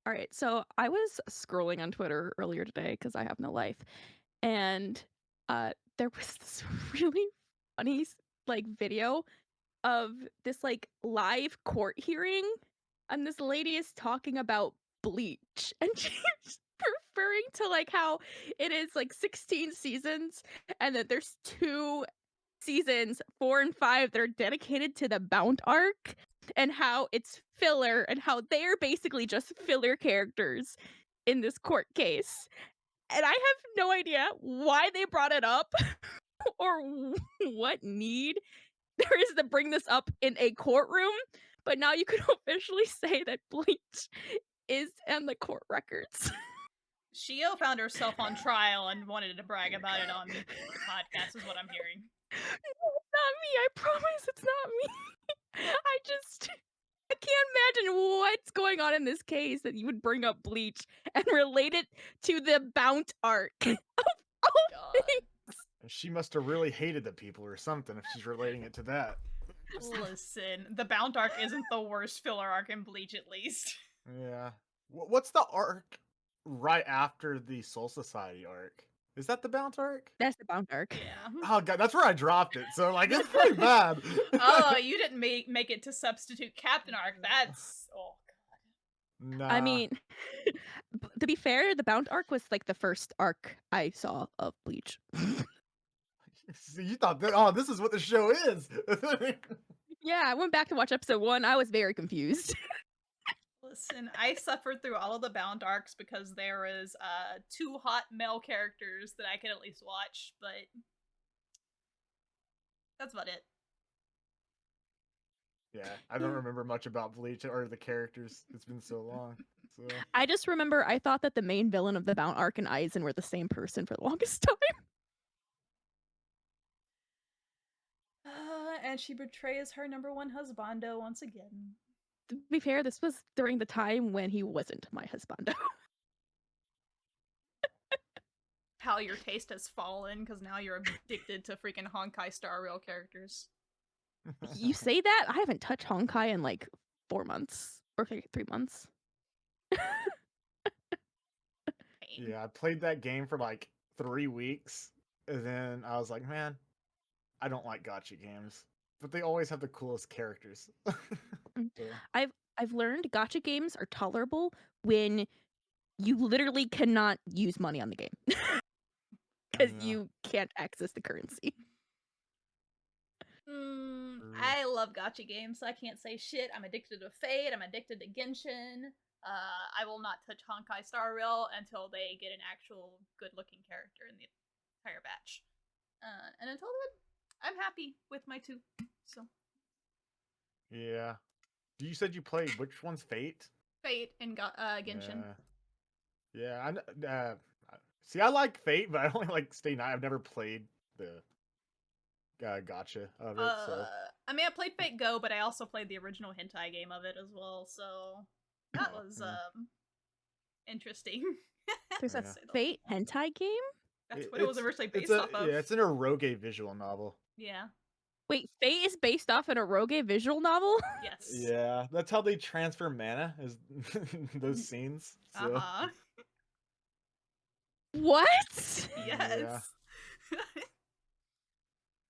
All right, so I was scrolling on Twitter earlier today because I have no life, and there was this really funny video of this live court hearing, and this lady is talking about Bleach, and she's referring to how it is 16 seasons, and that there's two seasons 4 and 5 that are dedicated to the Bount arc, and how it's filler, and how they're basically just filler characters in this court case. And I have no idea why they brought it up or what need there is to bring this up in a courtroom, but now you can officially say that Bleach is in the court records. Shio found herself on trial and wanted to brag about it on the podcast, is what I'm hearing. No, it's not me. I promise it's not me. I can't imagine what's going on in this case that you would bring up Bleach and relate it to the Bount arc of all God. things. She must have really hated the people or something if she's relating it to that. Listen, the Bount arc isn't the worst filler arc in Bleach, at least. Yeah. What's the arc right after the Soul Society arc? Is that the Bounce arc? That's the Bount arc. Yeah. Oh god, that's where I dropped it. So it's pretty bad. Oh, you didn't make it to substitute captain arc. That's Nah. I mean, to be fair, the Bount arc was the first arc I saw of Bleach. See, you thought that, this is what the show is. Yeah, I went back to watch episode 1. I was very confused. Listen, I suffered through all of the Bound arcs because there is 2 hot male characters that I could at least watch, but that's about it. Yeah, I don't remember much about Bleach or the characters. It's been so long. So I just remember I thought that the main villain of the Bount arc and Aizen were the same person for the longest time. And she betrays her #1 husbando once again. To be fair, this was during the time when he wasn't my husbando. How your taste has fallen because now you're addicted to freaking Honkai Star Rail characters. You say that? I haven't touched Honkai in 4 months or 3 months. yeah, I played that game for 3 weeks, and then I was like, man, I don't like gacha games, but they always have the coolest characters. So. I've learned gacha games are tolerable when you literally cannot use money on the game because you can't access the currency. I love gacha games, so I can't say shit. I'm addicted to Fate. I'm addicted to Genshin. I will not touch Honkai Star Rail until they get an actual good-looking character in the entire batch. And until then, I'm happy with my 2. So. Yeah. You said you played which one's Fate? Fate and Genshin. Yeah. See, I like Fate, but I only like Stay Night. I've never played the gacha of it. So. I mean, I played Fate Go, but I also played the original hentai game of it as well. So that was interesting. There's a Fate hentai game? That's what it was originally based off of. Yeah, it's an eroge visual novel. Yeah. Wait, Fate is based off an eroge visual novel? Yes. Yeah, that's how they transfer mana, is those scenes. So. What? Yes. Yeah.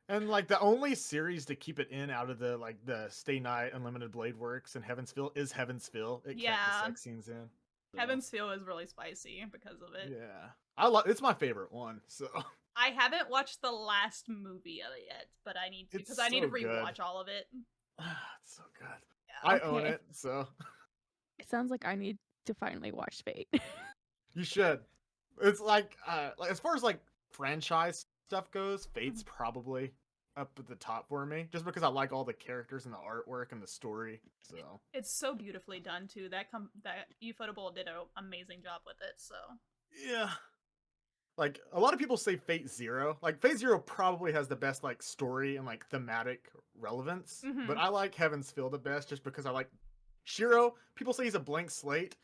And the only series to keep it in out of the the Stay Night, Unlimited Blade Works, and Heavensville is Heavensville. It kept the sex scenes in. So. Heavensville is really spicy because of it. Yeah, it's my favorite one. So I haven't watched the last movie of it yet, but I need to because I need to rewatch all of it. It's so good. Yeah, I own it, so it sounds like I need to finally watch Fate. You should. It's as far as franchise stuff goes, Fate's probably up at the top for me, just because I like all the characters and the artwork and the story. So it's so beautifully done too. That Ufotable did an amazing job with it. So yeah, a lot of people say Fate Zero. Fate Zero probably has the best story and thematic relevance, but I like Heavensville the best just because I like Shiro. People say he's a blank slate.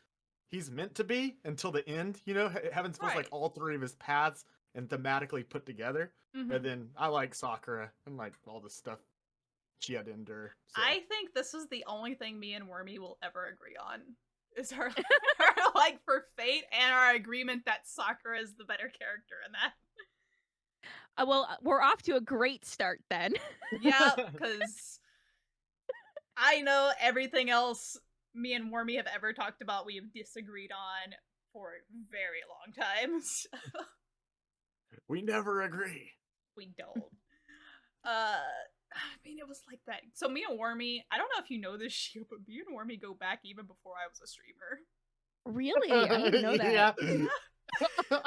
He's meant to be until the end, Heavensville's all 3 of his paths and thematically put together. And then I like Sakura and all the stuff she had to endure. So. I think this is the only thing me and Wormy will ever agree on. is our like for Fate and our agreement that Sakura is the better character in that. Well, we're off to a great start then. Yeah, because I know everything else me and Wormy have ever talked about we have disagreed on for a very long time. So We never agree. we don't. I mean, it was like that. So me and Wormy, I don't know if you know this, Shio, but me and Wormy go back even before I was a streamer. Really? I didn't know that. Yeah.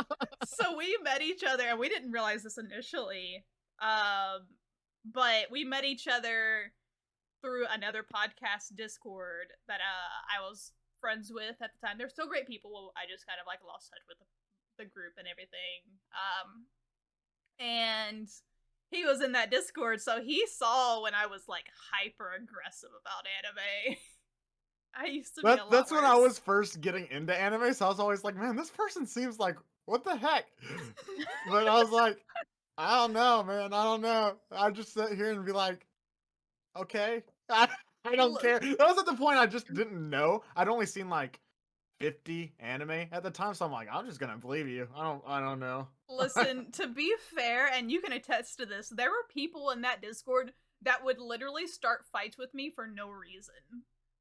So we met each other, and we didn't realize this initially. But we met each other through another podcast Discord that I was friends with at the time. They're still great people. I just kind of like lost touch with the group and everything. And he was in that Discord, so he saw when I was like hyper aggressive about anime. I used to be a lot That's when I worse. was first getting into anime, so I was always like, man, this person seems like, what the heck? But I was like, I don't know, man. I don't know. I just sit here and be like, okay. I don't care. That was at the point I just didn't know. I'd only seen like 50 anime at the time, so I'm like, I'm just gonna believe you. I don't know. Listen, to be fair, and you can attest to this, there were people in that Discord that would literally start fights with me for no reason.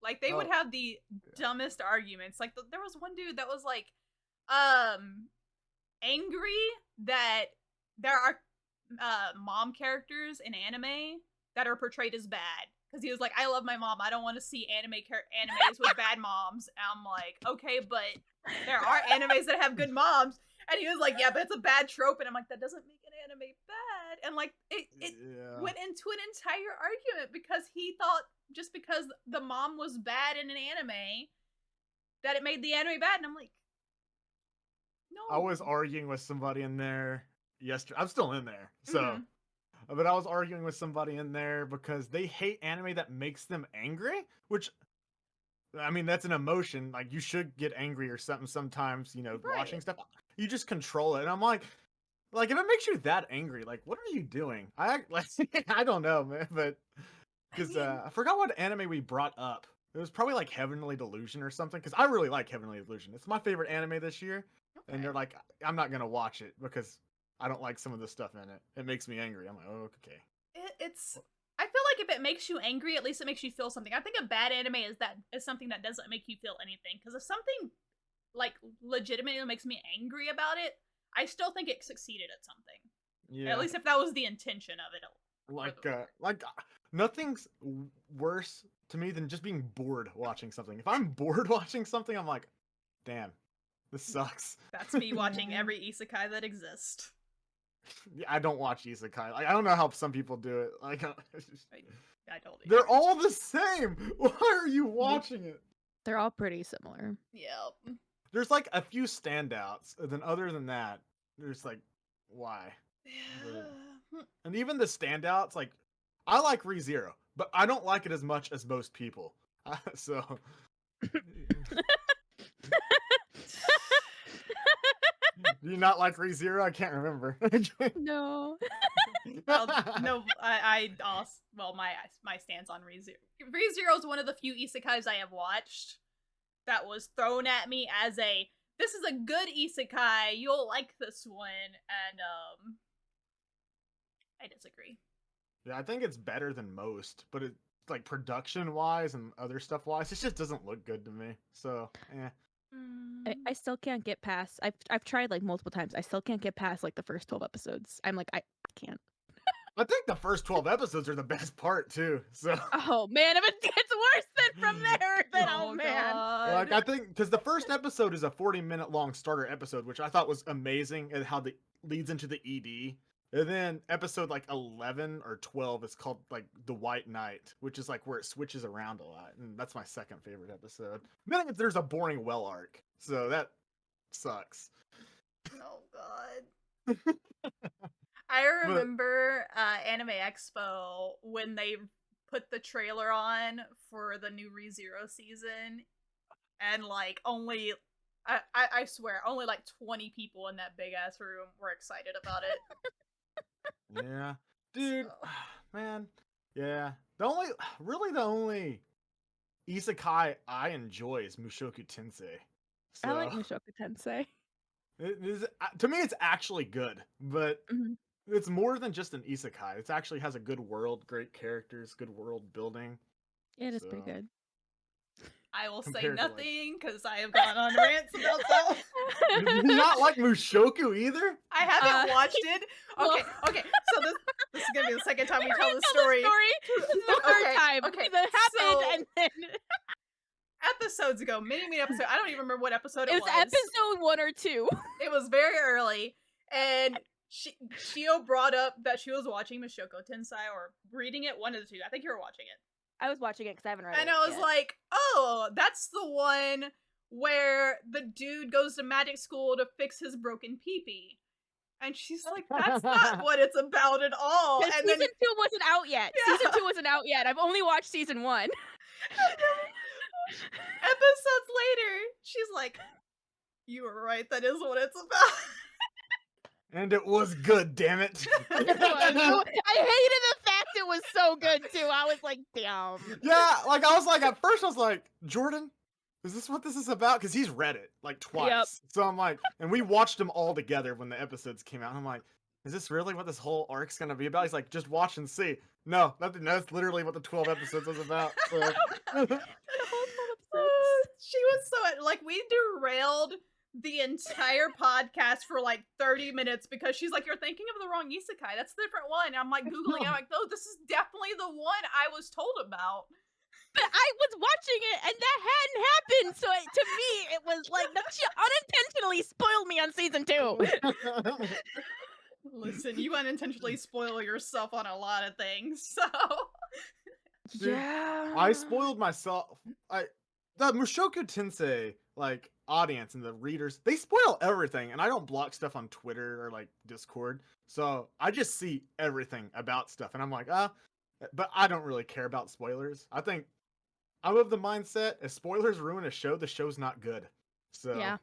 Like, they would have the dumbest arguments. Like, there was one dude that was like, angry that there are mom characters in anime that are portrayed as bad. Because he was like, I love my mom. I don't want to see animes with bad moms. And I'm like, okay, but there are animes that have good moms. And he was like, yeah, but it's a bad trope. And I'm like, that doesn't make an anime bad. And like, it went into an entire argument because he thought just because the mom was bad in an anime that it made the anime bad. And I'm like, no. I was arguing with somebody in there yesterday. I'm still in there, so. But I was arguing with somebody in there because they hate anime that makes them angry, which, I mean, that's an emotion. Like, you should get angry or something sometimes, you know, watching stuff. You just control it. And I'm like, if it makes you that angry, like, what are you doing? I don't know, man, but because I forgot what anime we brought up. It was probably like Heavenly Delusion or something, because I really like Heavenly Delusion. It's my favorite anime this year. Okay. And they're like, I'm not going to watch it because I don't like some of the stuff in it. It makes me angry. I'm like, oh, okay. I feel like if it makes you angry, at least it makes you feel something. I think a bad anime is something that doesn't make you feel anything. Because if something like legitimately makes me angry about it, I still think it succeeded at something. Yeah. At least if that was the intention of it. Like nothing's worse to me than just being bored watching something. If I'm bored watching something, I'm like, damn, this sucks. That's me watching every isekai that exists. I don't watch isekai. Like, I don't know how some people do it. Like, I don't. They're all the same. Why are you watching it? They're all pretty similar. Yep. There's like a few standouts. Then other than that, there's like, why? And even the standouts, like, I like ReZero, but I don't like it as much as most people. So. Do you not like ReZero? I can't remember. No. No, my stance on ReZero. ReZero is one of the few isekais I have watched that was thrown at me as this is a good isekai, you'll like this one, and I disagree. Yeah, I think it's better than most, but it like production wise and other stuff wise, it just doesn't look good to me. So, I still can't get past. I've tried like multiple times. I still can't get past like the first 12 episodes. I'm like, I can't. I think the first 12 episodes are the best part too. So. Oh man, if it gets worse than from there, then oh man. God. Like, I think because the first episode is a 40-minute long starter episode, which I thought was amazing, and how it leads into the ED. And then episode like 11 or 12 is called like The White Knight, which is like where it switches around a lot, and that's my second favorite episode. Then there's a boring well arc, so that sucks. Oh god. I remember Anime Expo when they put the trailer on for the new ReZero season, and like only I swear only like 20 people in that big ass room were excited about it. Yeah, dude, man, yeah. The only isekai I enjoy is Mushoku Tensei. So I like Mushoku Tensei. it is, to me, it's actually good, but Mhm. it's more than just an isekai. It actually has a good world, great characters, good world building. It is pretty So good. I will say compared to like, nothing because I have gone on rants about that. do you not like Mushoku either? I haven't watched it. well- Okay. So this is gonna be the second time we You're tell gonna the story. This is the third Okay, time. okay, Because it happened so- and then Episodes ago, many episodes. I don't even remember what episode it it was episode 1 or 2. It was very early, and Shio brought up that she was watching Mashoko Tensei or reading it. One of the two. I think you were watching it. I was watching it because I haven't read it. And I was yet. like, oh, that's the one where the dude goes to magic school to fix his broken pee-pee. And she's like, that's not what it's about at all. And season 2 wasn't out yet. Yeah. Season 2 wasn't out yet. I've only watched season 1. Episodes later, she's like, you were right, that is what it's about. And it was good, damn it. I hated the fact it was so good too. I was like, damn. Yeah, like I was like, at first I was like, Jordan, is this what this is about? Because he's read it like twice. Yep. So I'm like, and we watched them all together when the episodes came out. And I'm like, is this really what this whole arc's gonna be about? He's like, just watch and see. No, that's literally what the 12 episodes was about. So. The whole 12 episodes. She was so like, we derailed the entire podcast for like 30 minutes because she's like, you're thinking of the wrong isekai. That's a different one. And I'm like Googling. I'm like, no, this is definitely the one I was told about. But I was watching it and that hadn't happened. So to me, it was like she unintentionally spoiled me on season 2. Listen, you unintentionally spoil yourself on a lot of things. So Dude, yeah. I spoiled myself. The Mushoku Tensei like audience and the readers, they spoil everything, and I don't block stuff on Twitter or like Discord, so I just see everything about stuff, and I'm like, but I don't really care about spoilers. I think I'm of the mindset if spoilers ruin a show, the show's not good. So Yeah.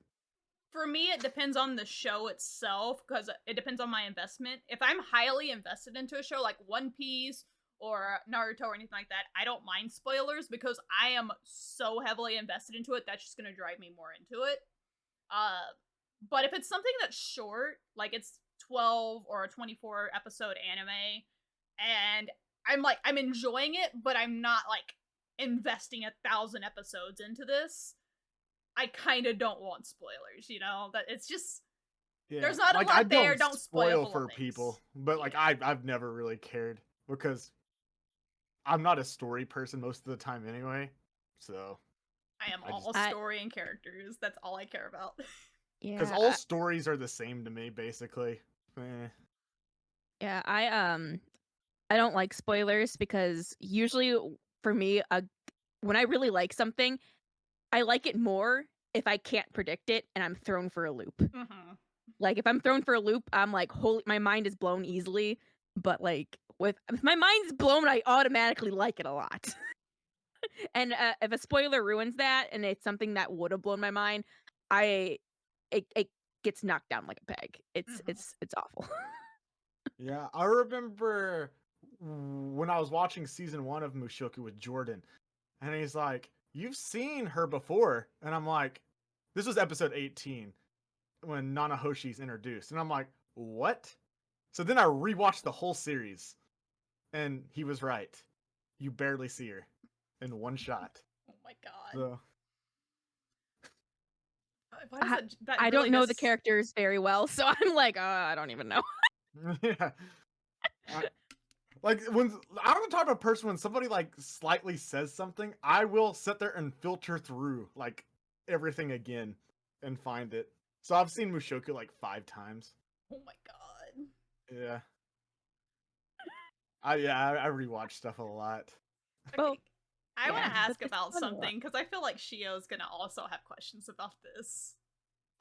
for me, it depends on the show itself because it depends on my investment. If I'm highly invested into a show like One Piece or Naruto or anything like that, I don't mind spoilers because I am so heavily invested into it, that's just going to drive me more into it. But if it's something that's short, like it's 12 or a 24 episode anime, and I'm enjoying it, but I'm not like investing 1,000 episodes into this, I kind of don't want spoilers, you know? That it's just, yeah, there's not a like, lot I there, don't spoil for things. people, but like I've never really cared because I'm not a story person most of the time anyway, so I am all I- story and characters. That's all I care about. Yeah. because all stories are the same to me basically. Yeah, I don't like spoilers because usually for me, when I really like something, I like it more if I can't predict it and I'm thrown for a loop. Mm-hmm. Like if I'm thrown for a loop, I'm like, holy, my mind is blown easily. But like if my mind's blown, I automatically like it a lot. And if a spoiler ruins that and it's something that would have blown my mind, it gets knocked down like a peg. It's awful. Yeah, I remember when I was watching season 1 of Mushoku with Jordan, and he's like, "You've seen her before," and I'm like, "This was episode 18 when Nanahoshi's introduced," and I'm like, "What?" So then I rewatched the whole series, and he was right. You barely see her in one shot. Oh my god. So Why does that I really don't know the just- characters very well, so I'm like, I don't even know. yeah. Like when I'm the type of person when somebody like slightly says something, I will sit there and filter through like everything again and find it. So I've seen Mushoku like 5 times. Oh my god. Yeah. I rewatch stuff a lot. Well, Okay. I want to yeah, ask that's about fun a lot. something because I feel like Shio's gonna also have questions about this.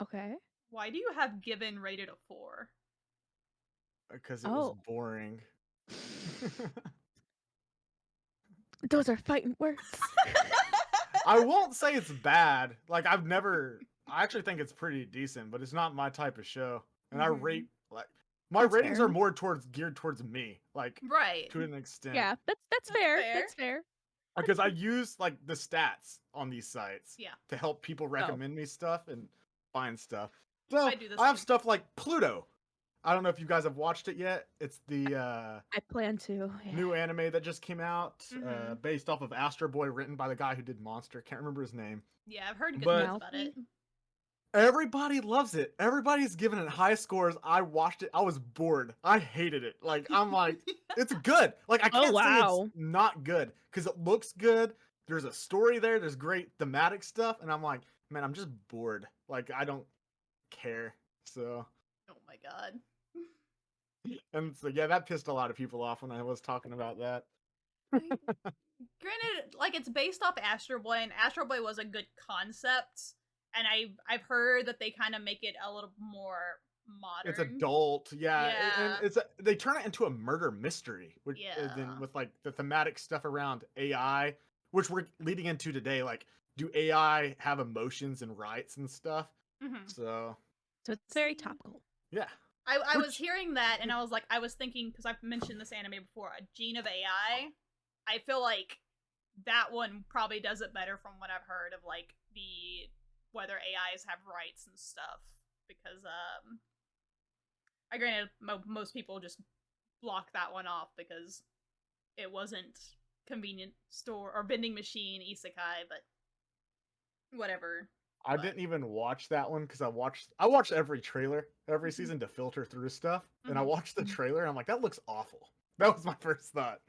Okay. Why do you have Given rated a 4? Because it was Oh. boring. Those are fighting words. I won't say it's bad. Like I actually think it's pretty decent, but it's not my type of show. And I Mhm. rate like my That's ratings fair. are more geared towards me, like Right. to an extent. Yeah, that's fair. fair. That's fair. because I use like the stats on these sites Yeah. to help people recommend me stuff and find stuff. So I do the I have same. stuff like Pluto. I don't know if you guys have watched it yet. It's the I plan to. Yeah. new anime that just came out, Mhm. based off of Astro Boy, written by the guy who did Monster. Can't remember his name. Yeah, I've heard good But things about it. everybody loves it. Everybody's giving it high scores. I watched it. I was bored. I hated it. Like, I'm like, it's good. Like, I Oh, can't say it's wow. not good because it looks good. There's a story there. There's great thematic stuff. And I'm like, man, I'm just bored. Like, I don't care. So, Oh my god. and so, yeah, that pissed a lot of people off when I was talking about that. Granted, like it's based off Astro Boy, and Astro Boy was a good concept, and I've heard that they kind of make it a little more modern. It's adult, yeah, and Yeah. it's they turn it into a murder mystery, which then Yeah. with like the thematic stuff around AI, which we're leading into today. Like, do AI have emotions and rights and stuff? Mhm. So So it's very topical. yeah, I was Which- hearing that, and I was like, I was thinking, because I've mentioned this anime before, a Gene of AI. I feel like that one probably does it better from what I've heard of like the whether AIs have rights and stuff, because I granted most people just block that one off because it wasn't convenient store or vending machine isekai, but whatever. I didn't even watch that one because I watched every trailer every season to filter through stuff, and I Mhm. watched the trailer and I'm like, that looks awful. That was my first thought.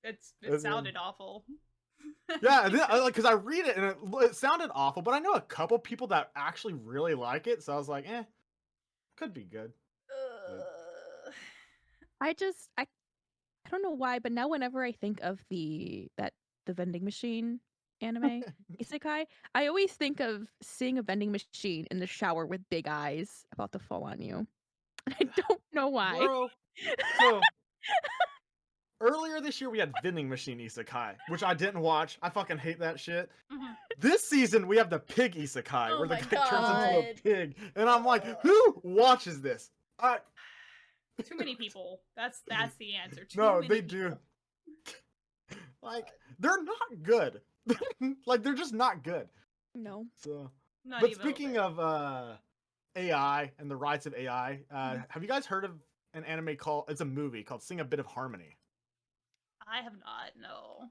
It then- sounded awful. Yeah, because I read it and it sounded awful, but I know a couple people that actually really like it, so I was like, could be good. I don't know why, but now whenever I think of the vending machine anime isekai, I always think of seeing a vending machine in the shower with big eyes about to fall on you. I don't know why. Bro, so earlier this year we had vending machine isekai, which I didn't watch. I fucking hate that shit. Mhm. This season we have the pig isekai, Oh where the my guy turns into a God. pig, and I'm like, who watches this? Too many people. That's the answer. Too No, many they people. do. Like, they're not good. Like, they're just not good. No. So, Not but even a little speaking bit. of AI and the rights of AI, have you guys heard of an anime called? It's a movie called "Sing a Bit of Harmony." I have not. No.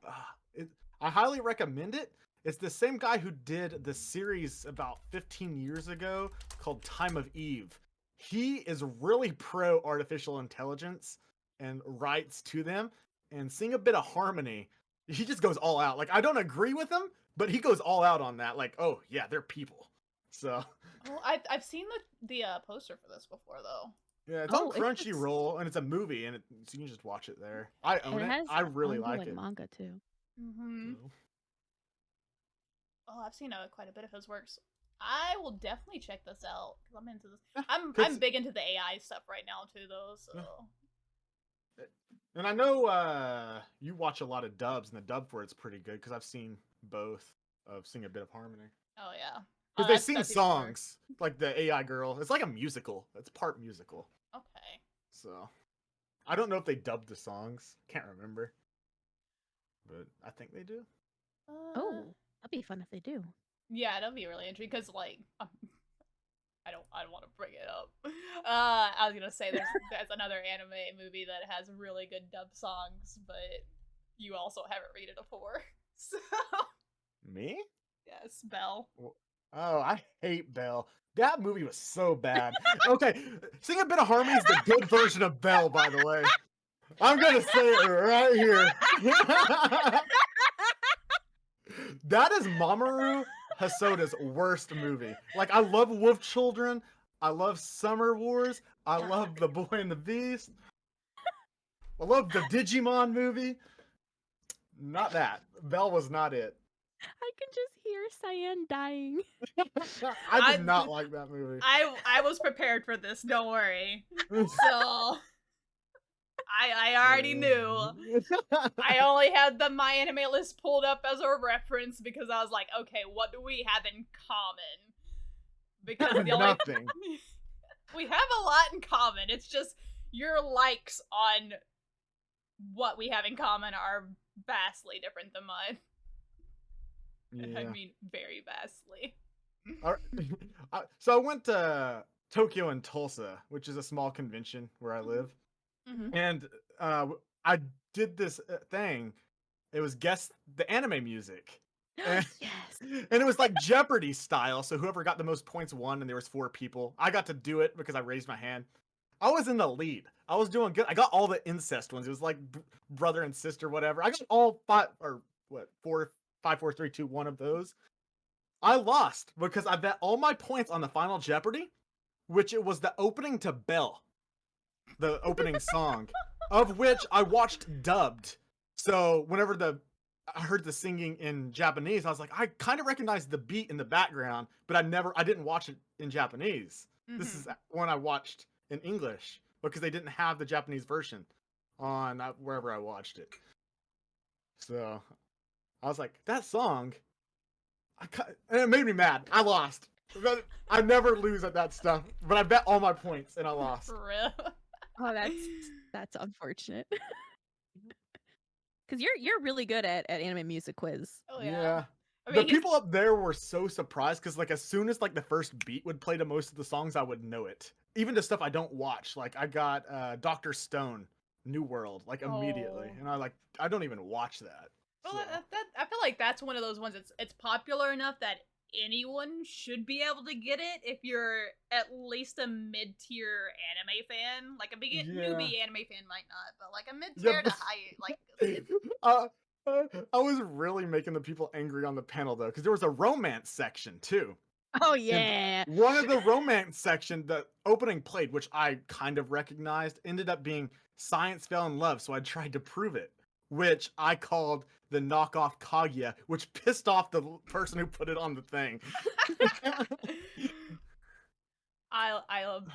I highly recommend it. It's the same guy who did the series about 15 years ago called Time of Eve. He is really pro artificial intelligence and rights to them. And Sing a Bit of Harmony, he just goes all out. Like, I don't agree with him, but he goes all out on that. Like, oh yeah, they're people. So Oh, I've seen the poster for this before though. yeah, it's Oh, on Crunchyroll and it's a movie, and so you can just watch it there. I own And it it. has I really like ongoing it. manga too. Mm-hmm. So. Oh, I've seen quite a bit of his works. I will definitely check this out because I'm into this. Yeah, I'm big into the AI stuff right now too, though. So. Yeah. And I know you watch a lot of dubs, and the dub for it's pretty good because I've seen both of Sing a Bit of Harmony. Oh yeah. Because Oh, they that's sing even worse. songs like the AI girl. It's like a musical. It's part musical. Okay. So I don't know if they dubbed the songs. Can't remember, but I think they do. Oh, that'd be fun if they do. Yeah, that'd be really interesting because like I don't want to bring it up. I was gonna say there's another anime movie that has really good dub songs, but you also haven't read it before. So Me? yes, Belle. Oh, I hate Belle. That movie was so bad. Okay, Sing a Bit of Harmony is the good version of Belle, by the way. I'm gonna say it right here. That is Mamoru Hosoda's worst movie. Like, I love Wolf Children. I love Summer Wars. I love The Boy and the Beast. I love the Digimon movie. Not that. Belle was not it. I can just hear Cyan dying. I did not like that movie. I was prepared for this. Don't worry. So I already knew. I only had the My Anime list pulled up as a reference because I was like, okay, what do we have in common? Because the only Nothing. we have a lot in common. It's just your likes on what we have in common are vastly different than mine. Yeah. I mean, very vastly. So I went to Tokyo and Tulsa, which is a small convention where I live, Mm-hmm. and I did this thing. It was guess the anime music, and, Yes. and it was like Jeopardy style. So whoever got the most points won, and there was 4 people. I got to do it because I raised my hand. I was in the lead. I was doing good. I got all the incest ones. It was like brother and sister, whatever. I got all 5 or what 4, 5, 4, 3, 2, 1 of those. I lost because I bet all my points on the final Jeopardy, which it was the opening to Bell, the opening song, of which I watched dubbed. So whenever I heard the singing in Japanese, I was like, I kind of recognized the beat in the background, but I didn't watch it in Japanese. This is one I watched in English because they didn't have the Japanese version on wherever I watched it. So I was like, that song, and it made me mad. I lost. I never lose at that stuff, but I bet all my points and I lost. For real. Oh, that's unfortunate. Because you're really good at anime music quiz. Oh Yeah. I The mean, people up there were so surprised because like as soon as like the first beat would play to most of the songs, I would know it. Even the stuff I don't watch. Like I got Dr. Stone, New World, like immediately. Oh. And I don't even watch that. Well, So. that I feel like that's one of those ones. It's popular enough that anyone should be able to get it if you're at least a mid-tier anime fan. Like a big newbie anime fan might not, but like a mid-tier to high, like. I was really making the people angry on the panel though, because there was a romance section too. Oh And yeah. one of the romance section, the opening played, which I kind of recognized, ended up being Science Fell in Love, so I tried to prove it, which I called the knockoff Kaguya, which pissed off the person who put it on the thing. I love.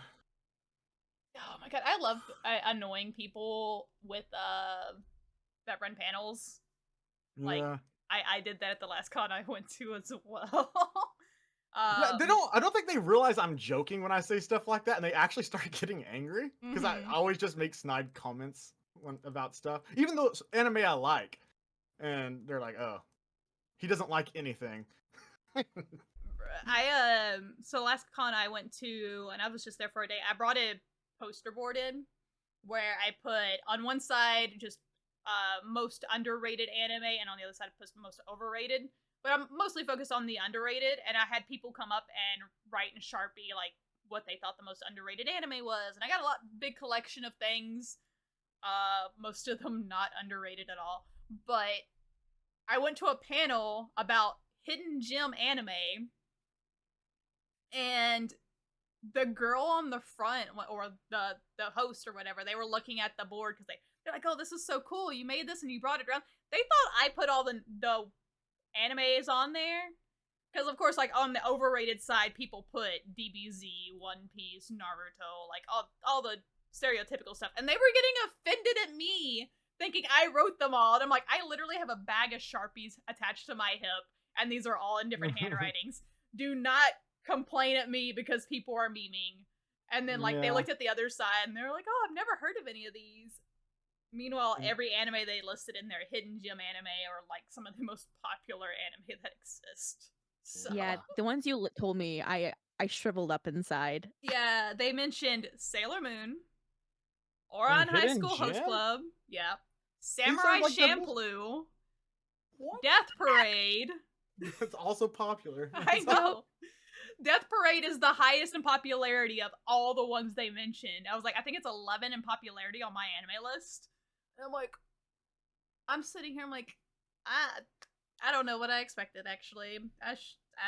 Oh my god, I love annoying people with that run panels. Like Yeah. I did that at the last con I went to as well. Yeah, I don't think they realize I'm joking when I say stuff like that, and they actually start getting angry because I always just make snide comments about stuff, even though it's anime I like, and they're like, "Oh, he doesn't like anything." So last con I went to, and I was just there for a day. I brought a poster board in where I put on one side just most underrated anime, and on the other side put most overrated. But I'm mostly focused on the underrated, and I had people come up and write in Sharpie like what they thought the most underrated anime was, and I got a big collection of things. Most of them not underrated at all. But I went to a panel about hidden gem anime, and the girl on the front, or the host or whatever, they were looking at the board because they're like, "Oh, this is so cool! You made this and you brought it around." They thought I put all the animes on there, because of course, like on the overrated side, people put DBZ, One Piece, Naruto, like all the stereotypical stuff, and they were getting offended at me, thinking I wrote them all. And I'm like, I literally have a bag of Sharpies attached to my hip, and these are all in different handwritings. Do not complain at me because people are memeing. And then like they looked at the other side and they were like, "Oh, I've never heard of any of these." Meanwhile, every anime they listed in their hidden gem anime are like some of the most popular anime that exist. So. Yeah, the ones you told me, I shriveled up inside. Yeah, they mentioned Sailor Moon, Oran High School Host Club, yeah, Samurai like Champloo, Death Parade. It's also popular. I know. Death Parade is the highest in popularity of all the ones they mentioned. I was like, I think it's 11 in popularity on my anime list. And I'm like, I'm sitting here, I'm like, I don't know what I expected, actually. I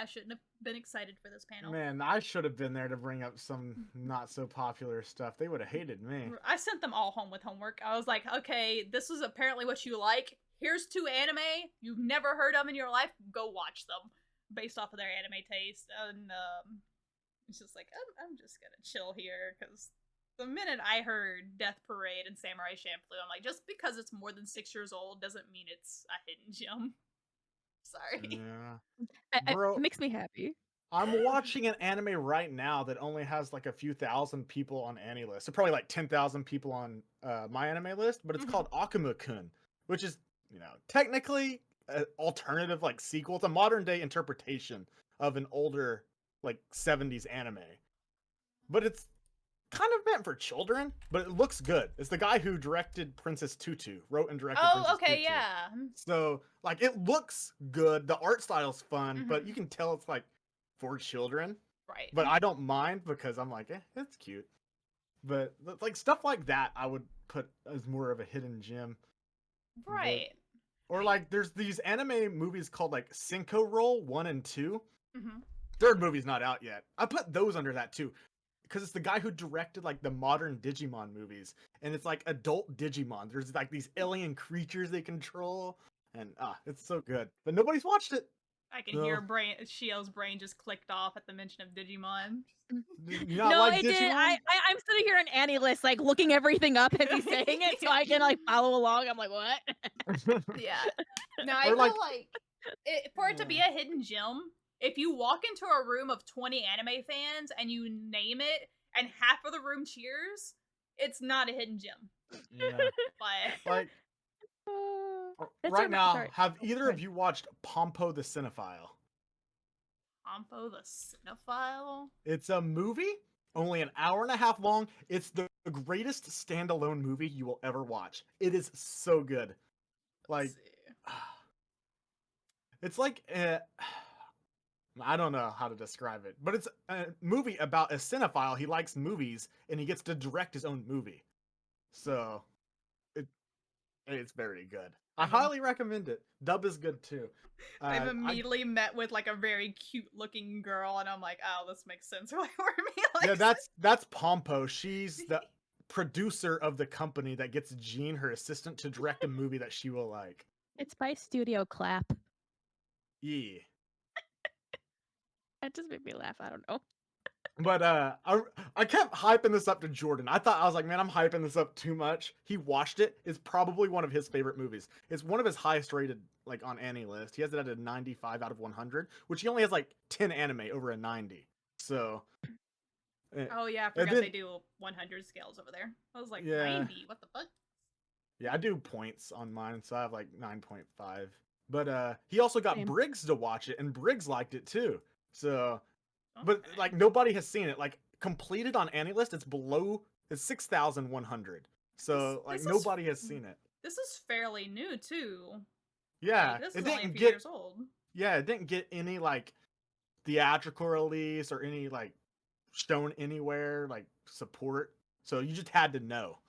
shouldn't have been excited for this panel. Man, I should have been there to bring up some not so popular stuff. They would have hated me. I sent them all home with homework. I was like, okay, this is apparently what you like. Here's 2 anime you've never heard of in your life. Go watch them based off of their anime taste. And it's just like, I'm just gonna chill here, because the minute I heard Death Parade and Samurai Champloo, I'm like, just because it's more than 6 years old doesn't mean it's a hidden gem. Sorry. Yeah. Bro, it makes me happy. I'm watching an anime right now that only has like a few thousand people on AniList. So probably like 10,000 people on my anime list, but it's called Akuma-kun, which is technically an alternative like sequel. It's a modern day interpretation of an older like 70s anime. But it's kind of meant for children, but it looks good. It's the guy who directed Princess Tutu, wrote and directed Oh, Princess okay, Tutu. yeah. So, like, it looks good. The art style's fun, but Mhm. you can tell it's like for children. Right. But I don't mind because I'm like, it's cute. But like stuff like that, I would put as more of a hidden gem. But, Right. or like, there's these anime movies called like Cinco Roll 1 and 2. Mhm. Third movie's not out yet. I put those under that too, because it's the guy who directed like the modern Digimon movies, and it's like adult Digimon. There's like these alien creatures they control, and it's so good. But nobody's watched it. I can So, hear Shio's brain just clicked off at the mention of Digimon. do you not No, like it did. Digimon? I'm sitting here on Annie list, like looking everything up as he's saying it, so I can like follow along. I'm like, what? Yeah. No, I Or feel like, like for it to be a hidden gem, if you walk into a room of 20 anime fans and you name it and half of the room cheers, it's not a hidden gem. yeah, But like That's right now, sorry. have Oh, either go of ahead. you watched Pompo the Cinephile? Pompo the Cinephile? It's a movie, only an hour and a half long. It's the greatest standalone movie you will ever watch. It is so good. Let's Like, see. it's like I don't know how to describe it, but it's a movie about a cinephile. He likes movies and he gets to direct his own movie. So it it's very good. I highly recommend it. Dub is good too. I've I immediately met with like a very cute looking girl, and I'm like, oh, this makes sense. Why Wormy yeah, likes that's Pompo. She's the producer of the company that gets Jean, her assistant, to direct a movie that she will like. It's by Studio Clap. Yeah. That just made me laugh. I don't know. But I kept hyping this up to Jordan. I was like, man, I'm hyping this up too much. He watched it. It's probably one of his favorite movies. It's one of his highest rated, like on Annie list. He has it at a 95 out of 100, which he only has like 10 anime over a 90. So, Oh yeah, I and forgot then they do 100 scales over there. I was like, yeah, 90? What the fuck? yeah, I do points on mine, so I have like 9.5. But he also got Same. Briggs to watch it, and Briggs liked it too. So but Okay. like nobody has seen it. Like completed on AniList, it's 6,100. So like This nobody has seen it. This is fairly new too. Yeah, Like, this it is only a didn't few get years old. yeah, it didn't get any like theatrical release or any like shown anywhere like support. So you just had to know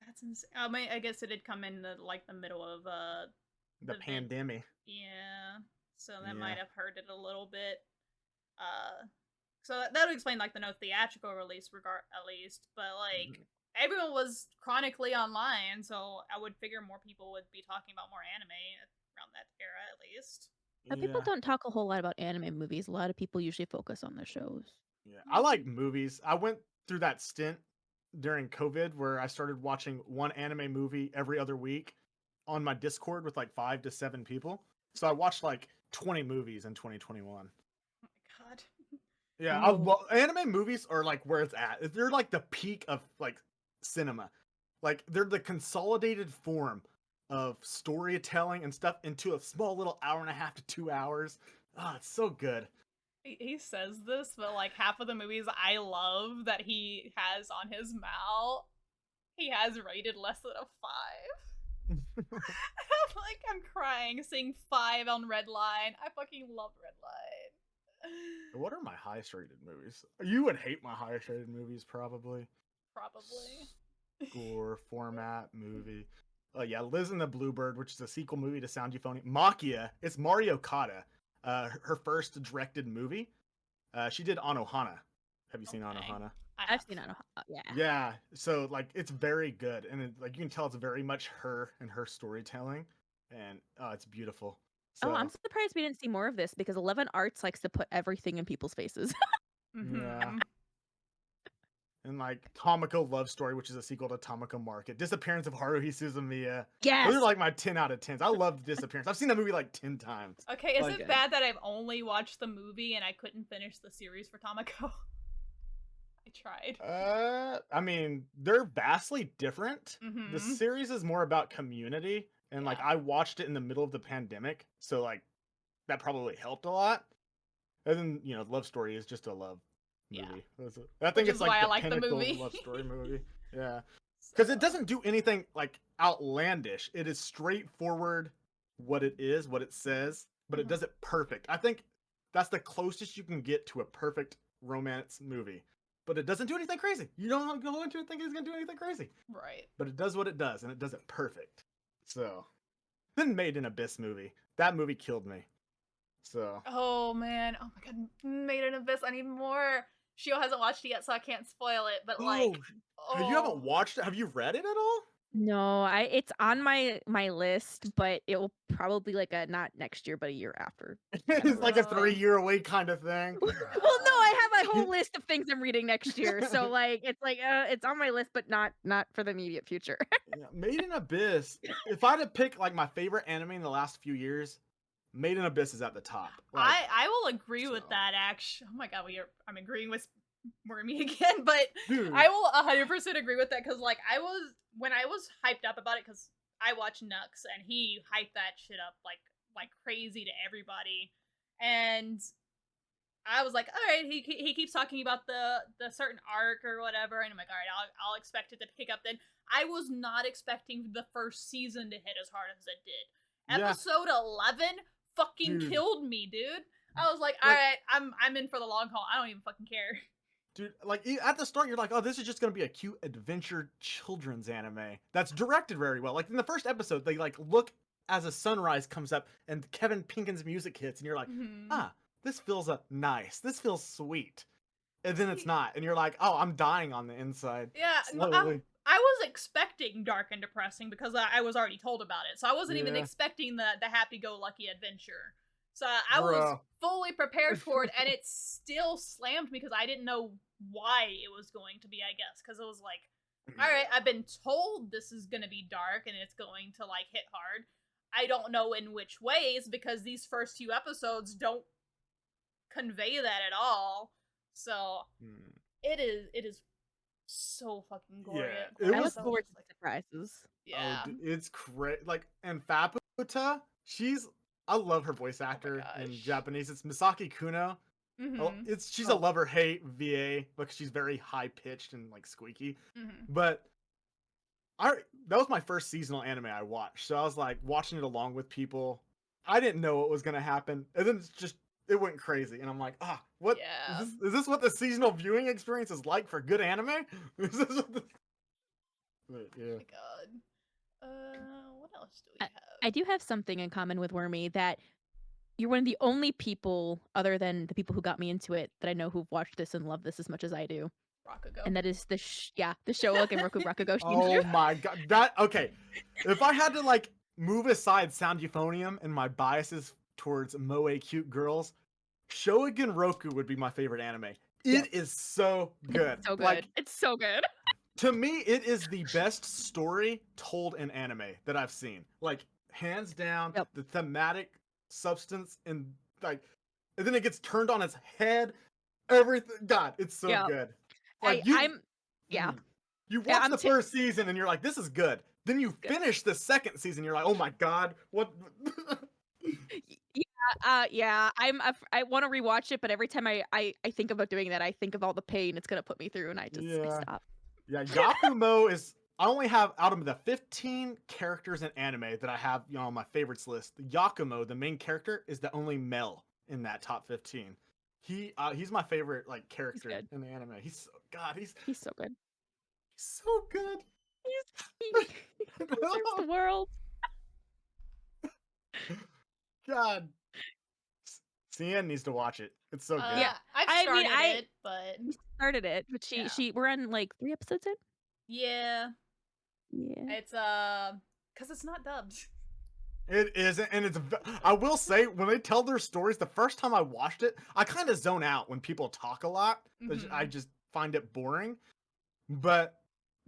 That's insane. I mean, I guess it did come in the middle of the the vid. pandemic. Yeah, so that Yeah. might have hurt it a little bit. So that would explain like the no theatrical release regard at least, but like everyone was chronically online, so I would figure more people would be talking about more anime around that era at least. People Yeah. don't talk a whole lot about anime movies. A lot of people usually focus on their shows. Yeah. I like movies. I went through that stint during COVID where I started watching one anime movie every other week on my Discord with like 5 to 7 people. So I watched like 20 movies in 2021. Oh my god. Yeah, Oh. anime movies are like where it's at. They're like the peak of like cinema. Like they're the consolidated form of storytelling and stuff into a small little hour and a half to 2 hours. Oh, it's so good. He says this, but like half of the movies I love that he has on his mal, he has rated less than a 5. I'm crying seeing 5 on Redline. I fucking love Redline. What are my highest rated movies? You would hate my highest rated movies, probably. Probably. Score, format, movie. Oh yeah, Liz and the Bluebird, which is a sequel movie to Sound Euphonium. Makia, it's Mario Kata, her first directed movie. She did Anohana. Have you seen Anohana? I've seen Anohana. Yeah. Yeah, so like it's very good, and like you can tell it's very much her and her storytelling, and it's beautiful. So, Oh, I'm surprised we didn't see more of this because 11 Arts likes to put everything in people's faces. yeah. And like Tomoko Love Story, which is a sequel to Tomoko Market. Disappearance of Haruhi Suzumiya. Yes. Those are like my 10 out of 10s. I love Disappearance. I've seen that movie like 10 times. Okay, is like, it bad that I've only watched the movie and I couldn't finish the series for Tomoko? I tried. I mean, they're vastly different. The series is more about community, and like I watched it in the middle of the pandemic, so like that probably helped a lot. And then Love Story is just a love movie. I think Which it's is like why I the like the pinnacle movie. love story movie. Yeah, because it doesn't do anything like outlandish. It is straightforward, what it is, what it says, but it does it perfect. I think that's the closest you can get to a perfect romance movie. But it doesn't do anything crazy. You don't go into it thinking it's gonna do anything crazy. Right. But it does what it does, and it does it perfect. So, then Made in Abyss movie. That movie killed me. So. Oh man. Oh my god. Made in Abyss. I need more. Shio hasn't watched it yet, so I can't spoil it. But like, You haven't watched it? Have you read it at all? No, it's on my list, but it will probably like a not next year, but a year after. It's like a 3-year away kind of thing. Well, no, I have a whole list of things I'm reading next year, so like it's on my list, but not for the immediate future. Yeah, Made in Abyss. If I had to pick like my favorite anime in the last few years, Made in Abyss is at the top. Like, I will agree with that. Actually, oh my god, I'm agreeing with Wormy again, but dude. I will 100% agree with that because like when I was hyped up about it because I watch Nux and he hyped that shit up like crazy to everybody, and I was like, all right, he keeps talking about the certain arc or whatever, and I'm like, all right, I'll expect it to pick up. Then I was not expecting the first season to hit as hard as it did. Yeah. Episode 11 fucking killed me, dude. I was like, all right, I'm in for the long haul. I don't even fucking care. Dude, like at the start, you're like, oh, this is just gonna be a cute adventure children's anime that's directed very well. Like in the first episode, they like look as a sunrise comes up and Kevin Pinkin's music hits, and you're like, this feels nice. This feels sweet. And then it's not, and you're like, oh, I'm dying on the inside. Yeah, slowly. I was expecting dark and depressing because I was already told about it, so I wasn't even expecting the happy-go-lucky adventure. So I was fully prepared for it, and it still slammed me because I didn't know why it was going to be, I guess, because it was like, all right, I've been told this is going to be dark and it's going to like hit hard. I don't know in which ways because these first few episodes don't convey that at all. So it is so fucking glorious. Yeah, I look forward to surprises. Yeah, oh, it's great. Like, and Faputa, I love her voice actor in Japanese. It's Misaki Kuno. She's a love or hate VA because she's very high pitched and like squeaky. But that was my first seasonal anime I watched, so I was like watching it along with people. I didn't know what was gonna happen, and then it went crazy, and I'm like, what? Yeah. Is this what the seasonal viewing experience is like for good anime? Is this what the... But, yeah. Oh my god. What else do we have? I do have something in common with Wormy that you're one of the only people, other than the people who got me into it, that I know who've watched this and love this as much as I do. Rakugo. And that is the Shio and Rakugo. Oh my god. Okay. If I had to like move aside Sound Euphonium and my biases towards moe cute girls, Shogun Roku would be my favorite anime. It is so good. It's so good. Like, it's so good. To me, it is the best story told in anime that I've seen. Like, hands down, the thematic substance and then it gets turned on its head. Everything. God, it's so good. Like, you watch the first season and you're like, this is good. Then you finish the second season, you're like, oh my god, what? I want to rewatch it, but every time I think about doing that, I think of all the pain it's gonna put me through, and I stop. Yeah, Yakumo is. I only have out of the 15 characters in anime that I have, on my favorites list. Yakumo, the main character, is the only male in that top 15. He's my favorite character in the anime. He's so good. He's so good. He deserves the world. God. Cyan needs to watch it. It's so good. Yeah, I started it, but we started it, but we're on 3 episodes in. Yeah. It's because it's not dubbed. It isn't, and I will say, when they tell their stories, the first time I watched it, I kind of zone out when people talk a lot. I just find it boring. But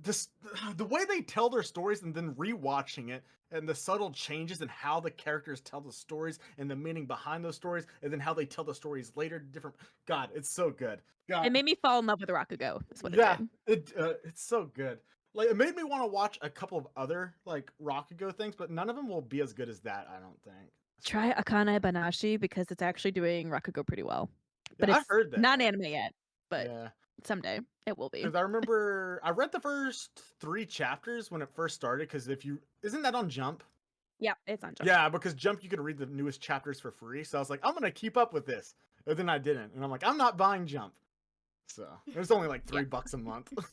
the way they tell their stories and then rewatching it, and the subtle changes in how the characters tell the stories and the meaning behind those stories, and then how they tell the stories later, different. God, it's so good. God. It made me fall in love with Rakugo. Is what it did. It's so good. Like, it made me want to watch a couple of other like Rakugo things, but none of them will be as good as that, I don't think. Try Akane Banashi because it's actually doing Rakugo pretty well. Yeah, But I it's heard not that. anime yet, but Yeah. someday it will be. Because I remember I read the first 3 chapters when it first started. Because if you isn't that on Jump? Yeah, it's on Jump. Yeah, because Jump you could read the newest chapters for free. So I was like, I'm gonna keep up with this, and then I didn't, and I'm like, I'm not buying Jump. So it was only like Yeah. $3 a month. Oh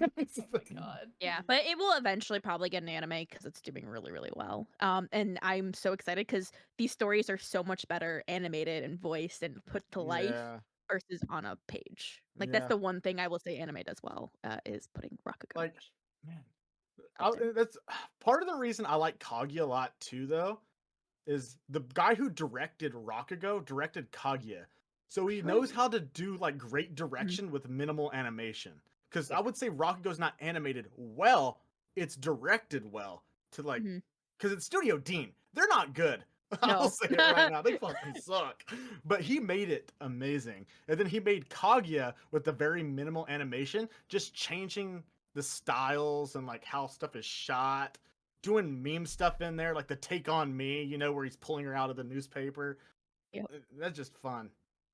my god. Yeah, but it will eventually probably get an anime because it's doing really, really well. And I'm so excited because these stories are so much better animated and voiced and put to life Yeah, versus on a page. Like that's yeah. the one thing I will say anime does well is putting Rakugo Like, man, up there. that's part of the reason I like Kaguya a lot too, though. Is the guy who directed Rakugo directed Kaguya. So he knows True. how to do like great Mhm. direction with minimal animation. Because Yeah. I would say Rakugo's not animated well, it's directed well to like Mhm. because it's Studio Dean. They're not good. I'll No. say it right now. They fucking suck. But he made it amazing. And then he made Kaguya with the very minimal animation, just changing the styles and like how stuff is shot, doing meme stuff in there, like the Take on Me, you know, where he's pulling her out of the newspaper. Yep. That's just fun.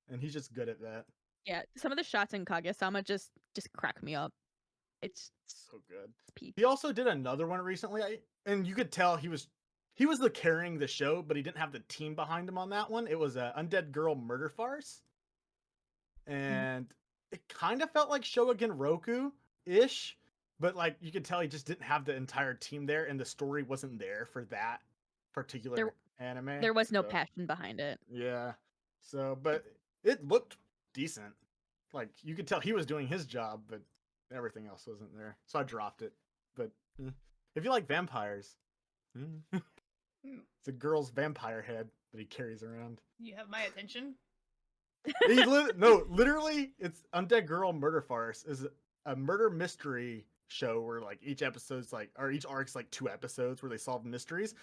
And he's just good at that. Yeah, some of the shots in Kaguya-sama just crack me up. It's So good. peak. He also did another one recently, and you could tell he was the carrying the show, but he didn't have the team behind him on that one. It was a Undead Girl Murder Farce, Mhm. and it kind of felt like Shogun Roku ish, but like you could tell he just didn't have the entire team there, and the story wasn't there for that There particular anime. there was no So passion behind it. yeah, so but it looked decent. Like you could tell he was doing his job, but everything else wasn't there. So I dropped it. But if you like vampires, it's a girl's vampire head that he carries around. You have my attention. No, literally, it's Undead Girl Murder Farce is a murder mystery show where like each episode's like or each arc's like 2 episodes where they solve mysteries.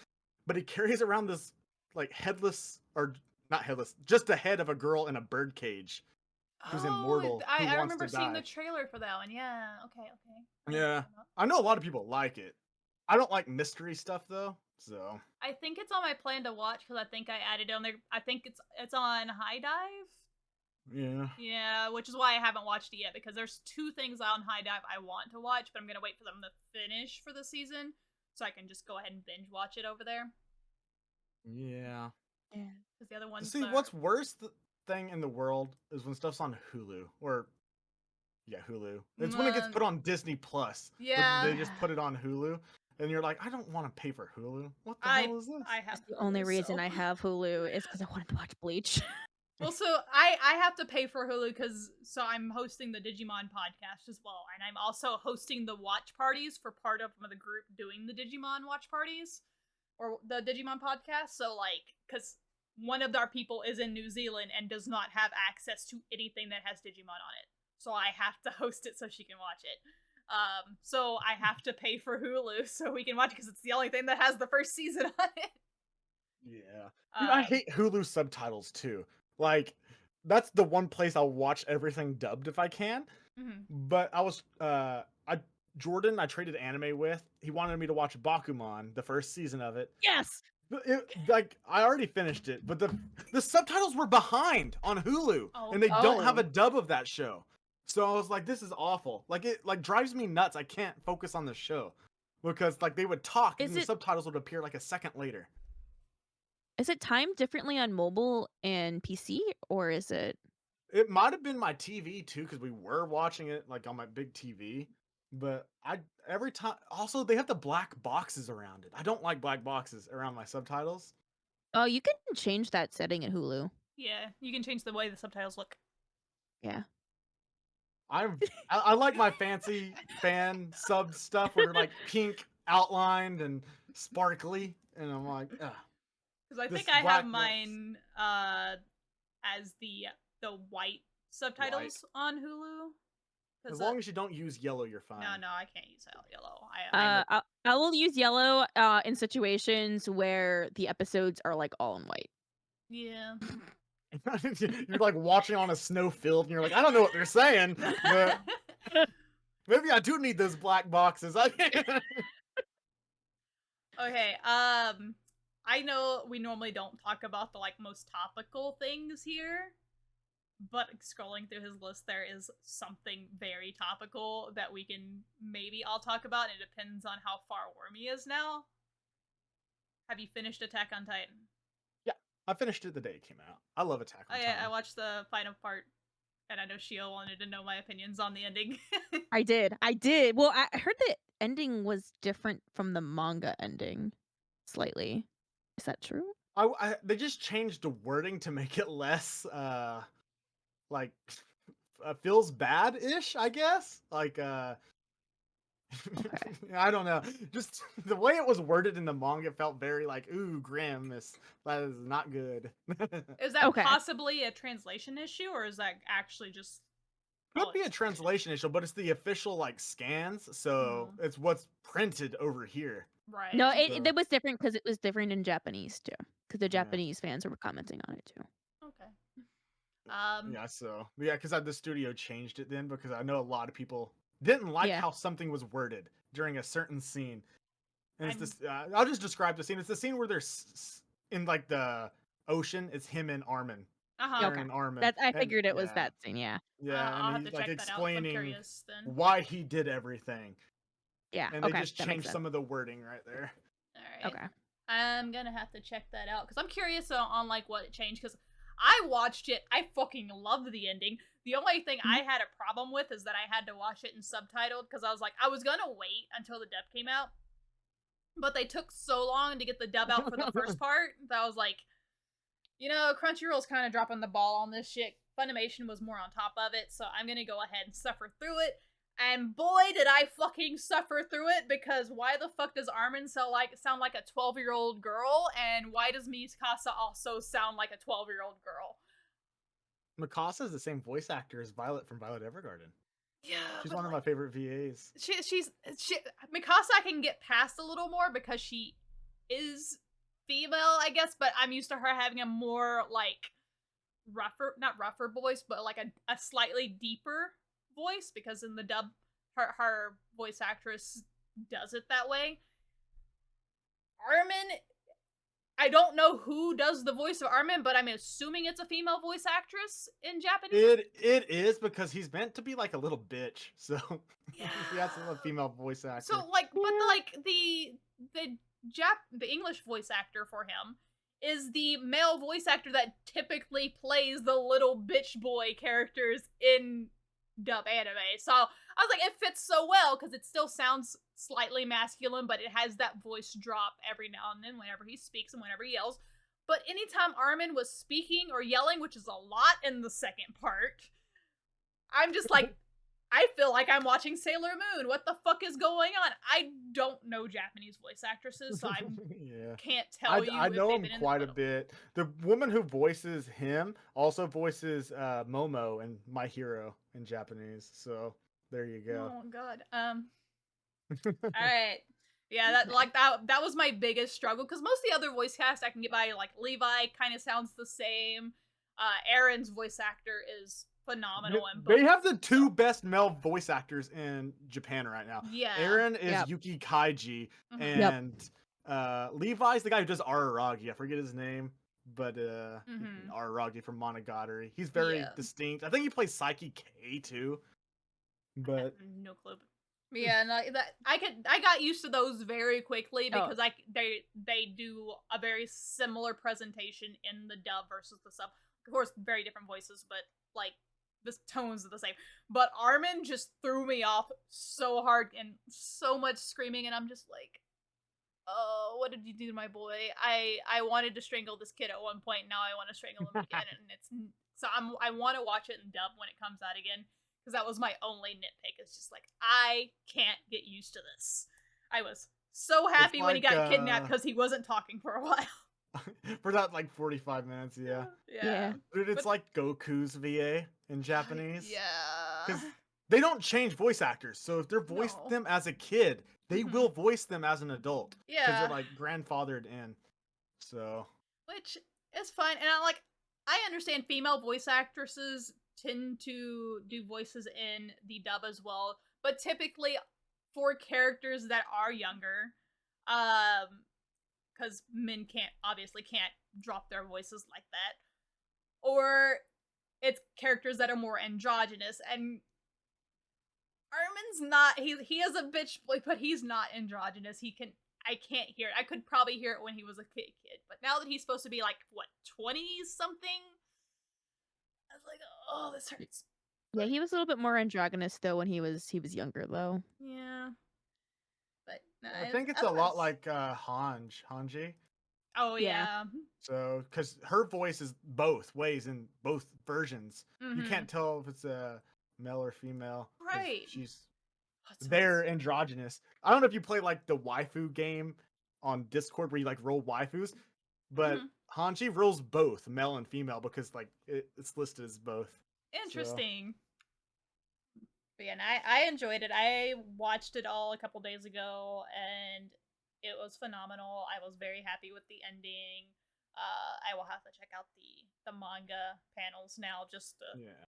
But he carries around this like headless or not headless, just the head of a girl in a bird cage who's immortal, who I wants to remember seeing the die. trailer for that one. Yeah. Okay. Yeah. I know a lot of people like it. I don't like mystery stuff though, so I think it's on my plan to watch because I think I added it on there. I think it's on High Dive. yeah. Yeah, which is why I haven't watched it yet because there's 2 things on High Dive I want to watch, but I'm gonna wait for them to finish for the season so I can just go ahead and binge watch it over there. Yeah. Yeah. Because the other ones See, are... what's worst thing in the world is when stuff's on Hulu or yeah, Hulu. It's when it gets put on Disney Plus. But they Yeah. just put it on Hulu and you're like, I don't want to pay for Hulu. What the I hell is this? have That's the only Hulu, reason so... I have Hulu is because I wanted to watch Bleach. Well, so I have to pay for Hulu because I'm hosting the Digimon podcast as well, and I'm also hosting the watch parties for part of the group doing the Digimon watch parties or the Digimon podcast. So like, because one of our people is in New Zealand and does not have access to anything that has Digimon on it, so I have to host it so she can watch it. So I have to pay for Hulu so we can watch it because it's the only thing that has the first season on it. Yeah. Dude, I hate Hulu subtitles too. Like, that's the one place I'll watch everything dubbed if I can. Mhm. But Jordan, I traded anime with. He wanted me to watch Bakuman, the first season of it. Yes. Like I already finished it, but the subtitles were behind on Hulu, and they don't have a dub of that show. So I was like, this is awful. Like it like drives me nuts. I can't focus on the show because like they would talk and the subtitles would appear like a second later. Is it timed differently on mobile and PC, or is it? It might have been my TV too, because we were watching it like on my big TV. But every time also they have the black boxes around it. I don't like black boxes around my subtitles. Oh, you can change that setting in Hulu. Yeah, you can change the way the subtitles look. Yeah. I like my fancy fan sub stuff where they're like pink outlined and sparkly, and I'm like, because I think I have mine as the white subtitles on Hulu. As long as you don't use yellow, you're fine. No, I can't use yellow. I will use yellow in situations where the episodes are like all in white. Yeah. You're like watching on a snow field, and you're like, I don't know what they're saying, but Maybe I do need those black boxes. Okay, I know we normally don't talk about the like most topical things here, but scrolling through his list, there is something very topical that we can maybe all talk about. And it depends on how far Wormy is now. Have you finished Attack on Titan? Yeah, I finished it the day it came out. I love Attack on I Titan. watched the final part, and I know Shio wanted to know my opinions on the ending. I did. Well, I heard the ending was different from the manga ending slightly. Is that true? They just changed the wording to make it less like feels bad ish, I guess. Like Okay. I don't know. Just the way it was worded in the manga felt very like, ooh, grim. That is not good. Is that Okay. possibly a translation issue, or is that actually just Could be a translation issue, but it's the official like scans, so it's what's printed over here. right? No, So, it was different because it was different in Japanese too. Because the yeah. Japanese fans were commenting on it too. Okay. Yeah, because the studio changed it then because I know a lot of people didn't like Yeah. how something was worded during a certain scene. And it's this. I'll just describe the scene. It's the scene where in like the ocean. It's him and Armin. Okay. And Armin. That I And, figured it was that scene. Yeah. Yeah, and I'll have he's to like check that out. I'm explaining curious then. why he did everything. Yeah. And they Okay. just That makes changed sense. some of the wording right there. All right. Okay. I'm gonna have to check that out because I'm curious on like what it changed. Because I watched it, I fucking loved the ending. The only thing I had a problem with is that I had to watch it in subtitled because I was like, I was gonna wait until the dub came out, but they took so long to get the dub out for the first part that I was like, you know, Crunchyroll's kind of dropping the ball on this shit. Funimation was more on top of it, so I'm gonna go ahead and suffer through it. And boy, did I fucking suffer through it, because why the fuck does Armin sound like a 12-year-old girl, and why does Mikasa also sound like a 12-year-old girl? Mikasa is the same voice actor as Violet from Violet Evergarden. Yeah, she's one of my favorite VAs. She's Mikasa I can get past a little more because she is female, I guess, but I'm used to her having a more like not rougher voice, but like a slightly deeper voice, because in the dub her voice actress does it that way. Armin, I don't know who does the voice of Armin, but I'm assuming it's a female voice actress in Japanese. It is, because he's meant to be like a little bitch, so Yeah. he has a female voice actor. So like, but like the English voice actor for him is the male voice actor that typically plays the little bitch boy characters in dub anime. So I was like, it fits so well because it still sounds slightly masculine, but it has that voice drop every now and then whenever he speaks and whenever he yells. But anytime Armin was speaking or yelling, which is a lot in the second part, I'm just like, I feel like I'm watching Sailor Moon. What the fuck is going on? I don't know Japanese voice actresses, so I can't tell you. I know him quite a bit. The woman who voices him also voices Momo in My Hero in Japanese. So there you go. Oh god. All right. Yeah, that was my biggest struggle, because most of the other voice cast I can get by. Like Levi kind of sounds the same. Aaron's voice actor is phenomenal, and they have the two best male voice actors in Japan right now. Yeah, Aaron is Yuki Kaiji, and Levi's the guy who does Araragi. I forget his name, but Araragi from Monogatari. He's very distinct. I think he plays Psyche K too. But no clue. Yeah, and I got used to those very quickly because they do a very similar presentation in the dub versus the sub. Of course, very different voices, but like the tones are the same. But Armin just threw me off so hard, and so much screaming, and I'm just like, oh, what did you do to my boy? I wanted to strangle this kid at one point. Now I want to strangle him again, and I want to watch it in dub when it comes out again, because that was my only nitpick. It's just like, I can't get used to this. I was so happy when he got kidnapped because he wasn't talking for a while. For that, like 45 minutes, yeah. Dude, it's like Goku's VA in Japanese. Yeah. Because they don't change voice actors, so if they're voiced them as a kid, they will voice them as an adult. Yeah. Because they're like grandfathered in. So. Which is fine, and I understand female voice actresses tend to do voices in the dub as well, but typically for characters that are younger, because men can't drop their voices like that, or it's characters that are more androgynous. And Armin's not. He is a bitch boy, but he's not androgynous. I can't hear it. I could probably hear it when he was a kid, but now that he's supposed to be like what 20 something, I was like, oh, this hurts. Yeah, he was a little bit more androgynous though when he was younger though. Yeah, but no, I think it's a lot like Hanji. Oh Yeah. yeah. So, because her voice is both ways in both versions, you Mhm. can't tell if it's a male or female. 'cause Right. She's That's they're androgynous. I don't know if you play like the waifu game on Discord where you like roll waifus, but Mhm. Hanji rolls both male and female because like it's listed as both. interesting. But yeah, and I enjoyed it. I watched it all a couple days ago, and it was phenomenal. I was very happy with the ending. I will have to check out the manga panels now just to Yeah.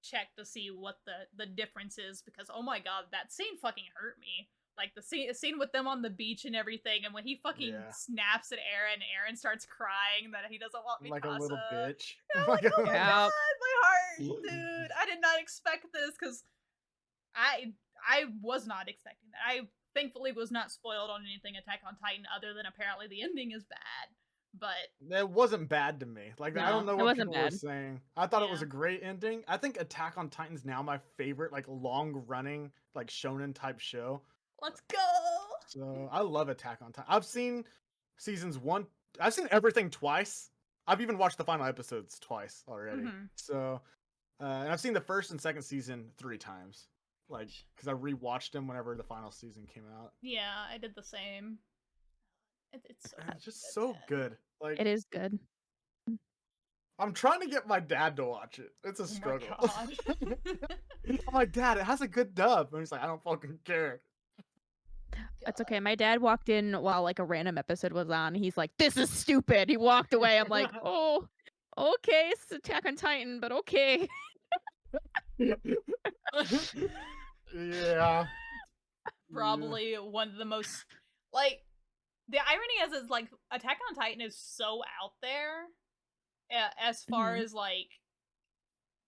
check to see what the difference is, because oh my god, that scene fucking hurt me. Like the scene with them on the beach and everything, and when he fucking snaps at Eren, and Eren starts crying that he doesn't want Like a little Mikasa. bitch. I'm like, oh my Yeah. god, my heart, dude. I did not expect this, because I was not expecting that. I thankfully was not spoiled on anything Attack on Titan other than apparently the ending is bad. But That wasn't bad to me. Like I don't No, know it what wasn't people were bad. saying. I thought it was Yeah. a great ending. I think Attack on Titan's now my favorite like long running like shonen type show. let's go. So I love Attack on Titan. I've seen seasons 1. I've seen everything twice. I've even watched the final episodes twice already. Mhm. So and I've seen the first and second season 3 times. Like because I rewatched them whenever the final season came out. Yeah, I did the same. It's so And happy it's just good, so man. good. Like It is good. I'm trying to get my dad to watch it. It's a Oh my struggle. god. I'm like, Dad, it has a good dub. And he's like, I don't fucking care. It's okay. My dad walked in while like a random episode was on. He's like, "This is stupid." He walked away. I'm like, "Oh, okay, it's Attack on Titan, but okay." Yeah. Probably one of the most, like, the irony is like Attack on Titan is so out there as far Mhm. as like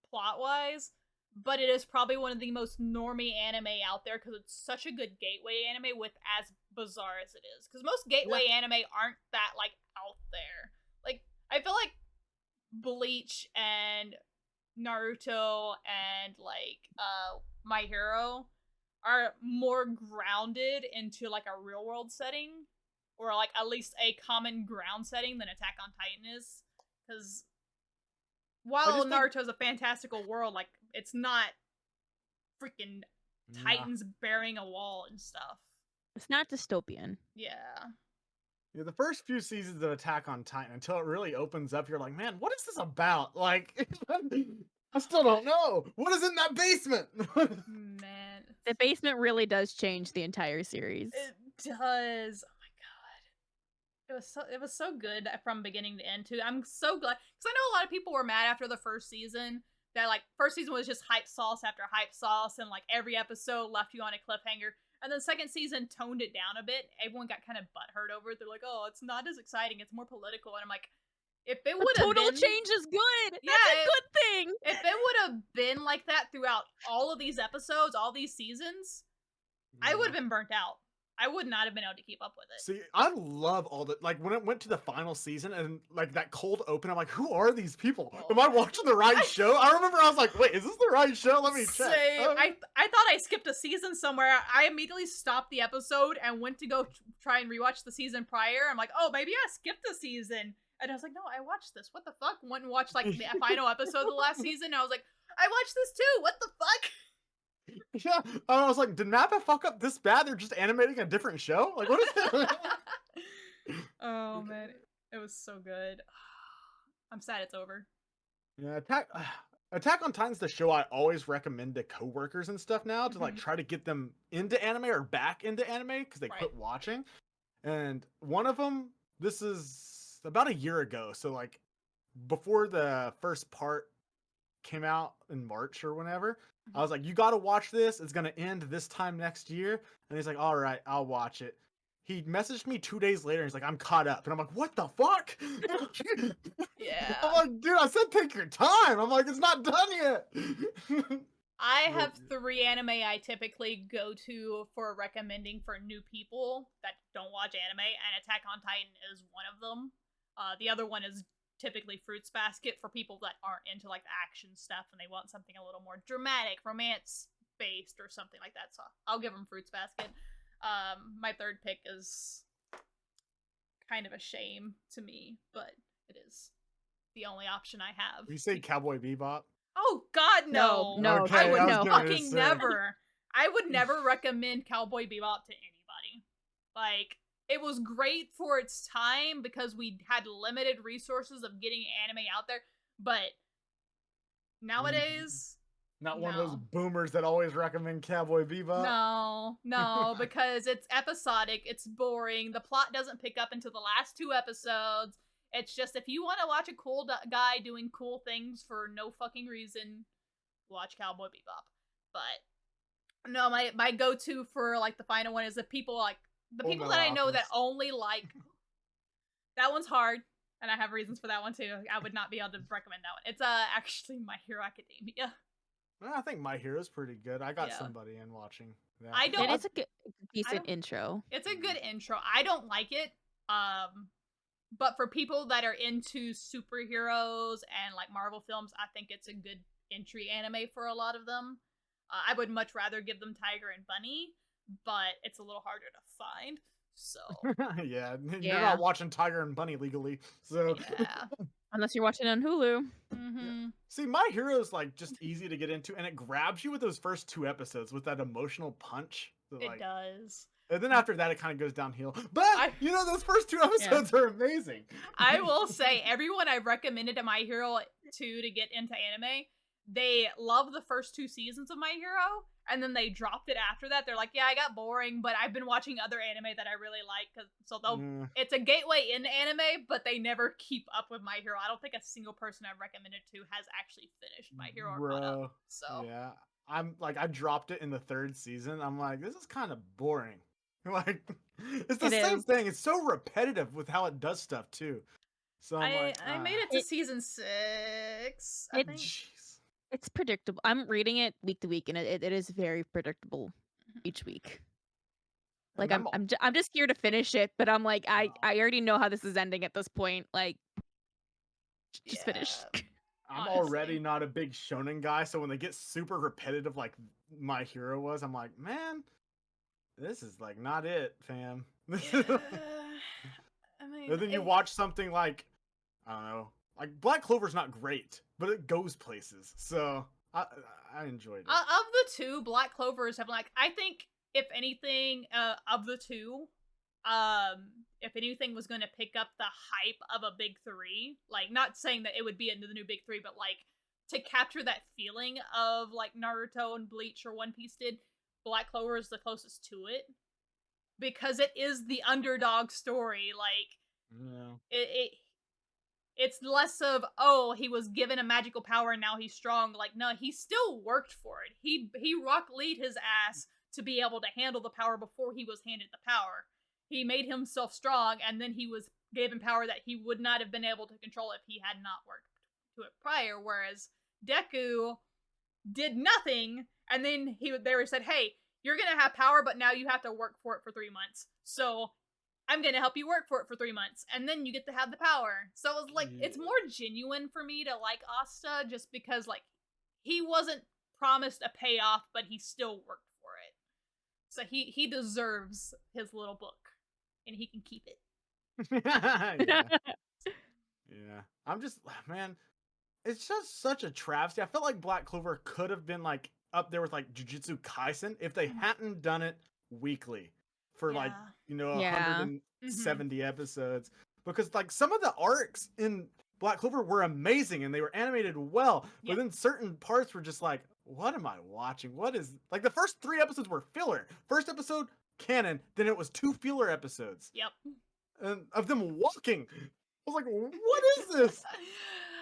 plot wise, but it is probably one of the most normie anime out there because it's such a good gateway anime with as bizarre as it is. Because most gateway anime aren't that like out there. Like I feel like Bleach and Naruto and like My Hero are more grounded into like a real world setting, or like at least a common ground setting, than Attack on Titan is. Because while Naruto's a fantastical world, like it's not freaking Titans bearing a wall and stuff. It's not dystopian. Yeah. Yeah, the first few seasons of Attack on Titan, until it really opens up, you're like, man, what is this about? Like, I still don't know. What is in that basement? Man. The basement really does change the entire series. It does. Oh my god. It was so good from beginning to end too. I'm so glad, because I know a lot of people were mad after the first season that like first season was just hype sauce after hype sauce, and like every episode left you on a cliffhanger. And then second season toned it down a bit. Everyone got kind of butthurt over it. They're like, "Oh, it's not as exciting. It's more political." And I'm like, if it would have Total been change is good. Yeah, That's a good thing. if it would have been like that throughout all of these episodes, all these seasons, I would have been burnt out. I would not have been able to keep up with it. See, I love all the like when it went to the final season and like that cold open. I'm like, who are these people? Am I watching the right show? I remember I was like, wait, is this the right show? Let me check. I thought I skipped a season somewhere. I immediately stopped the episode and went to go try and rewatch the season prior. I'm like, oh, maybe I skipped a season. And I was like, no, I watched this. What the fuck? Went and watched like the final episode of the last season. And I was like, I watched this too. What the fuck? Yeah, I was like, did Mappa fuck up this bad? They're just animating a different show? Like, what is that? Oh man, it was so good. I'm sad it's over. Yeah, Attack on Titan's the show I always recommend to coworkers and stuff now to like try to get them into anime or back into anime because they quit watching. And one of them, this is about a year ago, so like before the first part came out in March or whenever. I was like, you got to watch this. It's going to end this time next year. And he's like, all right, I'll watch it. He messaged me 2 days later. And he's like, I'm caught up. And I'm like, what the fuck? Yeah. I'm like, dude, I said take your time. I'm like, it's not done yet. I have 3 anime I typically go to for recommending for new people that don't watch anime, and Attack on Titan is one of them. The other one is typically Fruits Basket for people that aren't into like the action stuff and they want something a little more dramatic, romance based, or something like that. So I'll give them Fruits Basket. My third pick is kind of a shame to me, but it is the only option I have. You say Cowboy Bebop? Oh God, no! No, Okay, I would I was gonna fucking say. never. I would never recommend Cowboy Bebop to anybody. Like, it was great for its time because we had limited resources of getting anime out there, but nowadays, Not one of those no. boomers that always recommend Cowboy Bebop. No, because it's episodic, it's boring, the plot doesn't pick up until the last 2 episodes. It's just, if you want to watch a cool guy doing cool things for no fucking reason, watch Cowboy Bebop. But no, my go-to for like the final one is the people that I know that only like. That one's hard, and I have reasons for that one too. I would not be able to recommend that one. It's actually My Hero Academia. Well, I think My Hero's pretty good. I got Yeah. somebody in watching that. I don't. It is a good, decent intro. It's a good intro. I don't like it. But for people that are into superheroes and like Marvel films, I think it's a good entry anime for a lot of them. I would much rather give them Tiger and Bunny, but it's a little harder to find. So yeah, you're Yeah. not watching Tiger and Bunny legally, so yeah. Unless you're watching it on Hulu. Mm-hmm. See, My Hero's like just easy to get into, and it grabs you with those first 2 episodes with that emotional punch. So, It does. And then after that, it kind of goes downhill. But you know, those first 2 episodes are amazing. I will say, everyone I've recommended to My Hero to get into anime, they love the first 2 seasons of My Hero, and then they dropped it after that. They're like, yeah, I got boring, but I've been watching other anime that I really like. So it's a gateway into anime, but they never keep up with My Hero. I don't think a single person I've recommended to has actually finished My Hero or caught up. So yeah, I'm like, I dropped it in the 3rd season. I'm like, this is kind of boring. Like, it's the same thing. It's so repetitive with how it does stuff too. So I made it to season 6. I think. It's predictable. I'm reading it week to week, and it is very predictable each week. Like, I'm just here to finish it, but I'm like, I already know how this is ending at this point. Like, just finish. I'm already not a big shonen guy, so when they get super repetitive like My Hero was, I'm like, man, this is like not it, fam. Yeah. I mean, and then you watch something like, I don't know, like Black Clover's not great, but it goes places. So I enjoyed it. Of the 2, Black Clovers have like, I think if anything, of the 2, if anything was going to pick up the hype of a big 3, like, not saying that it would be into the new big 3, but like to capture that feeling of like Naruto and Bleach or One Piece did, Black Clover is the closest to it, because it is the underdog story. Like, it's less of, oh, he was given a magical power and now he's strong. Like, no, he still worked for it. He rock lead his ass to be able to handle the power before he was handed the power. He made himself strong, and then he was given power that he would not have been able to control if he had not worked to it prior. Whereas Deku did nothing, and then they were said, hey, you're gonna have power, but now you have to work for it for 3 months. So I'm gonna help you work for it for 3 months, and then you get to have the power. So it was like, it's more genuine for me to like Asta, just because like he wasn't promised a payoff, but he still worked for it. So he deserves his little book, and he can keep it. Yeah. I'm just, man, it's just such a travesty. I felt like Black Clover could have been like up there with like Jujutsu Kaisen if they hadn't done it weekly for like, you know, 170 episodes. Because like some of the arcs in Black Clover were amazing and they were animated well, but then certain parts were just like, what am I watching? What is, like, the first 3 episodes were filler. First episode, canon, then it was 2 filler episodes. And of them walking. I was like, what is this?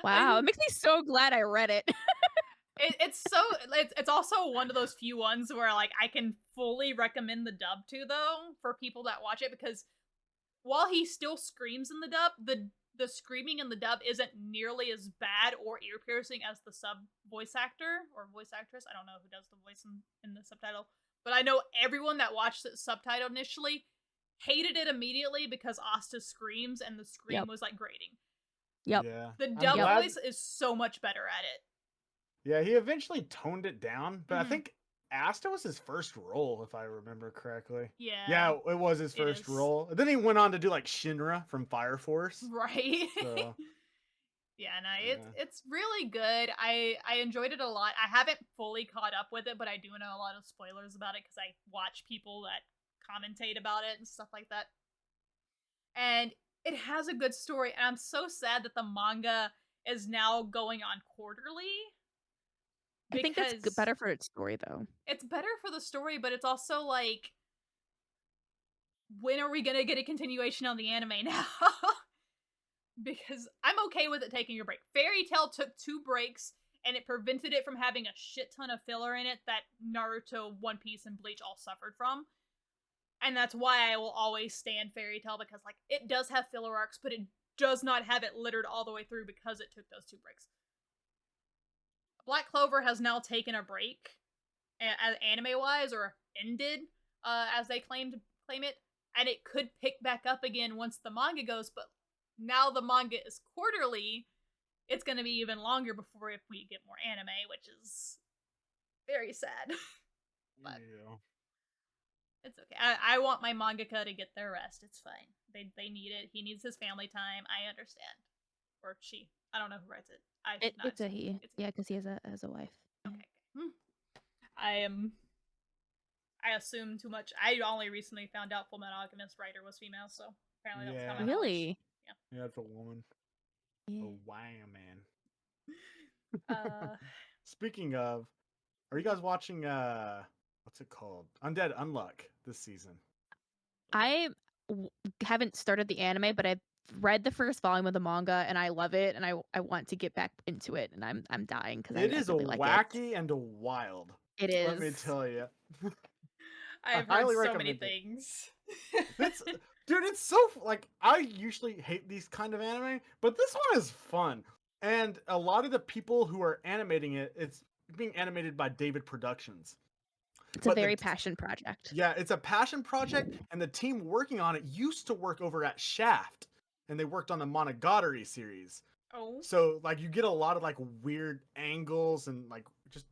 Wow, it makes me so glad I read it. It's also one of those few ones where like I can fully recommend the dub to though for people that watch it, because while he still screams in the dub, the screaming in the dub isn't nearly as bad or ear piercing as the sub voice actor or voice actress. I don't know who does the voice in the subtitle, but I know everyone that watched the subtitle initially hated it immediately because Asta screams and the scream Yep. was like grating. Yep. Yeah. The I'm dub glad- voice is so much better at it. Yeah, he eventually toned it down, but I Mhm. think Asta was his first role, if I remember correctly. Yeah. Yeah, it was his it first is. role. Then he went on to do like Shinra from Fire Force. Right. So Yeah, no, Yeah. it's really good. I enjoyed it a lot. I haven't fully caught up with it, but I do know a lot of spoilers about it because I watch people that commentate about it and stuff like that. And it has a good story, and I'm so sad that the manga is now going on quarterly. I think that's Because better for its story, though. it's better for the story, but it's also like, when are we gonna get a continuation on the anime now? Because I'm okay with it taking a break. Fairy Tail took 2 breaks, and it prevented it from having a shit ton of filler in it that Naruto, One Piece, and Bleach all suffered from. And that's why I will always stand Fairy Tail, because like it does have filler arcs, but it does not have it littered all the way through because it took those 2 breaks. Black Clover has now taken a break, anime-wise, or ended, as they claim it, and it could pick back up again once the manga goes, but now the manga is quarterly, it's going to be even longer before if we get more anime, which is very sad. But yeah. it's okay. I want my mangaka to get their rest. It's fine. They need it. He needs his family time. I understand. Or she. I don't know who writes it. It's a he. Yeah, because he has a wife. Okay. I assume too much. I only recently found out Fullmetal Alchemist writer was female, so apparently that was kind of Really? Yeah, it's a woman. Yeah. Oh wow, man. Uh, Speaking of, are you guys watching what's it called? Undead Unluck this season. I haven't started the anime, but I've read the first volume of the manga and I love it, and I want to get back into it, and I'm dying because It I is really like wacky and wild. it. It Let me is. tell you. I've highly heard so many recommend it. things. Dude, it's so like I usually hate these kind of anime, but this one is fun. And a lot of the people who are animating it, it's being animated by David Productions. It's a very passion project. Yeah, it's a passion project, and the team working on it used to work over at Shaft, and they worked on the Monogatari series. Oh. So like you get a lot of like weird angles and like just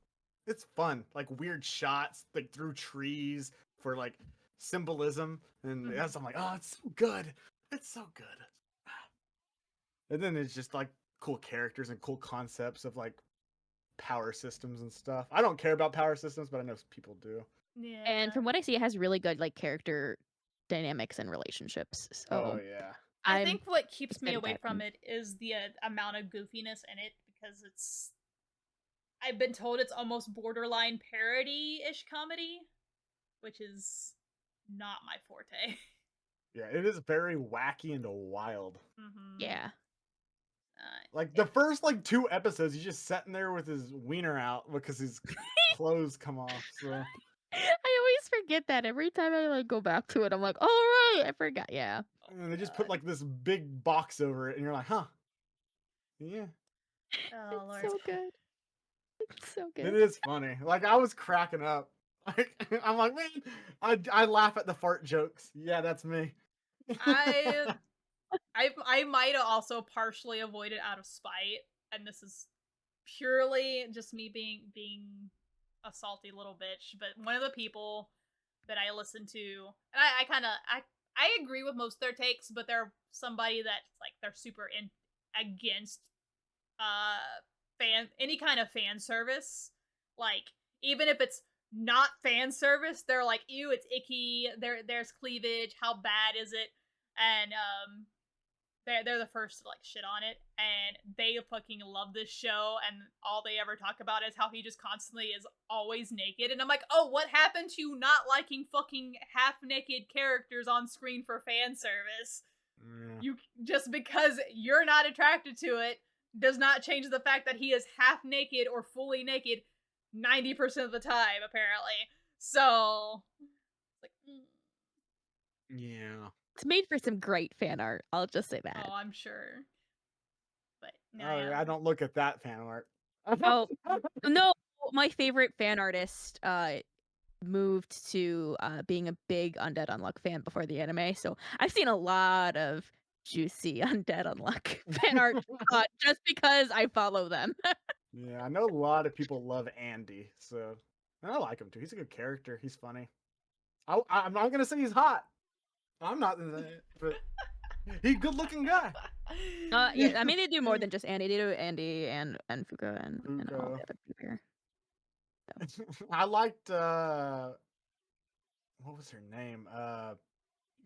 it's fun, like weird shots like through trees for like symbolism, and as I'm like, oh, it's so good, it's so good. And then it's just like cool characters and cool concepts of like power systems and stuff. I don't care about power systems, but I know people do. Yeah. And from what I see, it has really good like character dynamics and relationships. So Oh yeah. I think what keeps me excited to away dive from in. it is the amount of goofiness in it, because I've been told it's almost borderline parody-ish comedy, which is not my forte. Yeah, it is very wacky and wild. Yeah. Like the first like 2 episodes, he's just sitting there with his wiener out because his clothes come off. So I always forget that every time I like go back to it. I'm like, oh right, I forgot. Yeah. and they just put like this big box over it, and you're like, huh? Yeah, Oh, It's Lord. so good. It's so it good. is funny. Like I was cracking up. Like, I'm like, man, I laugh at the fart jokes. Yeah, that's me. I might have also partially avoided out of spite, and this is purely just me being a salty little bitch. But one of the people that I listen to, and I agree with most of their takes, but they're somebody that's like they're super against any kind of fan service. Like even if it's not fan service, they're like, ew, it's icky. There's cleavage. How bad is it? And they're the first to like shit on it, and they fucking love this show, and all they ever talk about is how he just constantly is always naked. And I'm like, oh, what happened to you not liking fucking half naked characters on screen for fan service? Yeah. You just because you're not attracted to it does not change the fact that he is half naked or fully naked 90% of the time, apparently. So, like, Yeah. It's made for some great fan art. I'll just say that. oh, I'm sure. But no, Oh, yeah. I don't look at that fan art. Oh no, my favorite fan artist moved to being a big Undead Unluck fan before the anime, so I've seen a lot of juicy Undead Unluck fan art just because I follow them. Yeah, I know a lot of people love Andy, so and I like him too. He's a good character. He's funny. I'm not gonna say he's hot. I'm not, but he's a good-looking guy. Yeah, I mean they do more than just Andy. They do Andy and Fuka and all Fuko. the other people here. I liked what was her name?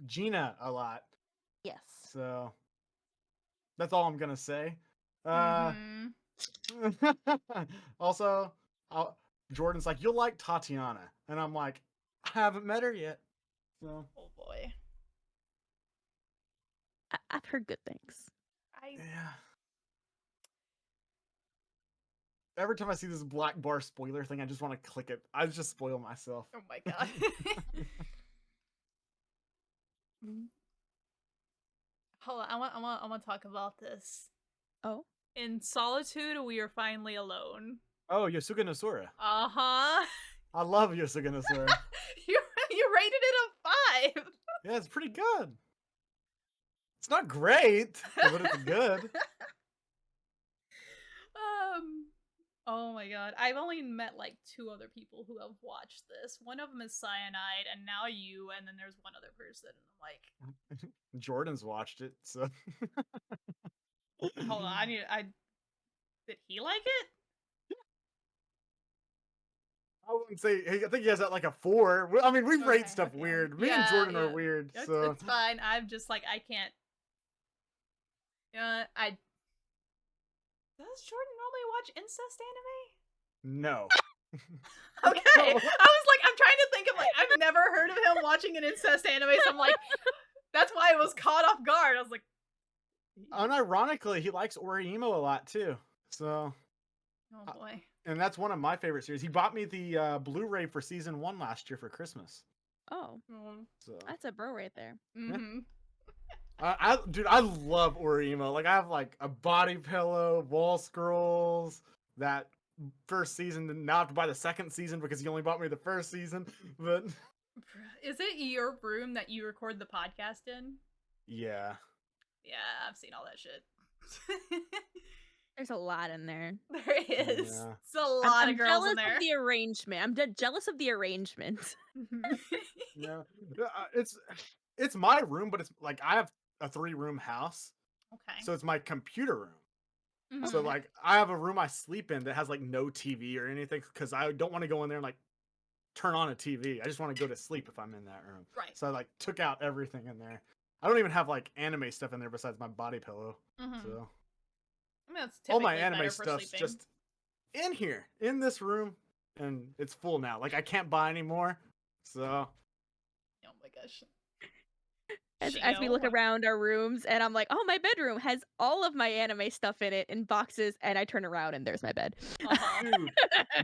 Gina a lot. Yes. So that's all I'm gonna say. Mhm. Also, Jordan's like, you'll like Tatiana, and I'm like, I haven't met her yet. So Oh boy. I've heard good things. yeah. Every time I see this black bar spoiler thing, I just want to click it. I just spoil myself. Oh my god. Hold on, I want to talk about this. Oh. In solitude, we are finally alone. Oh, Yosuke Nosura. Uh-huh. I love Yosuke Nosura. you rated it a 5. Yeah, it's pretty good. It's not great, but it's good. Oh my god. I've only met like 2 other people who have watched this. One of them is Cyanide, and now you, and then there's one other person. And I'm like, Jordan's watched it, so. hold on, did he like it? I wouldn't say. I think he has that like a 4. I mean, we rate stuff okay. weird. Me and Jordan are weird, so. It's fine. I'm just like, I can't. Does Jordan normally watch incest anime? No. Okay. I was like, I'm trying to think of like, I've never heard of him watching an incest anime, so I'm like, that's why I was caught off guard. I was like, Unironically, he likes Orihimo a lot too. So. oh boy. And that's one of my favorite series. He bought me the Blu-ray for season 1 last year for Christmas. Oh. So That's a bro right there. Mm-hmm. Dude, I love Orihimo. Like, I have like a body pillow, wall scrolls, that first season. And now I have to buy the second season because he only bought me the first season. But Is it your room that you record the podcast in? yeah. Yeah, I've seen all that shit. There's a lot in there. There is. Yeah. It's a lot of girls in there. I'm jealous of the arrangement. I'm jealous of the arrangement. Yeah. It's my room, but it's like I have a 3-room house. Okay. So it's my computer room. Mhm. So like I have a room I sleep in that has like no TV or anything because I don't want to go in there and like turn on a TV. I just want to go to sleep if I'm in that room. Right. So I like took out everything in there. I don't even have like anime stuff in there besides my body pillow. Mhm. So I mean, that's all my typically anime better for stuff's sleeping. just in here, in this room, and it's full now. Like I can't buy anymore. So Oh my gosh. As we look Shio. around our rooms, and I'm like, oh, my bedroom has all of my anime stuff in it in boxes, and I turn around and there's my bed. dude,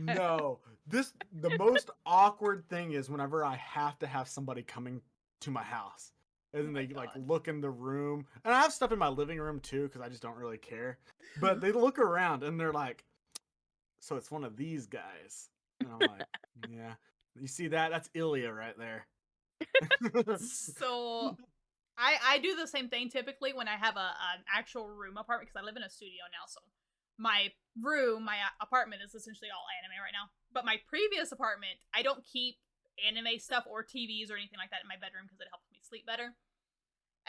no. The most awkward thing is whenever I have to have somebody coming to my house. And then Oh my they like God. look in the room. And I have stuff in my living room too, because I just don't really care. But they look around and they're like, so it's one of these guys. And I'm like, yeah. You see that? That's Ilya right there. So I do the same thing typically when I have an actual room apartment because I live in a studio now. So my room, my apartment is essentially all anime right now. But my previous apartment, I don't keep anime stuff or TVs or anything like that in my bedroom because it helps me sleep better.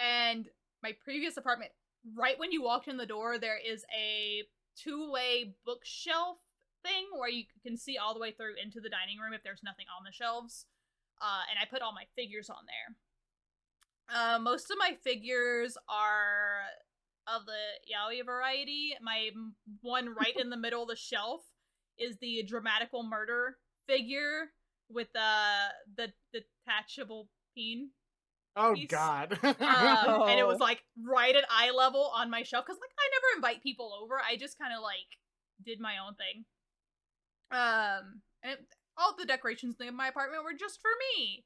And my previous apartment, right when you walked in the door, there is a 2-way bookshelf thing where you can see all the way through into the dining room if there's nothing on the shelves. And I put all my figures on there. Most of my figures are of the yaoi variety. My one right in the middle of the shelf is the dramatical murder figure with the detachable peen. Oh piece. God. And it was Oh. like right at eye level on my shelf because like I never invite people over. I just kind of like did my own thing. And all the decorations in my apartment were just for me.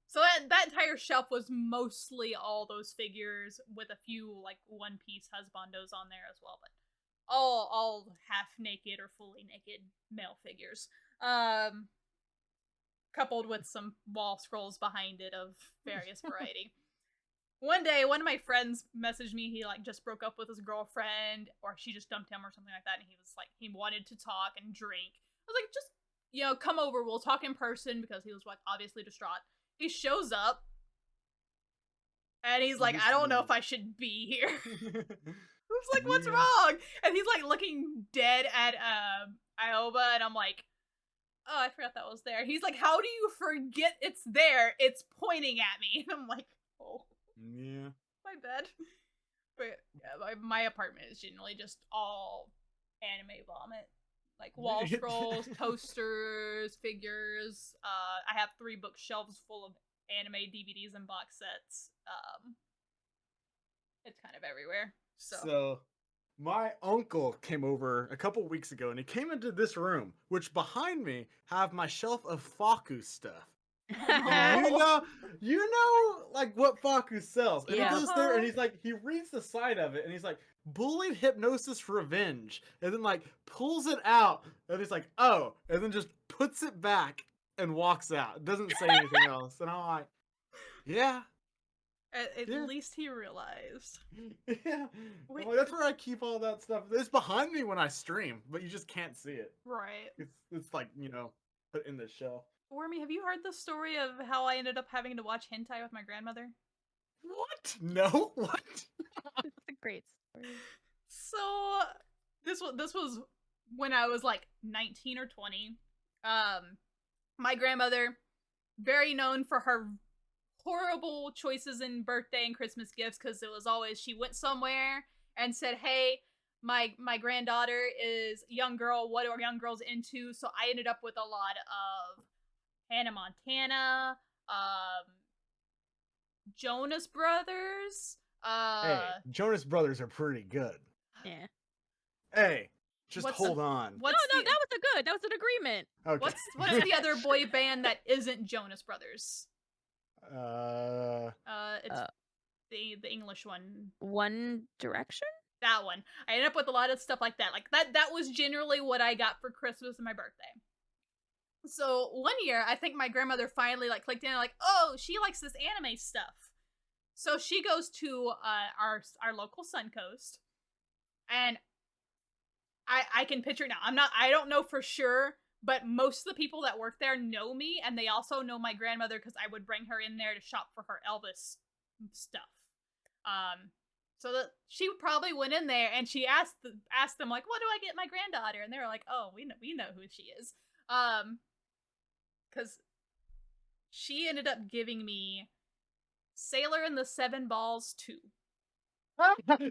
So that entire shelf was mostly all those figures with a few like one piece husbandos on there as well, but all half naked or fully naked male figures. Coupled with some wall scrolls behind it of various variety. One day, one of my friends messaged me. He like just broke up with his girlfriend, or she just dumped him, or something like that. And he was like, he wanted to talk and drink. I was like, just come over. We'll talk in person because he was like obviously distraught. He shows up, and he's like, I don't know if I should be here. I was like, what's wrong? And he's like looking dead at Ioba, and I'm like, oh, I forgot that was there. He's like, how do you forget it's there? It's pointing at me. And I'm like, oh. Yeah. My bad. But yeah, my apartment is generally just all anime vomit. Like wall scrolls, posters, figures. I have 3 bookshelves full of anime DVDs and box sets. It's kind of everywhere. So my uncle came over a couple weeks ago and he came into this room, which behind me have my shelf of Faku stuff. And you know, like what Faku sells. And Yeah. he goes there and he's like, he reads the side of it and he's like, bullied hypnosis revenge. And then like pulls it out and he's like, oh, and then just puts it back and walks out. Doesn't say anything else. And I'm like, yeah. At least he realized. Yeah. Wait. Well, that's where I keep all that stuff. It's behind me when I stream, but you just can't see it. Right. It's like, put in the shelf. Wormy, have you heard the story of how I ended up having to watch hentai with my grandmother? What? No? What? It's a great story. So this was when I was like 19 or 20. My grandmother, very known for her horrible choices in birthday and Christmas gifts, because it was always she went somewhere and said, hey, my granddaughter is a young girl, what are young girls into? So I ended up with a lot of Hannah Montana, Jonas Brothers. Hey, Jonas Brothers are pretty good. Yeah. Hey, just hold on. No, that was an agreement. Okay. What's the other boy band that isn't Jonas Brothers? It's the English one. One Direction? That one. I ended up with a lot of stuff like that. Like that was generally what I got for Christmas and my birthday. So one year, I think my grandmother finally like clicked in and like, oh, she likes this anime stuff. So she goes to our local Suncoast, and I can picture now. I don't know for sure, but most of the people that work there know me, and they also know my grandmother because I would bring her in there to shop for her Elvis stuff. So that she probably went in there and she asked them like, what do I get my granddaughter? And they were like, oh, we know who she is. Because she ended up giving me Sailor and the Seven Balls 2.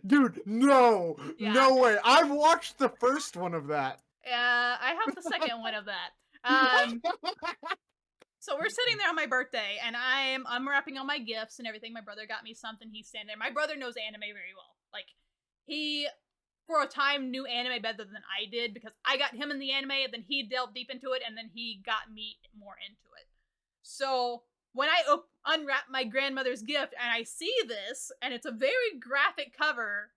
Dude, no! Yeah. No way! I've watched the first one of that. I have the second one of that. So we're sitting there on my birthday, and I'm unwrapping all my gifts and everything. My brother got me something. He's standing there. My brother knows anime very well. Like, he, for a time, knew anime better than I did, because I got him in the anime, and then he delved deep into it, and then he got me more into it. So when I unwrap my grandmother's gift, and I see this, and it's a very graphic cover,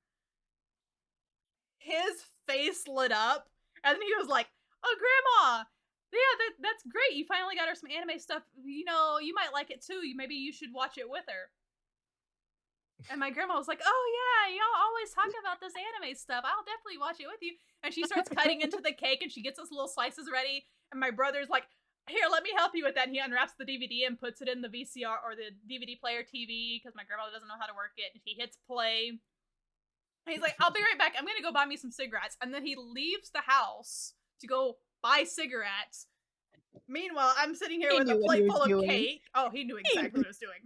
his face lit up, and then he was like, oh, Grandma! Yeah, that's great. You finally got her some anime stuff. You might like it too. Maybe you should watch it with her. And my grandma was like, oh yeah, y'all always talk about this anime stuff. I'll definitely watch it with you. And she starts cutting into the cake, and she gets us little slices ready. And my brother's like, here, let me help you with that. And he unwraps the DVD and puts it in the VCR or the DVD player TV, because my grandma doesn't know how to work it. And he hits play. And he's like, I'll be right back. I'm going to go buy me some cigarettes. And then he leaves the house to go buy cigarettes. Meanwhile, I'm sitting here with a plate full of cake. Oh, he knew exactly what I was doing.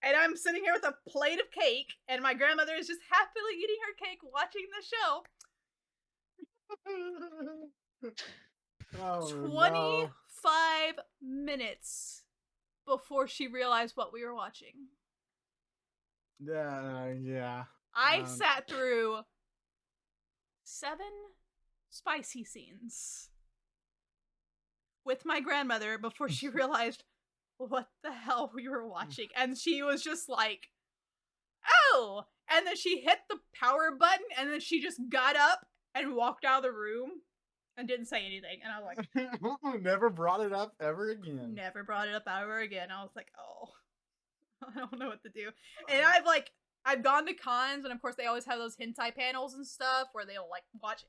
And I'm sitting here with a plate of cake, and my grandmother is just happily eating her cake, watching the show. Oh, 25 minutes before she realized what we were watching. Yeah. I sat through 7 spicy scenes with my grandmother before she realized what the hell we were watching. And she was just like, oh! And then she hit the power button and then she just got up and walked out of the room and didn't say anything. And I was like, never brought it up ever again. Never brought it up ever again. I was like, oh, I don't know what to do. And I've gone to cons, and of course they always have those hentai panels and stuff where they'll like watch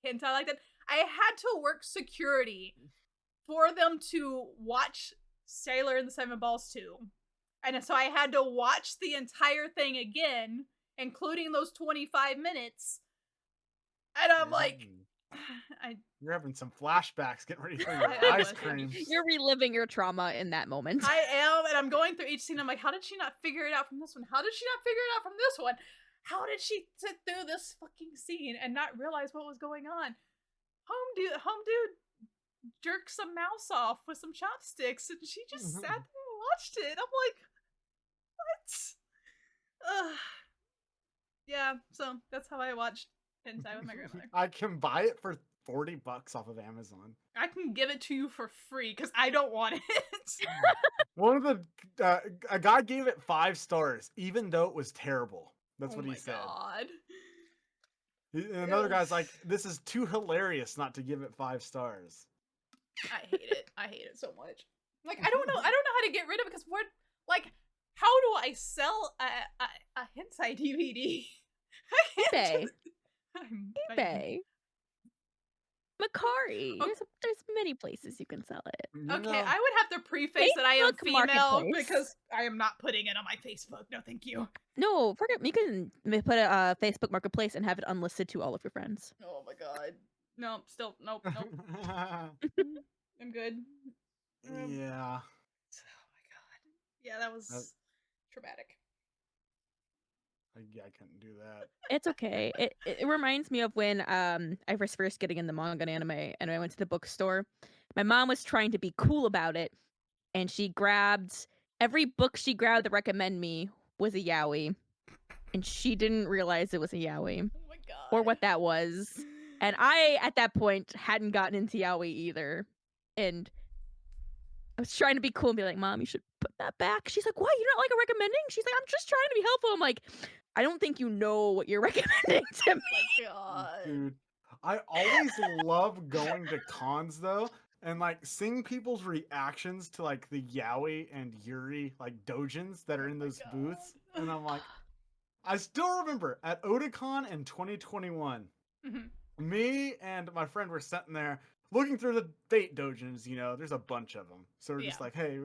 hentai like that. I had to work security for them to watch Sailor and the Seven Balls 2. And so I had to watch the entire thing again, including those 25 minutes. And I'm like, You're having some flashbacks getting ready for your ice cream. You're reliving your trauma in that moment. I am, and I'm going through each scene. I'm like, how did she not figure it out from this one? How did she not figure it out from this one? How did she sit through this fucking scene and not realize what was going on? Home dude jerked some mouse off with some chopsticks, and she just sat there and watched it. I'm like, what? Yeah, so that's how I watched hentai with my grandmother. I can buy it for $40 off of Amazon. I can give it to you for free because I don't want it. One of the a guy gave it 5 stars, even though it was terrible. That's what he said. God. Another guy's like, "This is too hilarious not to give it 5 stars." I hate it. I hate it so much. Like, I don't know how to get rid of it because what? Like, how do I sell a hentai DVD? eBay. eBay. Macari. Okay. There's many places you can sell it. Okay, I would have to preface that I am Facebook female Marketplace. because I am not putting it on my Facebook. No, thank you. No, forget. You can put a Facebook Marketplace and have it unlisted to all of your friends. Oh my god. No, still nope. I'm good. Yeah. Oh my god. Yeah, that was traumatic. I couldn't do that. It's okay. It reminds me of when I was first getting into manga and anime, and I went to the bookstore. My mom was trying to be cool about it, and she grabbed every book she grabbed to recommend me was a yaoi, and she didn't realize it was a yaoi Oh my god. or what that was. And I, at that point, hadn't gotten into yaoi either, and I was trying to be cool and be like, "Mom, you should put that back." She's like, "What? You're not like a recommending?" She's like, "I'm just trying to be helpful." I'm like, I don't think you know what you're recommending to me. Oh my god. Dude, I always love going to cons though, and like seeing people's reactions to like the yaoi and yuri like dojins that are in those booths, and I'm like, I still remember at Otakon in 2021, me and my friend were sitting there looking through the Fate dojins. You know, there's a bunch of them, so we're just like, hey,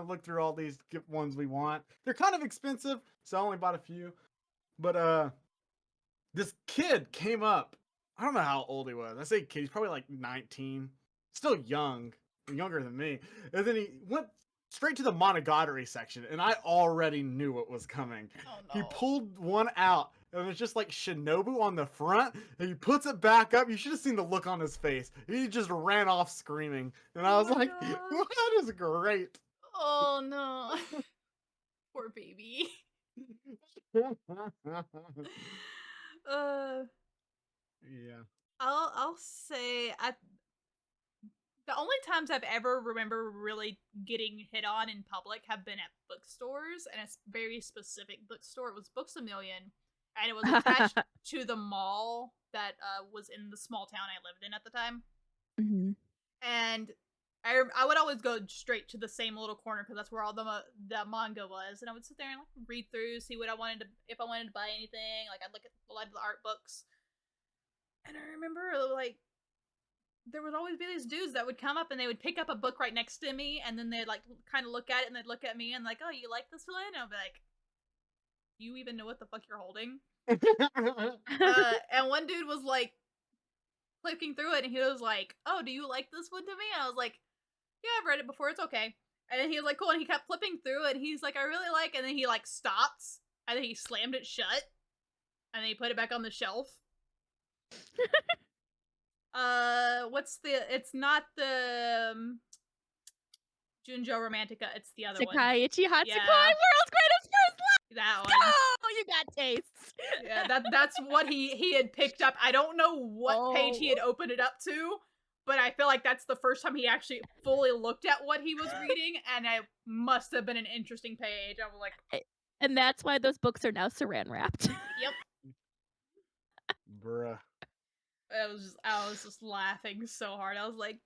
look through all these ones we want. They're kind of expensive, so I only bought a few. But this kid came up. I don't know how old he was. I say kid, he's probably like 19. Still young, younger than me. And then he went straight to the Monogatari section, and I already knew what was coming. Oh, no. He pulled one out, and it was just like Shinobu on the front, and he puts it back up. You should have seen the look on his face. He just ran off screaming. And I was like, that is great. Oh no. Poor baby. Yeah. I'll say the only times I've ever remember really getting hit on in public have been at bookstores, and it's a very specific bookstore. It was Books A Million, and it was attached to the mall that was in the small town I lived in at the time. And I would always go straight to the same little corner because that's where all the manga was, and I would sit there and like read through, see what I wanted to, if I wanted to buy anything. Like I'd look at a lot of the art books, and I remember like there would always be these dudes that would come up and they would pick up a book right next to me, and then they'd like kind of look at it and they'd look at me and like, oh, you like this one? And I'd be like, you even know what the fuck you're holding? And one dude was like flipping through it, and he was like, oh, do you like this one to me? And I was like, yeah, I've read it before, it's okay. And then he was like, cool, and he kept flipping through it, and he's like, I really like it. And then he like stopped, and then he slammed it shut, and then he put it back on the shelf. It's not the Junjo Romantica, it's the other one. Sekaiichi Hatsukoi, Yeah. World's Greatest First Love! That one. Oh, you got tastes! Yeah, that's what he had picked up. I don't know what page he had opened it up to, but I feel like that's the first time he actually fully looked at what he was reading, and it must have been an interesting page. I was like... And that's why those books are now saran wrapped. Yep. Bruh. I was just laughing so hard. I was like,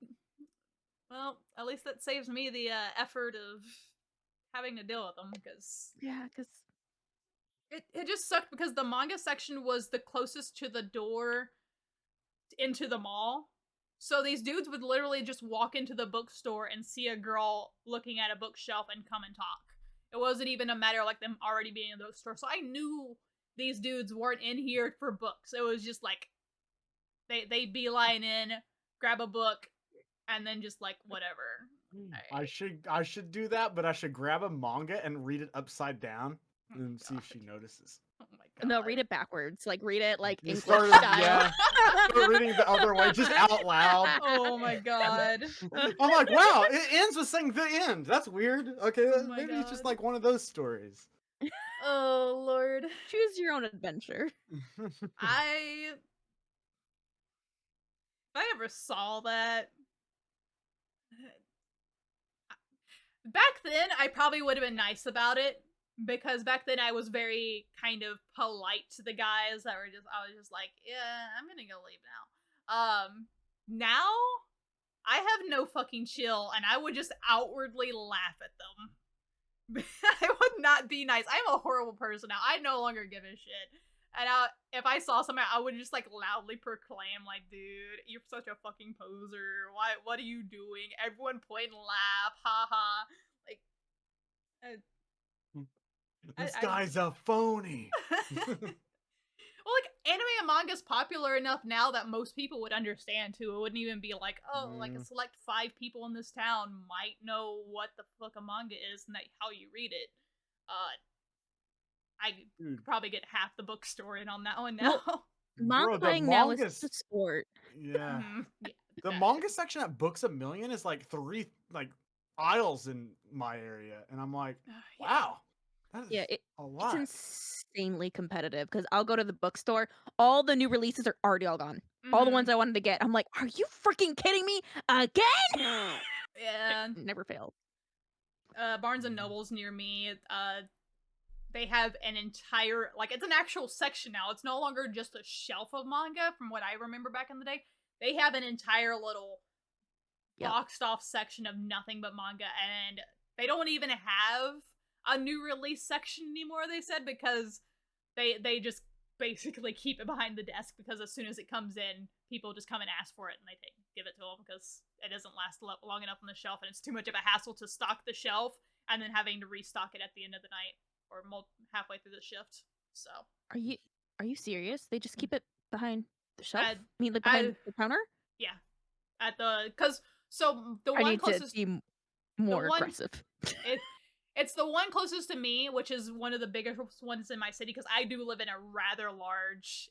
well, at least that saves me the effort of having to deal with them, because... Yeah, because... It just sucked because the manga section was the closest to the door into the mall. So these dudes would literally just walk into the bookstore and see a girl looking at a bookshelf and come and talk. It wasn't even a matter of like them already being in the bookstore. So I knew these dudes weren't in here for books. It was just like they beeline in, grab a book, and then just like whatever. I should do that, but I should grab a manga and read it upside down and see if she notices. Oh my god. No, read it backwards. Like, read it like English Start style. Yeah, start reading the other way, just out loud. Oh my god. I'm like, wow, it ends with saying the end. That's weird. Okay, Oh my maybe it's just God. like one of those stories. Oh lord. Choose your own adventure. If I ever saw that, back then I probably would have been nice about it, because back then I was very kind of polite to the guys that were just... I was just like, yeah, I'm gonna go leave now. Now I have no fucking chill, and I would just outwardly laugh at them. I would not be nice. I'm a horrible person now. I no longer give a shit. And if I saw something, I would just like loudly proclaim, like, dude, you're such a fucking poser. What are you doing? Everyone point and laugh. Ha ha. Like, This guy's a phony. well, like, anime and manga's popular enough now that most people would understand, too. It wouldn't even be like, oh, like a select 5 people in this town might know what the fuck a manga is and how you read it. I could probably get half the bookstore in on that one now. Well, manga buying now is just a sport. Yeah. Yeah, The manga section at Books A Million is like 3 aisles in my area, and I'm like, wow, that is a lot. It's insanely competitive, because I'll go to the bookstore, all the new releases are already all gone. All the ones I wanted to get, I'm like, are you freaking kidding me again? Yeah. It never fails. Barnes and Nobles near me, they have an entire, like, it's an actual section now. It's no longer just a shelf of manga, from what I remember back in the day. They have an entire little boxed off section of nothing but manga, and they don't even have a new release section anymore, they said, because they just basically keep it behind the desk, because as soon as it comes in, people just come and ask for it, and they give it to them, because it doesn't last long enough on the shelf, and it's too much of a hassle to stock the shelf and then having to restock it at the end of the night or halfway through the shift. So are you serious? They just keep it behind the shelf? I mean, like behind the counter? Yeah, at the the one I need closest to be more aggressive. It's the one closest to me, which is one of the biggest ones in my city, because I do live in a rather large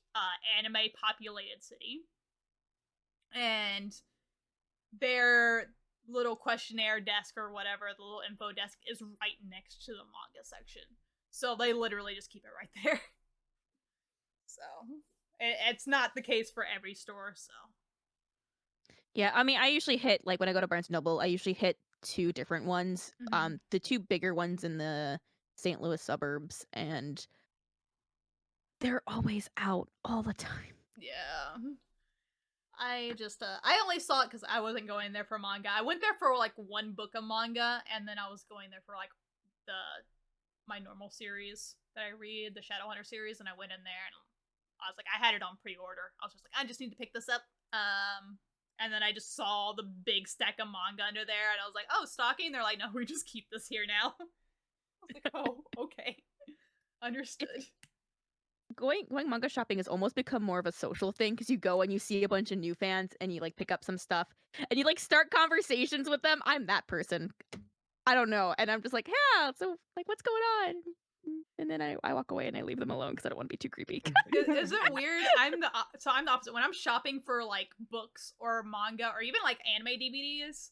anime populated city, and their little questionnaire desk or whatever, the little info desk, is right next to the manga section. So they literally just keep it right there. So it's not the case for every store, so. Yeah, I mean, I usually hit, like, when I go to Barnes & Noble, I usually hit 2 different ones. The 2 bigger ones in the St. Louis suburbs, and they're always out all the time. Yeah. I just, I only saw it because I wasn't going there for manga. I went there for, like, 1 book of manga, and then I was going there for, like, my normal series that I read, the Shadowhunter series, and I went in there, and I was like, I had it on pre-order. I was just like, I just need to pick this up. And then I just saw the big stack of manga under there, and I was like, oh, stocking? They're like, no, we just keep this here now. I was like, oh, okay. Understood. Going manga shopping has almost become more of a social thing, because you go and you see a bunch of new fans and you like pick up some stuff and you like start conversations with them. I'm that person. I don't know. And I'm just like, yeah, so like, what's going on? And then I walk away and I leave them alone because I don't want to be too creepy. Is it weird? I'm the opposite. When I'm shopping for like books or manga or even like anime DVDs,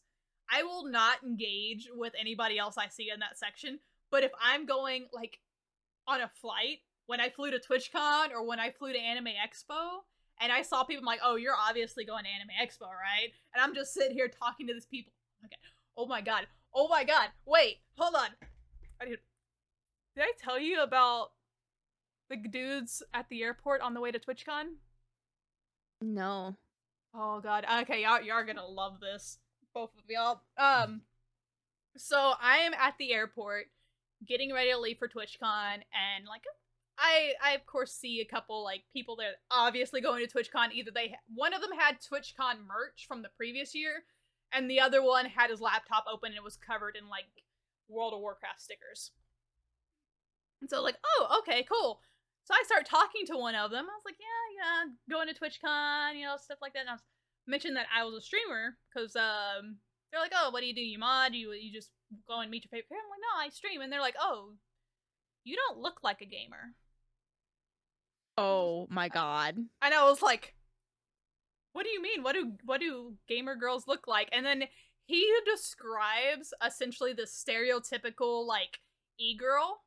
I will not engage with anybody else I see in that section. But if I'm going like on a flight, when I flew to TwitchCon or when I flew to Anime Expo, and I saw people, I'm like, oh, you're obviously going to Anime Expo, right? And I'm just sitting here talking to these people. Okay. Oh my god. Oh my god. Wait, hold on. Did I tell you about the dudes at the airport on the way to TwitchCon? No. Oh god. Okay, y'all are gonna love this. Both of y'all. So I am at the airport getting ready to leave for TwitchCon, and like I of course see a couple like people there obviously going to TwitchCon. Either one of them had TwitchCon merch from the previous year, and the other one had his laptop open and it was covered in like World of Warcraft stickers. And so like, oh, okay, cool. So I start talking to one of them. I was like, yeah, going to TwitchCon, you know, stuff like that. And I was mentioning that I was a streamer because they're like, oh, what do? You mod? You just go and meet your favorite character? I'm like, no, I stream. And they're like, oh, you don't look like a gamer. Oh my god. And I was like, what do you mean? What do gamer girls look like? And then he describes essentially the stereotypical like e-girl.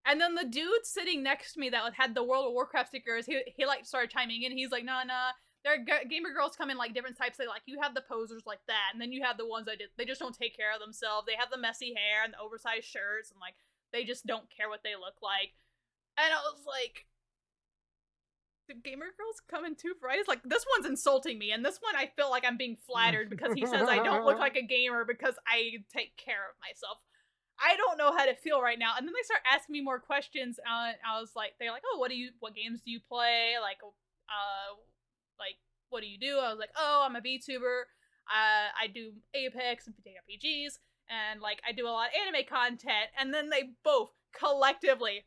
And then the dude sitting next to me that had the World of Warcraft stickers, he like started chiming in. He's like, nah, there are gamer girls come in like different types. They like, you have the posers like that, and then you have the ones that they just don't take care of themselves. They have the messy hair and the oversized shirts, and like they just don't care what they look like. And I was like, do gamer girls come in two varieties? Like, this one's insulting me, and this one I feel like I'm being flattered because he says I don't look like a gamer because I take care of myself. I don't know how to feel right now. And then they start asking me more questions. I was like, they're like, oh, what games do you play? Like, what do you do? I was like, oh, I'm a VTuber. I do Apex and RPGs, and like I do a lot of anime content. And then they both collectively,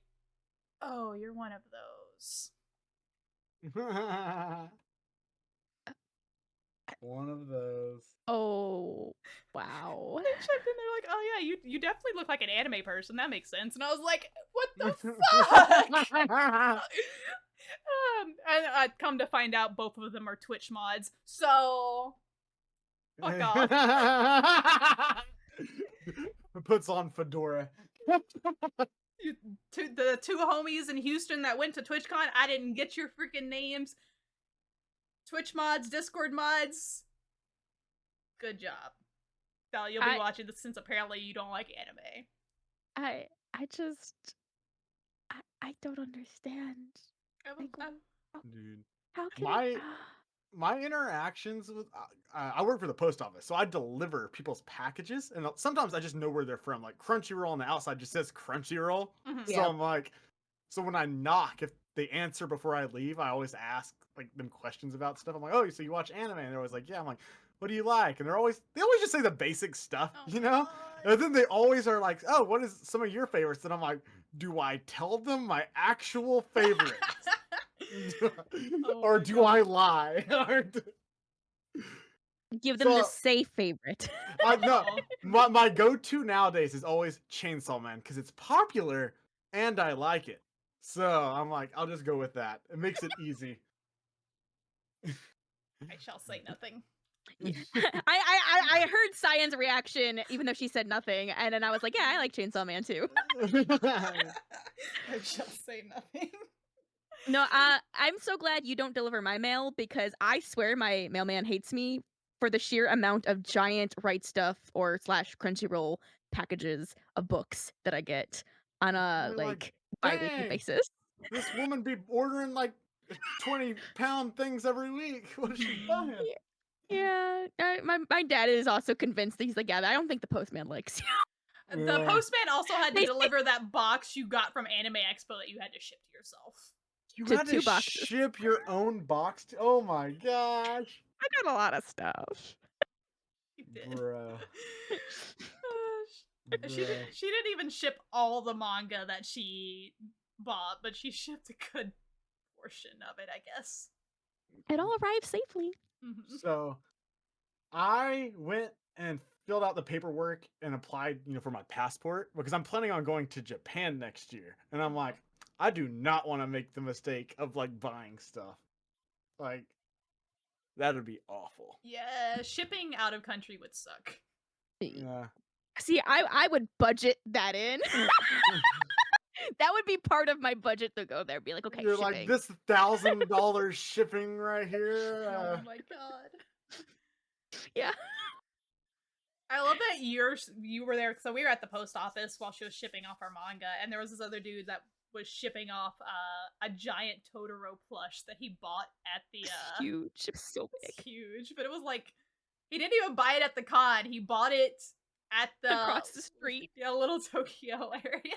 oh, you're one of those. One of those. Oh, wow. They chipped in. They're like, "Oh yeah, you definitely look like an anime person. That makes sense." And I was like, "What the fuck?" And I'd come to find out both of them are Twitch mods. So, fuck off. Puts on fedora. The two homies in Houston that went to TwitchCon, I didn't get your freaking names. Twitch mods, Discord mods. Good job. Dal, you'll be watching this since apparently you don't like anime. I don't understand. Like, Dude, how can my interactions with I work for the post office, so I deliver people's packages, and sometimes I just know where they're from. Like Crunchyroll on the outside just says Crunchyroll, so I'm like, so when I knock, if they answer before I leave, I always ask like them questions about stuff. I'm like, oh, so you watch anime? And they're always like, yeah. I'm like, what do you like? And they always just say the basic stuff, you know. God. And then they always are like, oh, what is some of your favorites? And I'm like, do I tell them my actual favorites? Or do I lie? Give them the safe favorite. No, my go-to nowadays is always Chainsaw Man because it's popular and I like it. So I'm like, I'll just go with that. It makes it easy. I shall say nothing. I heard Cyan's reaction, even though she said nothing, and then I was like, yeah, I like Chainsaw Man too. I shall say nothing. No, I'm so glad you don't deliver my mail because I swear my mailman hates me for the sheer amount of giant Right Stuff or / Crunchyroll packages of books that I get on a like bi-weekly basis. This woman be ordering like 20-pound things every week. What is she buying? Yeah, my dad is also convinced that he's like, yeah, I don't think the postman likes you. The postman also had to deliver that box you got from Anime Expo that you had to ship to yourself. You had to ship your own box? Oh my gosh. I got a lot of stuff. You did. Bro. She didn't even ship all the manga that she bought, but she shipped a good portion of it, I guess. It all arrived safely. Mm-hmm. So I went and filled out the paperwork and applied, for my passport because I'm planning on going to Japan next year. And I'm like, I do not want to make the mistake of like buying stuff. Like, That'd be awful. Yeah, shipping out of country would suck. Yeah. See, I would budget that in. That would be part of my budget to go there. Be like, okay, You're like, shipping. this $1,000 shipping right here. Oh my god. Yeah. I love that you were there. So we were at the post office while she was shipping off our manga, and there was this other dude that was shipping off a giant Totoro plush that he bought at the Huge. It was so It's big. huge, but it was like he didn't even buy it at the con. He bought it at the Across the street. little Tokyo area.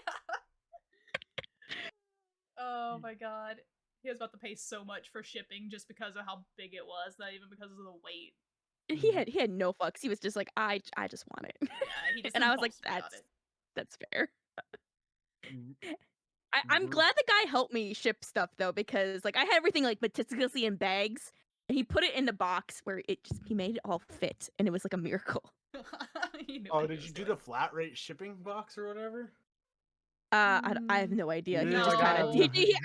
Oh my god. He was about to pay so much for shipping just because of how big it was, not even because of the weight. He had no fucks. He was just like, I just want it. Yeah, he just And I was like, impulsively got it. that's fair. Mm, I'm mhm. glad the guy helped me ship stuff though, because like I had everything like meticulously in bags, and he put it in the box where he made it all fit, and it was like a miracle. He knew Oh, what he did you was do doing. the flat rate shipping box or whatever? I have no idea. He Yeah, just like kind of No.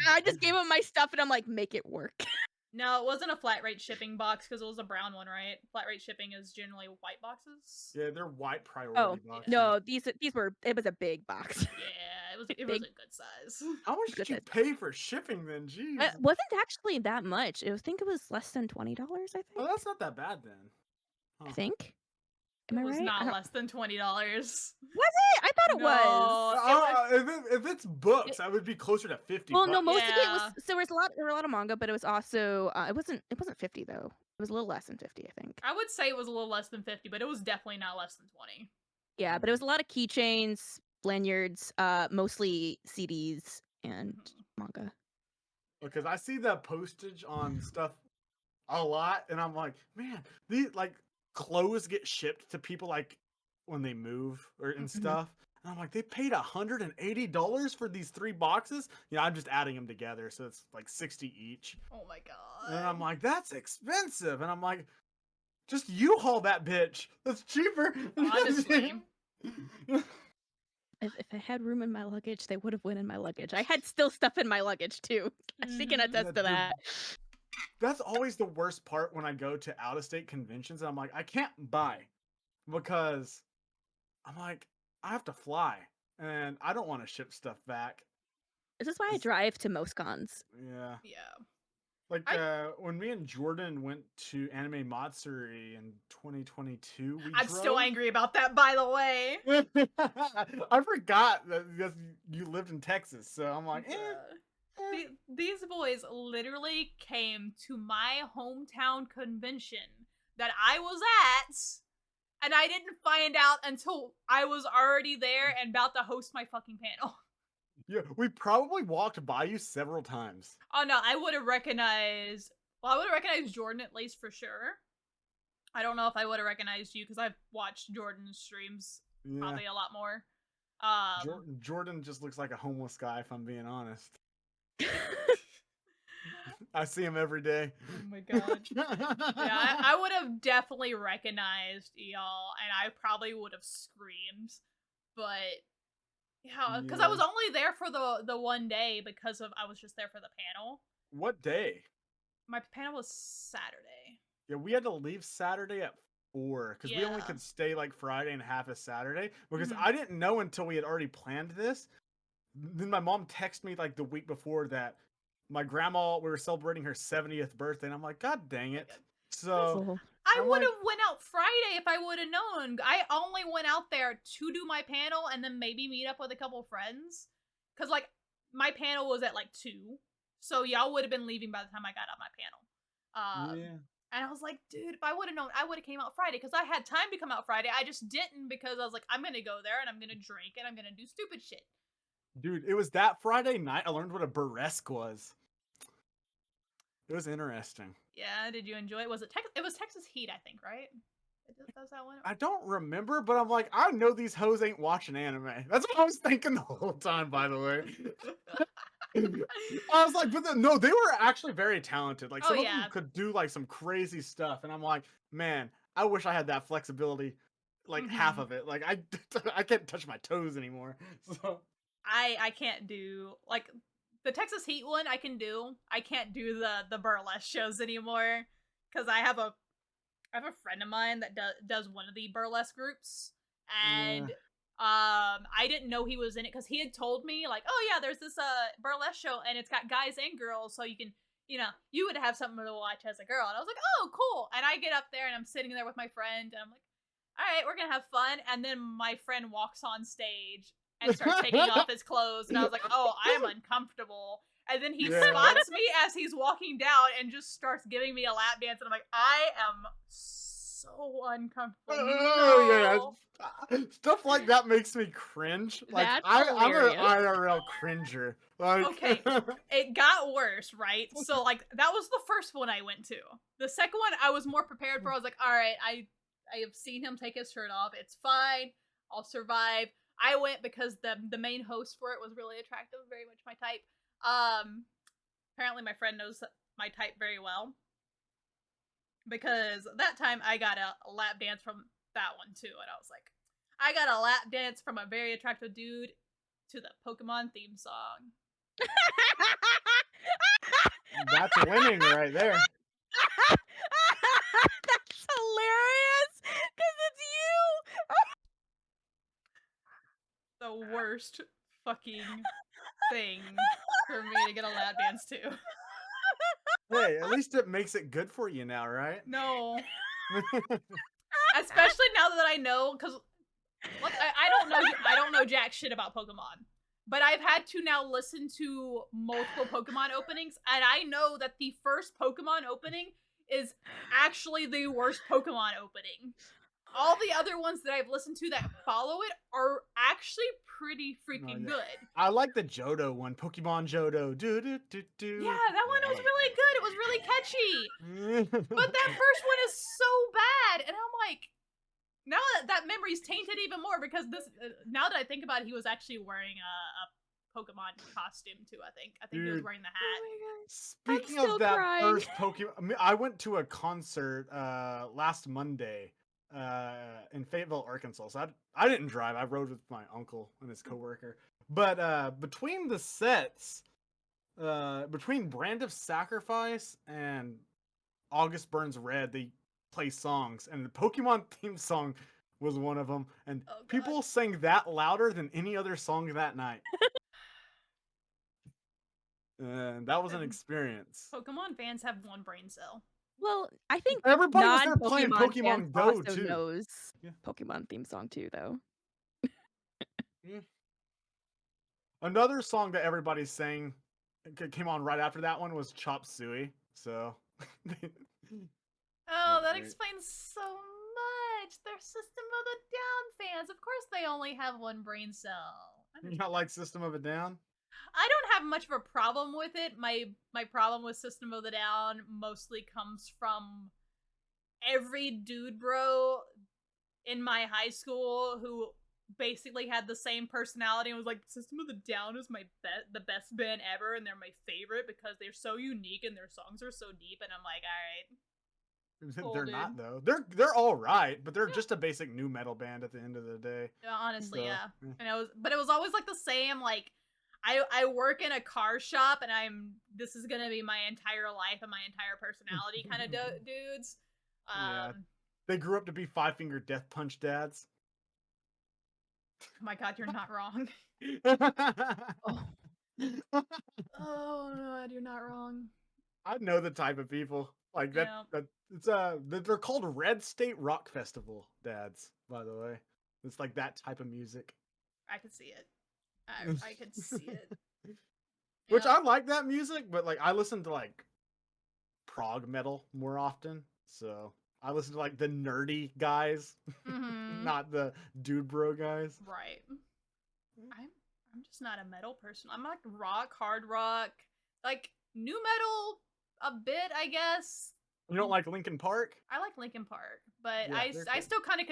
I just gave him my stuff, and I'm like, make it work. No, it wasn't a flat rate shipping box because it was a brown one, right? Flat rate shipping is generally white boxes. Yeah, they're white Oh priority boxes. no, these were. It was a big box. Yeah, it was Big. a good size. How much did Good you size. pay for shipping then? Jeez. It wasn't actually that much. I think it was less than $20. I think. Oh, that's not that bad then. I think. It Am I was right? I not don't- less than $20. Was it? I thought it was. If it's books, I would be closer to 50 Well, no, bucks. most of it Yeah. was. So there were a lot of manga, but it was also. It wasn't 50 though. It was a little less than 50, I think. I would say it was a little less than 50, but it was definitely not less than 20. Yeah, but it was a lot of keychains, lanyards, mostly CDs and manga. Because I see the postage on stuff a lot, and I'm like, man, these like clothes get shipped to people like when they move or and stuff. And I'm like, they paid $180 for these 3 boxes. Yeah, I'm just adding them together, so it's like 60 each. Oh my god. And I'm like, that's expensive. And I'm like, just U-Haul that bitch. That's cheaper. Honestly. If I had room in my luggage, they would have went in my luggage. I had still stuff in my luggage too. She can Mhm. attest to Dude, that. That's always the worst part when I go to out-of-state conventions. And I'm like, I can't buy because I'm like, I have to fly, and I don't want to ship stuff back. This is why I drive to most cons. Yeah. Yeah. Like when me and Jordan went to Anime Matsuri in 2022, I'm still angry about that, by the way. I forgot that you lived in Texas, so I'm like, These boys literally came to my hometown convention that I was at, and I didn't find out until I was already there and about to host my fucking panel. Yeah, we probably walked by you several times. Oh no, I would have recognized. Well, I would have recognized Jordan at least for sure. I don't know if I would have recognized you because I've watched Jordan's streams Yeah. probably a lot more. Jordan just looks like a homeless guy, if I'm being honest. I see him every day. Oh my god. Yeah, I would have definitely recognized y'all, and I probably would have screamed. But yeah, because I was only there for the one day because I was just there for the panel. What day? My panel was Saturday. Yeah, we had to leave Saturday at 4 because we only could stay like Friday and half a Saturday because I didn't know until we had already planned this. Then my mom texted me like the week before that my grandma, we were celebrating her 70th birthday, and I'm like, God dang it. So I would have went out Friday if I would have known. I only went out there to do my panel and then maybe meet up with a couple friends. Because, like, my panel was at, like, 2. So y'all would have been leaving by the time I got out my panel. And I was like, dude, if I would have known, I would have came out Friday. Because I had time to come out Friday. I just didn't because I was like, I'm going to go there and I'm going to drink and I'm going to do stupid shit. Dude, it was that Friday night I learned what a burlesque was. It was interesting. Yeah, did you enjoy it? Was it it was Texas Heat, I think, right? That's that one? I don't remember, but I'm like, I know these hoes ain't watching anime. That's what I was thinking the whole time, by the way. I was like, but no, they were actually very talented. Like, some of them could do like some crazy stuff, and I'm like, man, I wish I had that flexibility. Like half of it. Like I can't touch my toes anymore. So I can't do like the Texas Heat one. I can do. I can't do the burlesque shows anymore because I have a friend of mine that does one of the burlesque groups, and I didn't know he was in it because he had told me like, oh yeah, there's this burlesque show and it's got guys and girls, so you can, you would have something to watch as a girl. And I was like, oh cool. And I get up there and I'm sitting there with my friend and I'm like, all right, we're gonna have fun. And then my friend walks on stage and starts taking off his clothes, and I was like, oh, I'm uncomfortable. And then he spots me as he's walking down and just starts giving me a lap dance, and I'm like, I am so uncomfortable. No. Yeah. Stuff like that makes me cringe. Like I'm an IRL cringer. Like okay, it got worse, right? So like that was the first one I went to. The second one I was more prepared for. I was like, all right, I have seen him take his shirt off. It's fine. I'll survive. I went because the main host for it was really attractive, very much my type. Apparently my friend knows my type very well, because that time I got a lap dance from that one too, and I was like, I got a lap dance from a very attractive dude to the Pokemon theme song. That's winning right there. That's hilarious, because it's you. The worst fucking thing for me to get a lap dance to. Hey, at least it makes it good for you now, right? No. Especially now that I know, because look, I don't know jack shit about Pokemon, but I've had to now listen to multiple Pokemon openings, and I know that the first Pokemon opening is actually the worst Pokemon opening. All the other ones that I've listened to that follow it are actually pretty freaking good. I like the Johto one, Pokemon Johto. Do. Yeah, that one was really good. It was really catchy. But that first one is so bad, and I'm like, now that memory's tainted even more, because this. Now that I think about it, he was actually wearing a Pokemon costume too. I think he was wearing the hat. Oh Speaking of that first Pokemon, I went to a concert last Monday in Fayetteville, Arkansas. So I didn't drive. I rode with my uncle and his coworker. But between the sets, between Brand of Sacrifice and August Burns Red, they play songs, and the Pokemon theme song was one of them. And people sang that louder than any other song that night. And that was an experience. Pokemon fans have one brain cell. Well, I think everybody was there playing Pokemon Go also too. Knows Pokemon theme song too, though. Another song that everybody sang came on right after that one was Chop Suey. So. Oh, that explains so much. They're System of a Down fans. Of course, they only have one brain cell. You not like System of a Down? I don't have much of a problem with it. My problem with System of a Down mostly comes from every dude bro in my high school who basically had the same personality and was like, System of a Down is the best band ever, and they're my favorite because they're so unique and their songs are so deep. And I'm like, all right. They're not though. They're all right, but they're just a basic new metal band at the end of the day. Honestly, so, yeah. And it was always like the same. Like, I work in a car shop, and this is gonna be my entire life and my entire personality kind of dudes. Yeah, they grew up to be Five Finger Death Punch dads. Oh my God, you're not wrong. Oh no, you're not wrong. I know the type of people like that. Yeah. They're called Red State Rock Festival dads. By the way, it's like that type of music. I could see it. I could see it. Which I like that music, but like I listen to like prog metal more often, so I listen to like the nerdy guys, not the dude bro guys. Right. I'm just not a metal person. I'm like rock, hard rock, like new metal a bit, I guess. You don't like Linkin Park? I like Linkin Park, but yeah, I still kind of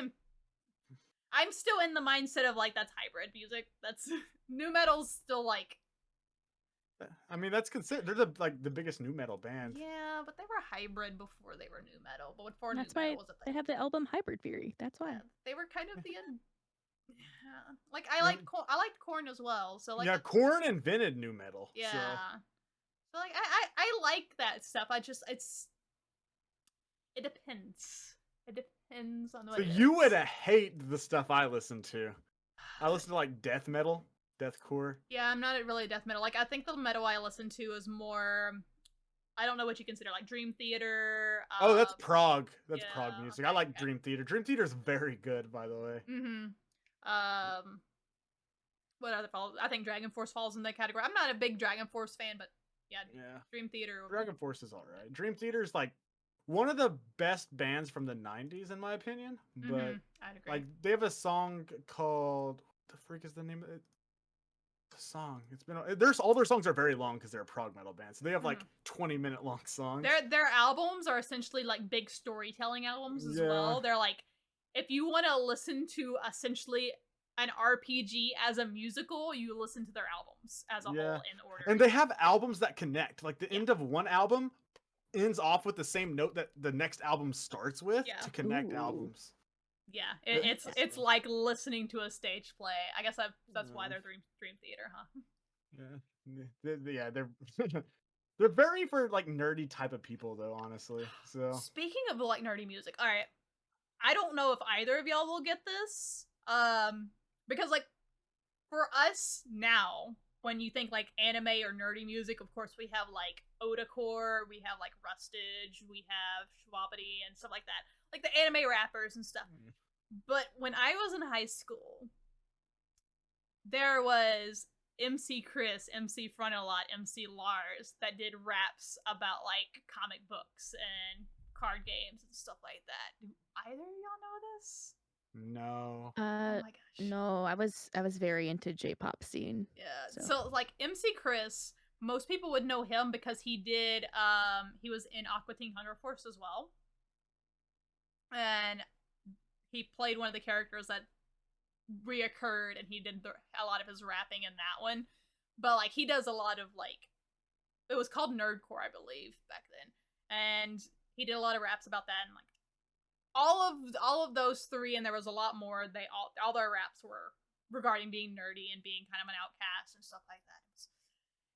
I'm still in the mindset of like that's hybrid music. That's new metal's still like. I mean, that's considered. They're the biggest new metal band. Yeah, but they were hybrid before they were new metal. But before that's new why metal was a thing. They have the album Hybrid Theory. That's why. Yeah, they were kind of the end. Yeah. Like I liked Korn as well. So like Korn invented new metal. Yeah. So like I like that stuff. It's It depends. It depends on So what it you would is. hate the stuff I listen to. I listen to like death metal, deathcore. Yeah, I'm not really death metal. Like, I think the metal I listen to is more. I don't know what you consider like Dream Theater. Oh, that's prog. That's prog Yeah. music. I Okay. like Okay. Dream Theater. Dream Theater is very good, by the way. Um. What other falls? I think Dragon Force falls in that category. I'm not a big Dragon Force fan, but yeah, Dream Theater. Dragon Force is alright. Dream Theater is like one of the best bands from the 90s, in my opinion. But I'd agree. like they have a song called what the freak is the name of it? The song. It's been there's all their songs are very long because they're a prog metal band. So they have like 20-minute long songs. Their albums are essentially like big storytelling albums as well. They're like, if you want to listen to essentially an RPG as a musical, you listen to their albums as a whole in order. And they have albums that connect. Like the end of one album ends off with the same note that the next album starts with to connect albums. Yeah, it's like listening to a stage play. I guess that's why they're Dream Theater, huh? Yeah, they're very for like nerdy type of people though, honestly. So speaking of like nerdy music, all right, I don't know if either of y'all will get this, because like for us now, when you think like anime or nerdy music, of course we have like Otacore, we have like Rustage, we have Schwabity and stuff like that, like the anime rappers and stuff. But when I was in high school, there was MC Chris, MC Frontalot, MC Lars that did raps about like comic books and card games and stuff like that. Do either of y'all know this? No. Oh my gosh. No, I was very into J-pop scene. Yeah. So like MC Chris, most people would know him because he was in Aqua Teen Hunger Force as well. And he played one of the characters that reoccurred, and he did a lot of his rapping in that one. But like he does a lot of like, it was called Nerdcore, I believe, back then, and he did a lot of raps about that. And like all of those three, and there was a lot more. They all their raps were regarding being nerdy and being kind of an outcast and stuff like that.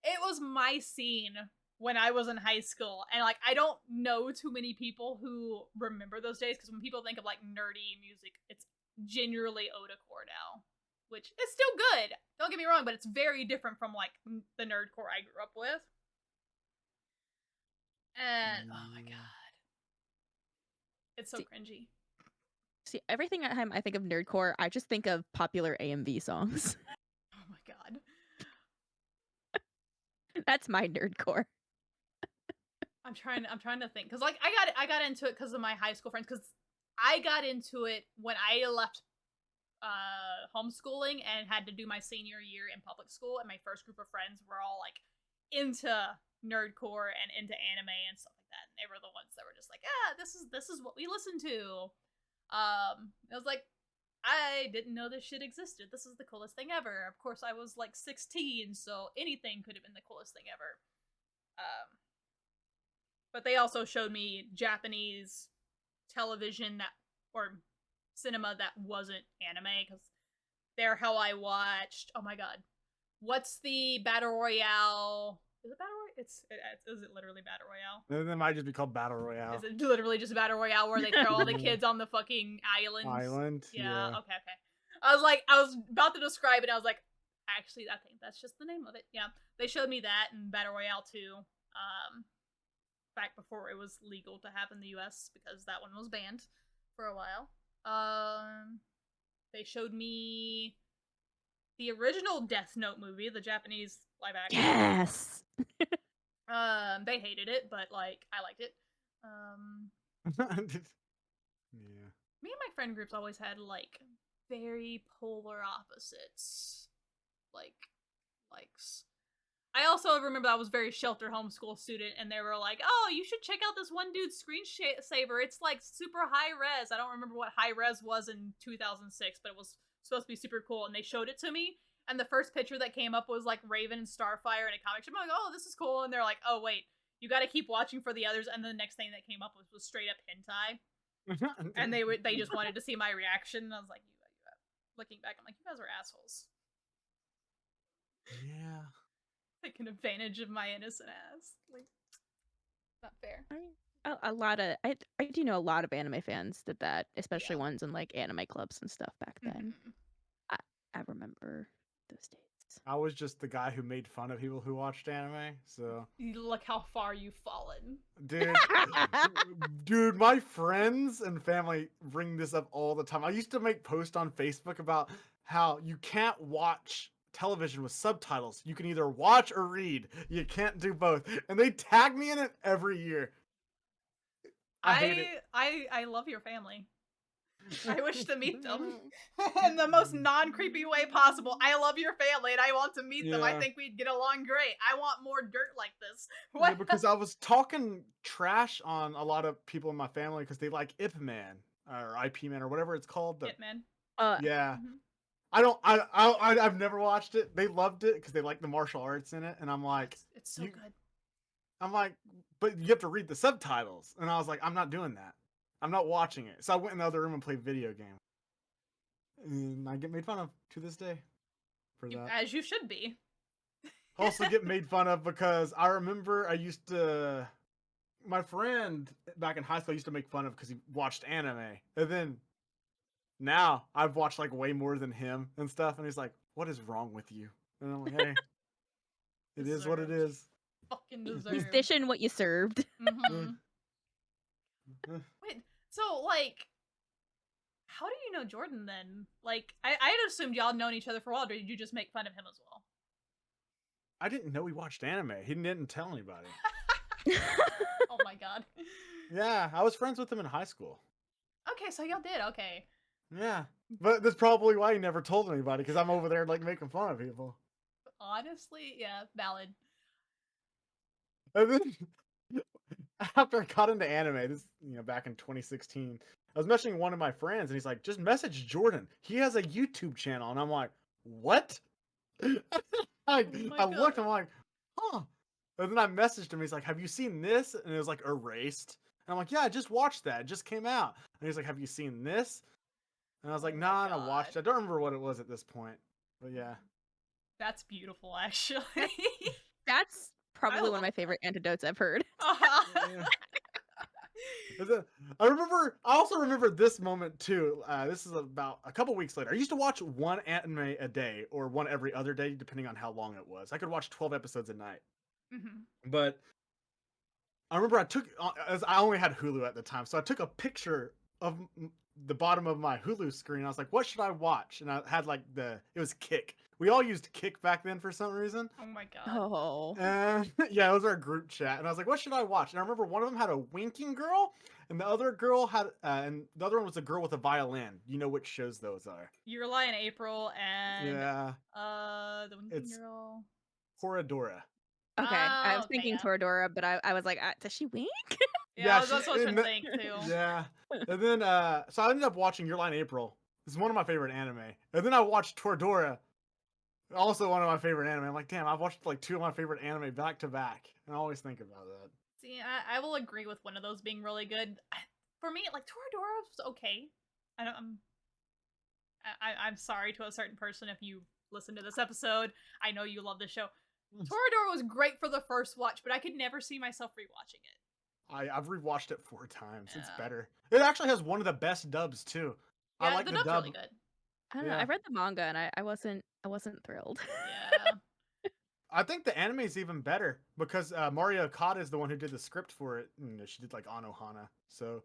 It was my scene when I was in high school, and like I don't know too many people who remember those days, because when people think of like nerdy music, it's genuinely Otacore now, which is still good, don't get me wrong, but it's very different from like the nerdcore I grew up with. And oh my god, it's so cringy. See, every time I think of nerdcore, I just think of popular AMV songs. Oh my god. That's my nerdcore. I'm trying to think, because like I got into it because of my high school friends, because I got into it when I left homeschooling and had to do my senior year in public school, and my first group of friends were all like into nerdcore and into anime and stuff like that, and they were the ones that were just like, this is what we listen to. I was like, I didn't know this shit existed. This is the coolest thing ever. Of course, I was like 16, so anything could have been the coolest thing ever. But they also showed me Japanese television or cinema that wasn't anime, because they're how I watched. Oh my god, what's the battle royale? Is it battle royale? Is it literally battle royale? It might just be called battle royale. Is it literally just battle royale where they throw all the kids on the fucking island? Yeah. Okay. I was about to describe it. I was like, actually, I think that's just the name of it. Yeah. They showed me that in battle royale 2. Back before it was legal to have in the US, because that one was banned for a while. They showed me the original Death Note movie, the Japanese live action. Yes. They hated it, but like I liked it. Yeah. Me and my friend groups always had like very polar opposites, likes. I also remember I was very sheltered homeschool student, and they were like, "Oh, you should check out this one dude's screensaver. It's like super high res." I don't remember what high res was in 2006, but it was supposed to be super cool. And they showed it to me, and the first picture that came up was like Raven and Starfire in a comic shop. I'm like, "Oh, this is cool." And they're like, "Oh, wait, you got to keep watching for the others." And then the next thing that came up was straight up hentai, and they just wanted to see my reaction. And I was like, "You." Looking back, I'm like, "You guys are assholes." Yeah. Taking advantage of my innocent ass. Like, not fair. a lot of I do know a lot of anime fans did that, especially Yeah. ones in like anime clubs and stuff back then. Mhm. I I remember those days. I was just the guy who made fun of people who watched anime. So, Look how far you've fallen. dude, dude, my friends and family bring this up all the time. I used to make posts on Facebook about how you can't watch television with subtitles. You can either watch or read. You can't do both. And they tag me in it every year. I hate it. I love your family. I wish to meet them in the most non-creepy way possible. I love your family and I want to meet them. I Yeah. think we'd get along great. I want more dirt like this. Yeah, What? because I was talking trash on a lot of people in my family because they like Ip Man or IP Man or whatever it's called. Hitman. Yeah. Mhm. I've never watched it. They loved it because they like the martial arts in it, and I'm like, It's so good. I'm like, but you have to read the subtitles, and I was like, I'm not doing that. I'm not watching it. So I went in the other room and played video game, and I get made fun of to this day for that. As you should be. Also get made fun of because I remember I used to. My friend back in high school used to make fun of because he watched anime, and then now I've watched like way more than him and stuff, and he's like, "What is wrong with you?" And I'm like, "Hey, it is what it Deserved. is." Fucking He's deserved. dishing what you served. Mhm. Wait, so like, how do you know Jordan then? Like, I had assumed y'all known each other for a while. Or did you just make fun of him as well? I didn't know he watched anime. He didn't tell anybody. Oh my god. Yeah, I was friends with him in high school. Okay, so y'all did. Okay. Yeah, but that's probably why he never told anybody because I'm over there like making fun of people. Honestly, yeah, valid. And then after I got into anime, this back in 2016, I was messaging one of my friends, and he's like, "Just message Jordan. He has a YouTube channel." And I'm like, "What?" I Oh my I looked. god. I'm like, "Huh." And then I messaged him. He's like, "Have you seen this?" And it was like erased. And I'm like, "Yeah, I just watched that. It just came out." And he's like, "Have you seen this?" And I was like, Oh my "Nah." And I watched it. god. I don't remember what it was at this point, but yeah. That's beautiful, actually. That's I probably one of love my that. favorite antidotes I've heard. Yeah. And then I also remember this moment too. This is about a couple weeks later. I used to watch one anime a day or one every other day, depending on how long it was. I could watch 12 episodes a night. Mhm. But I remember as I only had Hulu at the time, so I took a picture of the bottom of my Hulu screen. I was like, "What should I watch?" And I had like it was Kick. We all used Kick back then for some reason. Oh my god. Oh. And yeah, it was our group chat, and I was like, "What should I watch?" And I remember one of them had a winking girl, and the other girl had, and the other one was a girl with a violin. You know which shows those are? You're lying, April, and Yeah, the Winking it's Girl. Toradora. Okay. I Oh, was okay, thinking yeah. Toradora, but I was like, does she wink? Yeah, Yeah, that's what I was trying and to think too. yeah, and then so I ended up watching Your Lie in April. It's one of my favorite anime, and then I watched Toradora, also one of my favorite anime. I'm like, damn, I've watched like two of my favorite anime back to back, and I always think about that. See, I will agree with one of those being really good. For me, like Toradora's okay. I don't. I'm sorry to a certain person if you listen to this episode. I know you love the show. Toradora was great for the first watch, but I could never see myself rewatching it. I've rewatched it 4 times. It's Yeah. better. It actually has one of the best dubs too. I Yeah, like the the dub's dub. really good. I don't know. I Yeah, read the manga and I wasn't thrilled. Yeah. I think the anime is even better because Mario Okada is the one who did the script for it. She did like Anohana. So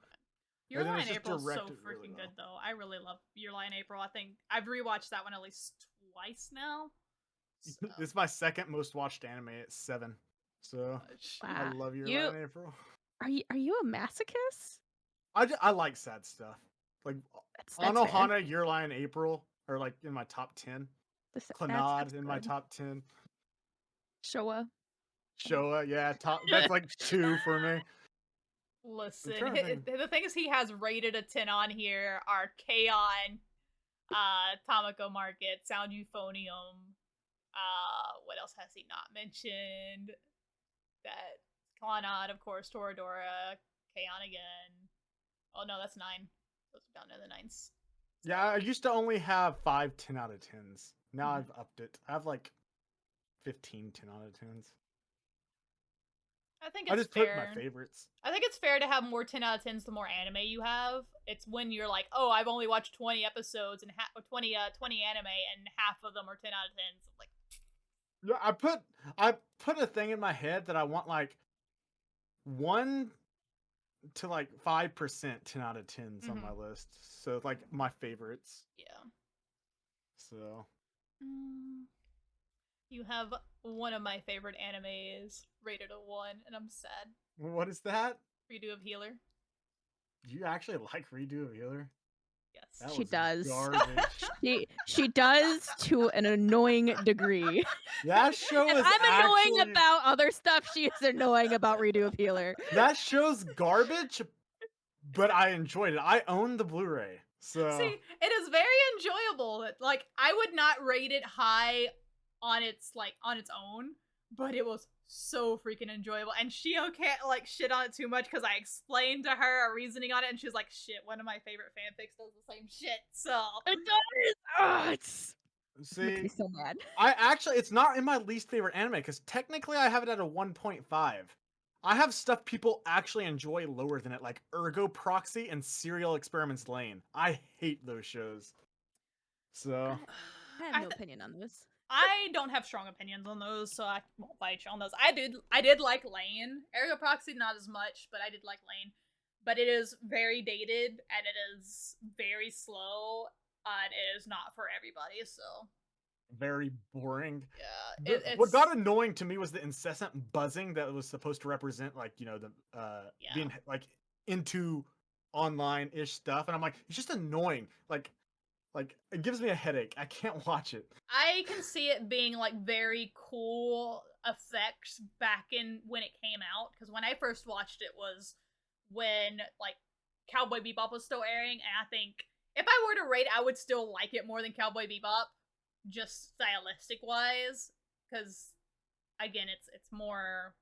Your and then Lie it's in just April's so directed really freaking well. good, though. I really love Your Lie in April. I think I've rewatched that one at least twice now. So This is my second most watched anime at 7. So much. I Wow. love Your Lie You in April. are you a masochist? I like sad stuff. Like That's fair. Anohana, Your Lie in April are like in my top 10. That's Clannad in my good. top 10. Showa. Showa, yeah, top. That's like 2 for me. I'm Listen, trying to think. the things he has rated a 10 on here are Cyan, Tamako Market, Sound Euphonium. What else has he not mentioned? That Clannad, of course, Toradora, Kaon again. Oh no, that's 9. Those are down to the 9s. Yeah, I used to only have 5 10 out of 10s. Now Mhm. I've upped it. I have like 15 10 out of 10s. I think I it's just put my fair. favorites. I think it's fair to have more 10 out of 10s the more anime you have. It's when you're like, oh, I've only watched 20 episodes and 20 anime and half of them are 10 out of 10s. I'm like, Yeah, I put a thing in my head that I want like 1 to like 5% 10 out of 10s on my list. So like my favorites. yeah. So You have one of my favorite animes rated a 1, and I'm sad. what is that? Redo of Healer. Do you actually like Redo of Healer? Yes. That She was does. garbage. She does to an annoying degree. That show is I'm actually annoying about other stuff. She is annoying about Redo of Healer. that show's garbage, but I enjoyed it. I own the Blu-ray. So See, it is very enjoyable. Like, I would not rate it high on its own, but it was so freaking enjoyable. And Shio can't like shit on it too much because I explained to her a reasoning on it, and she was like, "Shit, one of my favorite fanfics does the same shit." So It does. Oh, it's makes me see, so mad. it's not in my least favorite anime because technically I have it at a 1.5. I have stuff people actually enjoy lower than it, like Ergo Proxy and Serial Experiments Lane. I hate those shows. So I have no opinion on this. I don't have strong opinions on those, so I won't fight you on those. I did like Lane. Ergo Proxy not as much, but I did like Lane. But it is very dated and it is very slow and it is not for everybody, so very boring. Yeah. What got annoying to me was the incessant buzzing that was supposed to represent like, you know, the being like into online-ish stuff, and I'm like, it's just annoying. Like it gives me a headache. I can't watch it. I can see it being like very cool effects back in when it came out, because when I first watched it was when like Cowboy Bebop was still airing, and I think if I were to rate, I would still like it more than Cowboy Bebop, just stylistic wise, because again, it's more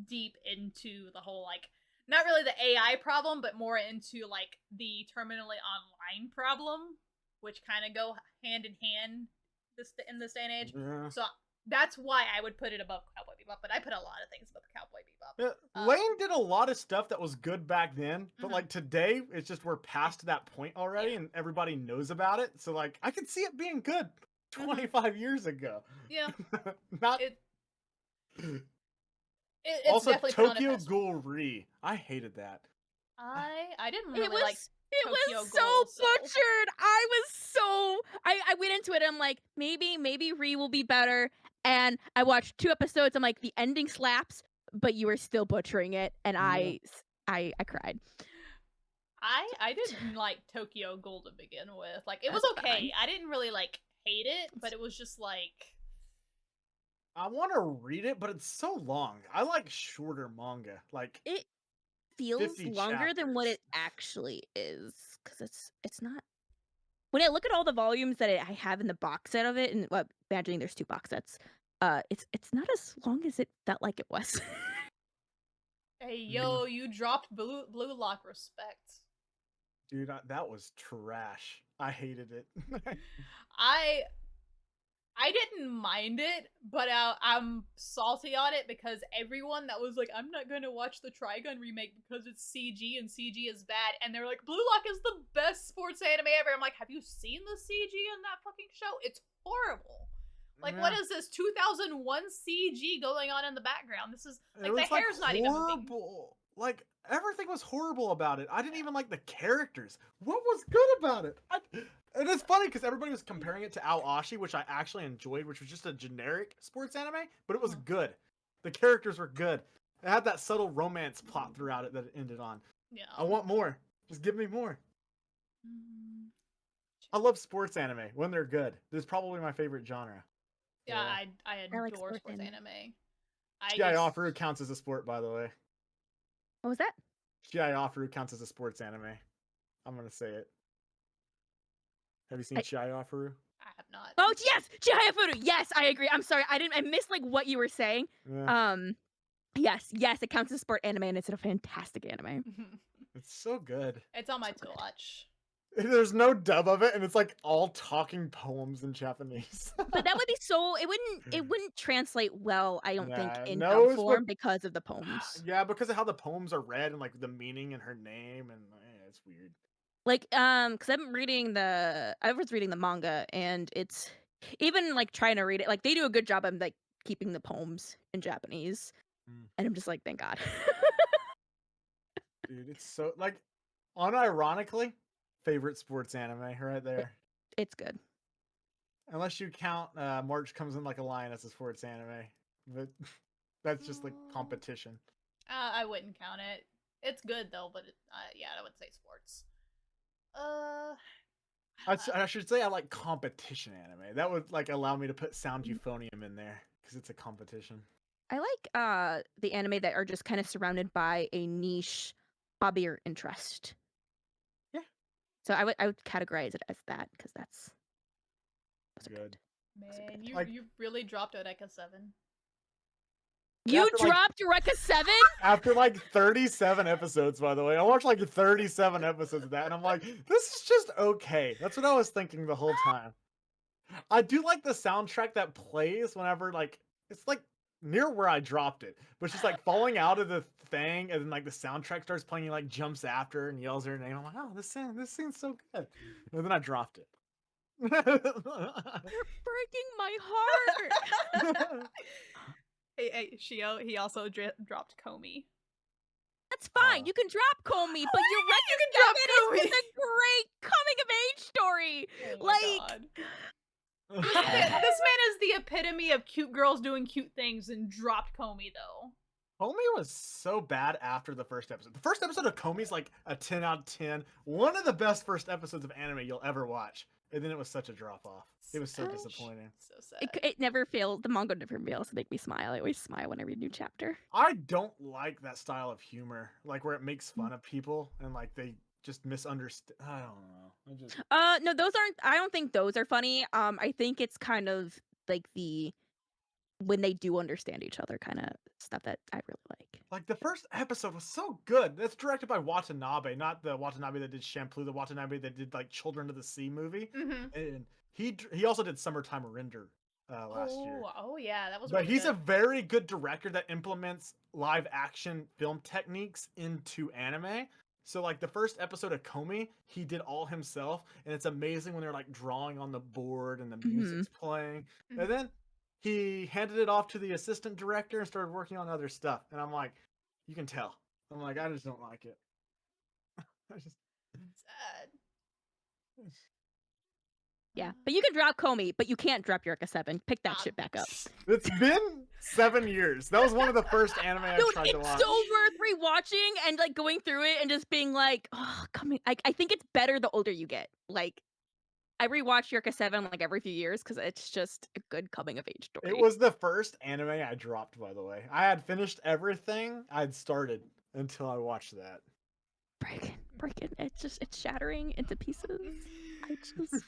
deep into the whole like not really the AI problem, but more into like the terminally online problem, which kind of go hand in hand in this day and age. Yeah. So that's why I would put it above Cowboy Bebop, but I put a lot of things above Cowboy Bebop. Yeah, Lane did a lot of stuff that was good back then, but like today, it's just we're past that point already, and everybody knows about it. So like, I could see it being good 25 years ago. Yeah, not. It's also, definitely Tokyo Ghoul Re. I hated that. I didn't really like. It was so butchered. I went into it and I'm like, maybe Re will be better. And I watched 2 episodes. I'm like, the ending slaps, but you were still butchering it, and I cried. I didn't like Tokyo Ghoul to begin with. Like, it was okay. Fine. I didn't really like hate it, but it was just like, I want to read it, but it's so long. I like shorter manga. Like, it feels longer than what it actually is, because it's not. When I look at all the volumes that I have in the box set of it, and well, imagining there's 2 box sets, it's not as long as it felt like it was. Hey, yo, you dropped Blue Lock respect. Dude, that was trash. I hated it. I didn't mind it, but I'm salty on it because everyone that was like, I'm not gonna watch the Trigun remake because it's CG and CG is bad, and they're like, Blue Lock is the best sports anime ever. I'm like, have you seen the CG in that fucking show? It's horrible. Like, what is this 2001 CG going on in the background? This is like the hair's not even moving. Like, everything was horrible about it. I didn't even like the characters. What was good about it? And it's funny because everybody was comparing it to Aoashi, which I actually enjoyed, which was just a generic sports anime, but it was good. The characters were good. It had that subtle romance plot throughout it that it ended on. Yeah. I want more. Just give me more. I love sports anime when they're good. This is probably my favorite genre. Yeah, I adore like sports anime. Chiaofuru counts as a sport, by the way. What was that? Chiaofuru counts as a sports anime. I'm gonna say it. Have you seen Chiaofuru? I have not. Oh yes, Chiaofuru. Yes, I agree. I'm sorry, I missed like what you were saying. Yeah. Yes, it counts as sport anime, and it's a fantastic anime. It's so good. It's on my to watch. There's no dub of it, and it's like all talking poems in Japanese. But that would be so it wouldn't translate well, I don't think, Nah, in dub no, it's form because of the poems. yeah, because of how the poems are read and like the meaning in her name, and it's weird. Like, because I was reading the manga, and it's even, like, trying to read it, like, they do a good job of, like, keeping the poems in Japanese, Mm. and I'm just like, "Thank God." Dude, it's so like, unironically, favorite sports anime right It there. it's good. Unless you count March Comes in Like a Lion as a sports anime, but that's just like Mm, competition. I wouldn't count it. It's good though, but yeah, I would say sports. Uh, I should say I like competition anime. That would like allow me to put Sound Euphonium in there because it's a competition. I like, the anime that are just kinda surrounded by a niche hobby or interest. Yeah, So I would categorize it as that because those are good. good. Those are man, good. Like you really dropped Odeka 7. You after like dropped Eureka 7? after like 37 episodes, by the way, I watched like 37 episodes of that, and I'm like, this is just okay. That's what I was thinking the whole time. I do like the soundtrack that plays whenever like it's like near where I dropped it, but she's like falling out of the thing, and then like the soundtrack starts playing, and like jumps after and yells her name. I'm like, oh, this scene's so good, and then I dropped it. You're breaking my heart. Hey, Shio, he also dropped Comey. That's fine. You can drop Comey, but Eureka You can drop 7 is Comey. just a great coming of age story. Oh my Like, god. This man is the epitome of cute girls doing cute things and dropped Comey though. Comey was so bad after the first episode. The first episode of Comey's like a 10 out of 10. One of the best first episodes of anime you'll ever watch. And then it was such a drop off. It was so disappointing. So sad. it never fails. The manga never fails to make me smile. I always smile when I read a new chapter. I don't like that style of humor, like where it makes fun of people and like they just misunderstand. I don't know. No, those aren't. I don't think those are funny. I think it's kind of like the when they do understand each other kind of stuff that I really like. Like the first episode was so good. That's directed by Watanabe, not the Watanabe that did Shampoo, the Watanabe that did like Children of the Sea movie. Mm-hmm. And he also did Summertime Render last year. Oh yeah, that was. But really he's good. a very good director that implements live action film techniques into anime. So like the first episode of Comey, he did all himself, and it's amazing when they're like drawing on the board and the music's playing. Mhm. And then he handed it off to the assistant director and started working on other stuff. And I'm like, you can tell. I'm like, I just don't like it. I just Sad. Yeah, but you can drop Comey, but you can't drop Eureka 7. Pick that Ah. shit back up. It's been 7 years. That was one of the first anime I Dude, tried to it's watch. so worth rewatching and like going through it and just being like, oh, coming. I think it's better the older you get. Like, I rewatch Eureka 7 like every few years because it's just a good coming of age story. It was the first anime I dropped, by the way. I had finished everything I'd started until I watched that. breaking. It's shattering into pieces. I just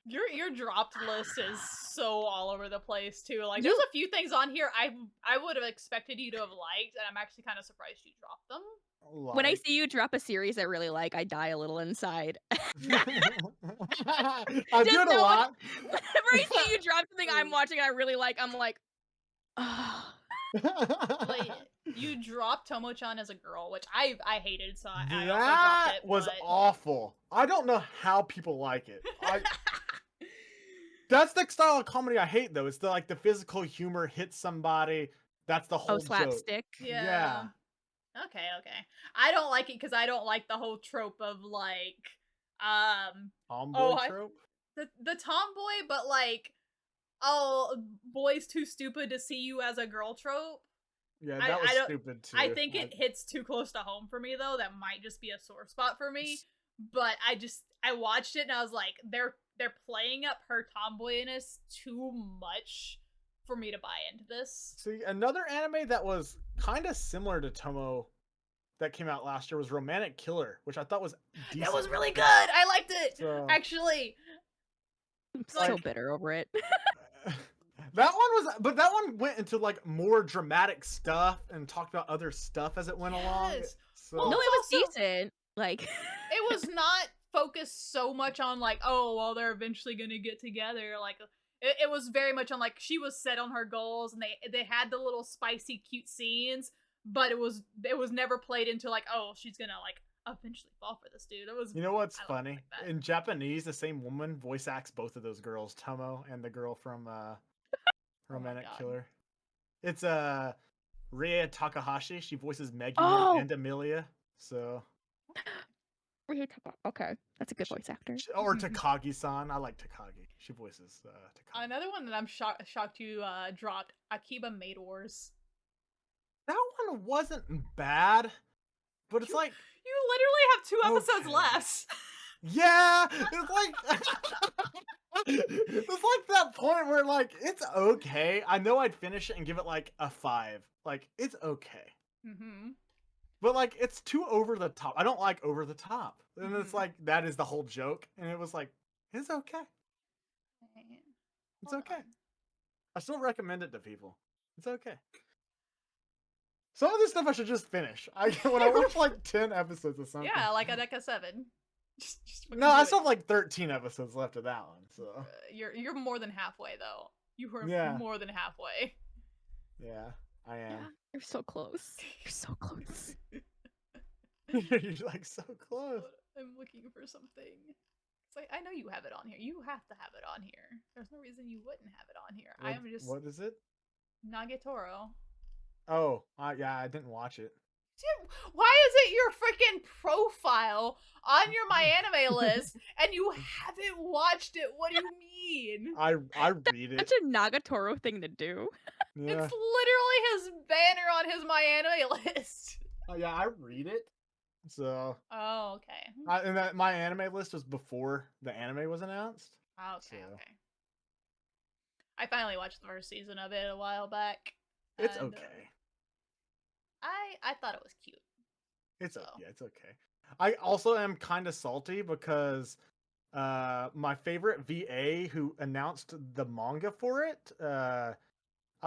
Your dropped list is so all over the place too. Like You- there's a few things on here I would have expected you to have liked, and I'm actually kind of surprised you dropped them. when I see you drop a series I really like, I die a little inside. I do Just it a know lot. Whenever I see you drop something I'm watching I really like, I'm like, oh. Like you dropped Tomo-chan as a girl, which I hated, so I also dropped That it. was but... awful. I don't know how people like it. That's the style of comedy I hate, though. It's the like the physical humor hits somebody. That's the whole joke. Slapstick. Yeah. Okay. I don't like it because I don't like the whole trope of like Tomboy trope. The tomboy, but like, oh, boys too stupid to see you as a girl trope. Yeah, that was stupid too. I think it hits too close to home for me though. That might just be a sore spot for me. But I watched it and I was like, they're playing up her tomboyness too much for me to buy into this. See, another anime that was kind of similar to Tomo that came out last year was Romantic Killer, which I thought was decent. That was really good. I liked it. So, actually. I'm so bitter over it. that one went into like more dramatic stuff and talked about other stuff as it went along. So Well, No, it was also- decent. Like it was not focused so much on like, oh, well, they're eventually gonna get together. Like, it was very much on like she was set on her goals, and they had the little spicy, cute scenes, but it was never played into like, oh, she's gonna like eventually fall for this dude. It was. You know what's I funny? like In Japanese, the same woman voice acts both of those girls, Tomo and the girl from Oh Romantic God. Killer. It's Rie Takahashi. She voices Megumi Oh, and Amelia. So okay, that's a good voice actor. or Takagi-san. I like Takagi. She voices Takagi. Another one that I'm shocked you dropped, Akiba Maid Wars. That one wasn't bad, but it's like You literally have 2 episodes okay. left. Yeah, it's like it's like that point where like it's okay. I know I'd finish it and give it like a 5. Like it's okay. But like it's too over the top. I don't like over the top. And it's like that is the whole joke. And it was like, it's okay. It's okay. I still recommend it to people. It's okay. Some of this stuff I should just finish. When I watch like 10 episodes of something. Yeah, like a Deca 7. No, I still have like 13 episodes left of that one. So you're more than halfway though. You were more than halfway. Yeah, I am. Yeah, you're so close. You're so close. You're like so close. I'm looking for something. It's like I know you have it on here. You have to have it on here. There's no reason you wouldn't have it on here. I am just. What is it? Nagatoro. Oh, yeah, I didn't watch it. Dude, why is it your freaking profile on your My Anime list and you haven't watched it? What do you mean? I read it. Such a Nagatoro thing to do. Yeah. It's literally his banner on his My Anime list. Oh yeah, I read it. So. Oh, okay. And that My Anime list was before the anime was announced. Okay, okay. I finally watched the first season of it a while back. It's okay. I thought it was cute. It's yeah, it's okay. I also am kind of salty because my favorite VA who announced the manga for it, I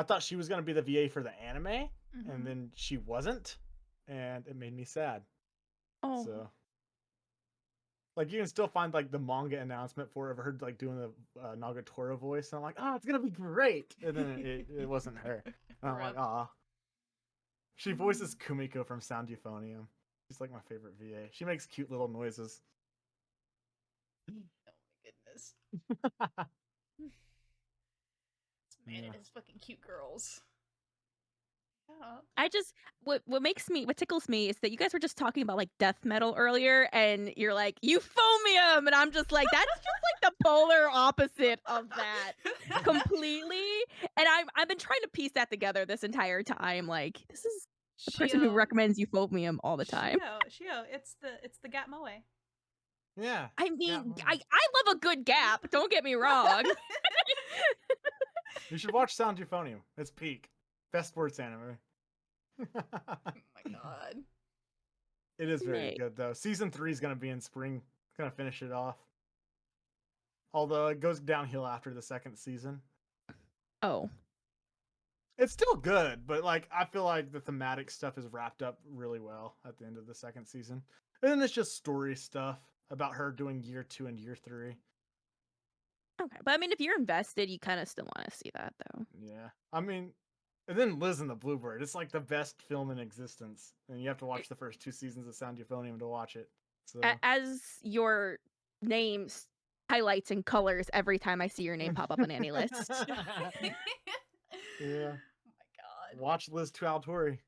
thought she was gonna be the VA for the anime, and then she wasn't, and it made me sad. Oh. So, like, you can still find like the manga announcement for it of her like doing the Nagatoro voice, and I'm like, oh, it's gonna be great, and then it wasn't her. And I'm like, ah. She voices Kumiko from Sound Euphonium. She's like my favorite VA. She makes cute little noises. Oh my goodness. This man and his fucking cute girls. I just what tickles me is that you guys were just talking about like death metal earlier, and you're like euphonium, and I'm just like that's just like the polar opposite of that completely. And I've been trying to piece that together this entire time. Like this is the person who recommends euphonium all the time. Shio, it's the Gap Moe. Yeah. I mean, I love a good gap. Don't get me wrong. You should watch Sound Euphonium. It's peak. Best sports anime. Oh my god. It is very good though. Season 3 is gonna be in spring. It's gonna finish it off. Although it goes downhill after the second season. Oh. It's still good, but like I feel like the thematic stuff is wrapped up really well at the end of the second season. And then it's just story stuff about her doing year 2 and year 3. Okay, but I mean, if you're invested, you kind of still want to see that, though. Yeah, I mean, and then Liz and the Bluebird. It's like the best film in existence, and you have to watch the first 2 seasons of Sound Euphonium to watch it. So. As your name highlights in colors every time I see your name pop up on any list. Yeah. Oh my god. Watch Liz Tualtori.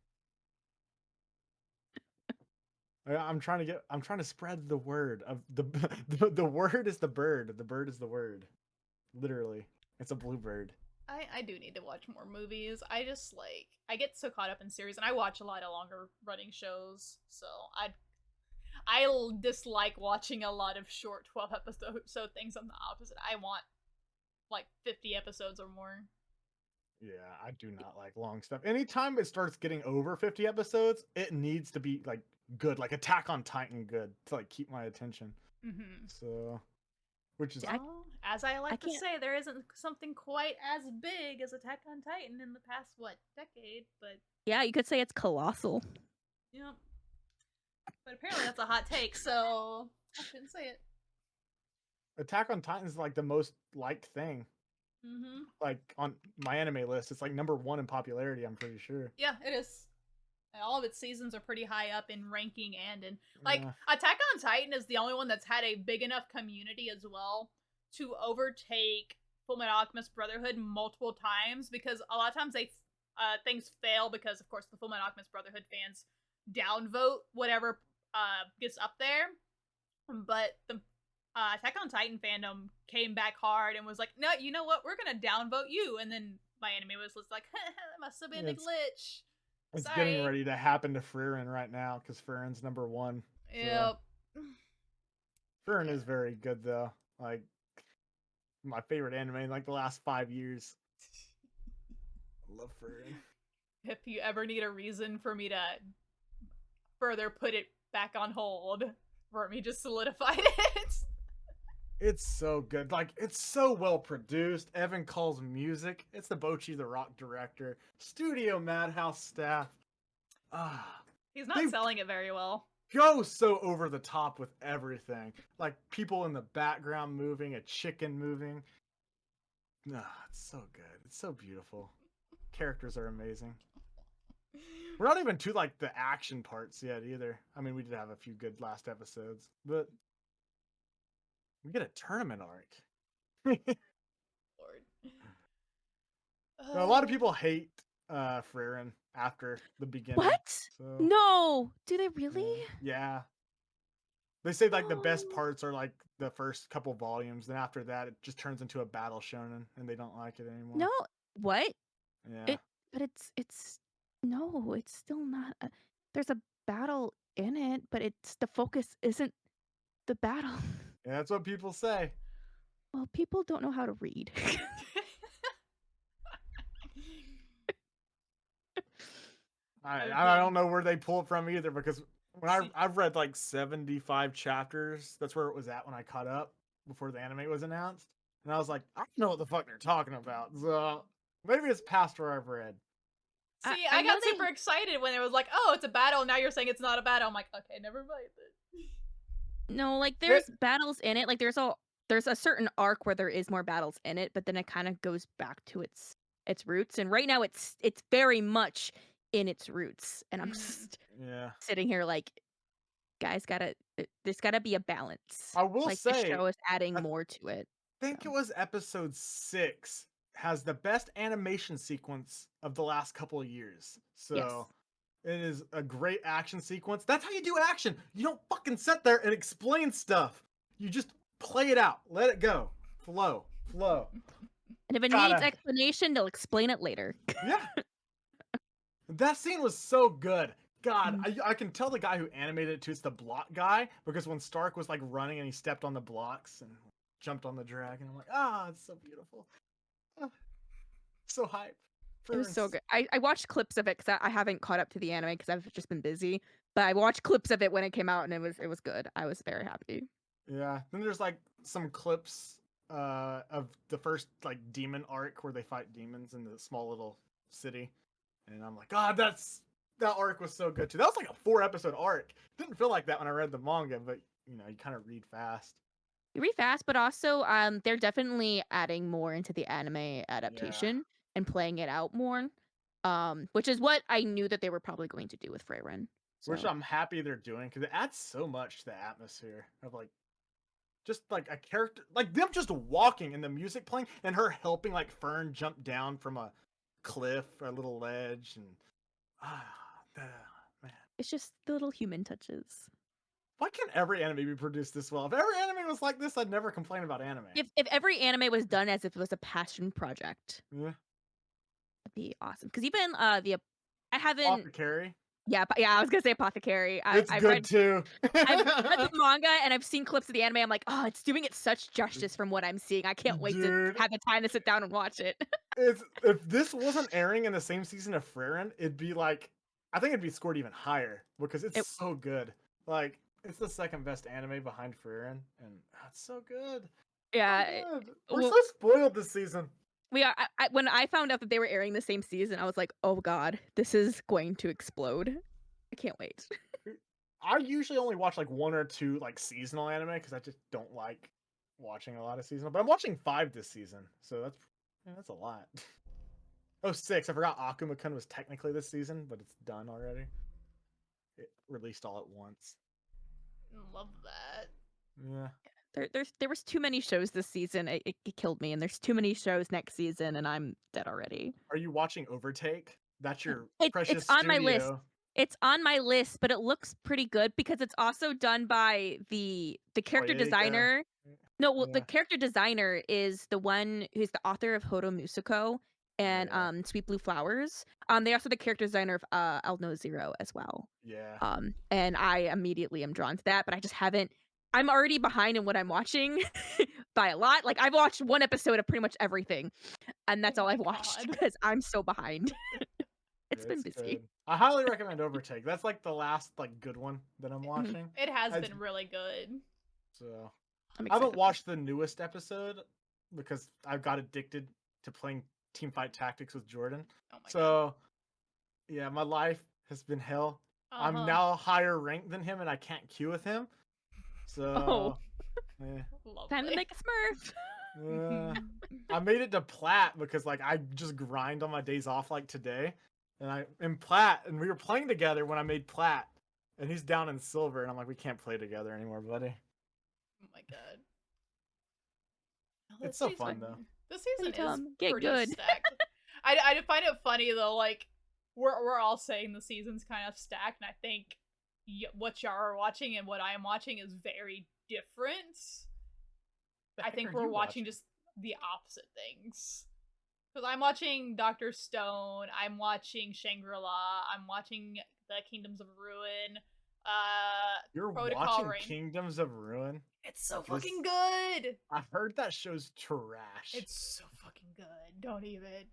I'm trying to spread the word of the word is the bird. The bird is the word. Literally. It's a bluebird. I do need to watch more movies. I just I get so caught up in series, and I watch a lot of longer running shows, so I dislike watching a lot of short 12 episode things. I'm the opposite. I want like 50 episodes or more. Yeah, I do not like long stuff. Anytime it starts getting over 50 episodes, it needs to be like good, like Attack on Titan good to like keep my attention. So, which is as I like to say, there isn't something quite as big as Attack on Titan in the past decade, but yeah, you could say it's colossal. Yep. But apparently that's a hot take, so I shouldn't say it. Attack on Titan is like the most liked thing. Like on my anime list, it's like #1 in popularity. I'm pretty sure. Yeah, it is. All of its seasons are pretty high up in ranking and in like Yeah. Attack on Titan is the only one that's had a big enough community as well to overtake Fullmetal Alchemist Brotherhood multiple times, because a lot of times they things fail because of course the Fullmetal Alchemist Brotherhood fans downvote whatever gets up there, but the Attack on Titan fandom came back hard and was like, no, you know what, we're gonna downvote you, and then my anime was like, that must have been a glitch. It's Sorry. getting ready to happen to Frieren right now because Frieren's #1. Yep. So. Frieren is very good though. Like my favorite anime in like the last 5 years. I love Frieren. If you ever need a reason for me to further put it back on hold, Wormy just solidified it. It's so good. Like, it's so well produced. Evan Call's music. It's the Bocchi the Rock director. Studio Madhouse staff. He's not selling it very well. Go so over the top with everything. Like, people in the background moving, a chicken moving. It's so good. It's so beautiful. Characters are amazing. We're not even to, like, the action parts yet, either. I mean, we did have a few good last episodes, but... we get a tournament arc. Lord. A lot of people hate Frieren after the beginning. What? So, no. Do they really? yeah. They say like the best parts are like the first couple volumes. Then after that, it just turns into a battle shonen, and they don't like it anymore. No. What? Yeah. But it's no. It's still not. There's a battle in it, but it's the focus isn't the battle. Yeah, that's what people say. Well, people don't know how to read. I don't know where they pull it from either, because when I've read like 75 chapters, that's where it was at when I caught up before the anime was announced, and I was like, I don't know what the fuck they're talking about. So maybe it's past where I've read. See, I got super excited when it was like, oh, it's a battle. Now you're saying it's not a battle. I'm like, okay, never mind then. No, like there's battles in it. Like there's a certain arc where there is more battles in it, but then it kind of goes back to its roots. And right now it's very much in its roots. And I'm just sitting here like, guys, there's gotta be a balance. I will like, say, the show is adding more to it. I think it was episode 6 has the best animation sequence of the last couple of years. So it is a great action sequence. That's how you do action. You don't fucking sit there and explain stuff. You just play it out. Let it go. Flow. And if it needs explanation, they'll explain it later. Yeah. That scene was so good. God, I can tell the guy who animated it too. It's the block guy, because when Stark was like running and he stepped on the blocks and jumped on the dragon, I'm like, it's so beautiful. So hype. It was so good. I watched clips of it because I haven't caught up to the anime because I've just been busy. But I watched clips of it when it came out, and it was good. I was very happy. Yeah. Then there's like some clips of the first like demon arc where they fight demons in the small little city, and I'm like, God, that arc was so good too. That was like a 4-episode arc. Didn't feel like that when I read the manga, but you kind of read fast. You read fast, but also they're definitely adding more into the anime adaptation and playing it out more, which is what I knew that they were probably going to do with Frieren. So. Which I'm happy they're doing, because it adds so much to the atmosphere of like just like a character, like them just walking and the music playing and her helping like Fern jump down from a cliff or a little ledge, and man, it's just the little human touches. Why can't every anime be produced this well? If every anime was like this, I'd never complain about anime. If every anime was done as if it was a passion project, that'd be awesome. Because even I haven't. Apothecary. Yeah, I was gonna say Apothecary. It's good too. I've read the manga and I've seen clips of the anime. I'm like, oh, it's doing it such justice from what I'm seeing. I can't wait to have the time to sit down and watch it. If this wasn't airing in the same season of Frieren, it'd be like, I think it'd be scored even higher because it's so good. Like, it's the second best anime behind Frieren, and it's so good. Yeah, so good. We're so spoiled this season. We are. When I found out that they were airing the same season, I was like, oh god, this is going to explode. I can't wait. I usually only watch like 1 or 2 like seasonal anime because I just don't like watching a lot of seasonal, but I'm watching 5 this season, so that's a lot. Oh, 6. I forgot Akuma-kun was technically this season, but it's done already. It released all at once. Love that. Yeah. There was too many shows this season. It killed me, and there's too many shows next season, and I'm dead already. Are you watching Overtake? That's your It's precious on my list. studio. It's on my list, but it looks pretty good because it's also done by the character Toyota. designer. No, well, the Yeah. character designer is the one who's the author of Hodo Musuko and Yeah. Sweet Blue Flowers. They also the character designer of I'll Know Zero as well. Yeah. And I immediately am drawn to that, but I just haven't. I'm already behind in what I'm watching by a lot. Like I've watched one episode of pretty much everything, and that's Oh all my I've watched God. because I'm so behind. It's Yeah, been busy. good. I highly recommend Overtake. That's like the last like good one that I'm watching. It has been really good. So I'm I haven't excited. watched the newest episode because I've got addicted to playing Teamfight Tactics with Jordan. Oh my God. So yeah, my life has been hell. I'm now higher ranked than him, and I can't queue with him. So yeah. Time to make a Smurf. I made it to plat because like I just grind on my days off like today, and I in plat, and we were playing together when I made plat, and he's down in silver, and I'm like, we can't play together anymore, buddy. Oh my God. It's so fun though. This season is get pretty good. stacked. I find it funny though, like we're all saying the season's kind of stacked, and I think what y'all are watching and what I am watching is very different. I think we're watching just the opposite things. Because I'm watching Dr. Stone, I'm watching Shangri-La, I'm watching the Kingdoms of Ruin. You're Protocol watching Rain. Kingdoms of Ruin? It's so fucking good! I've heard that show's trash. It's so fucking good. Don't even.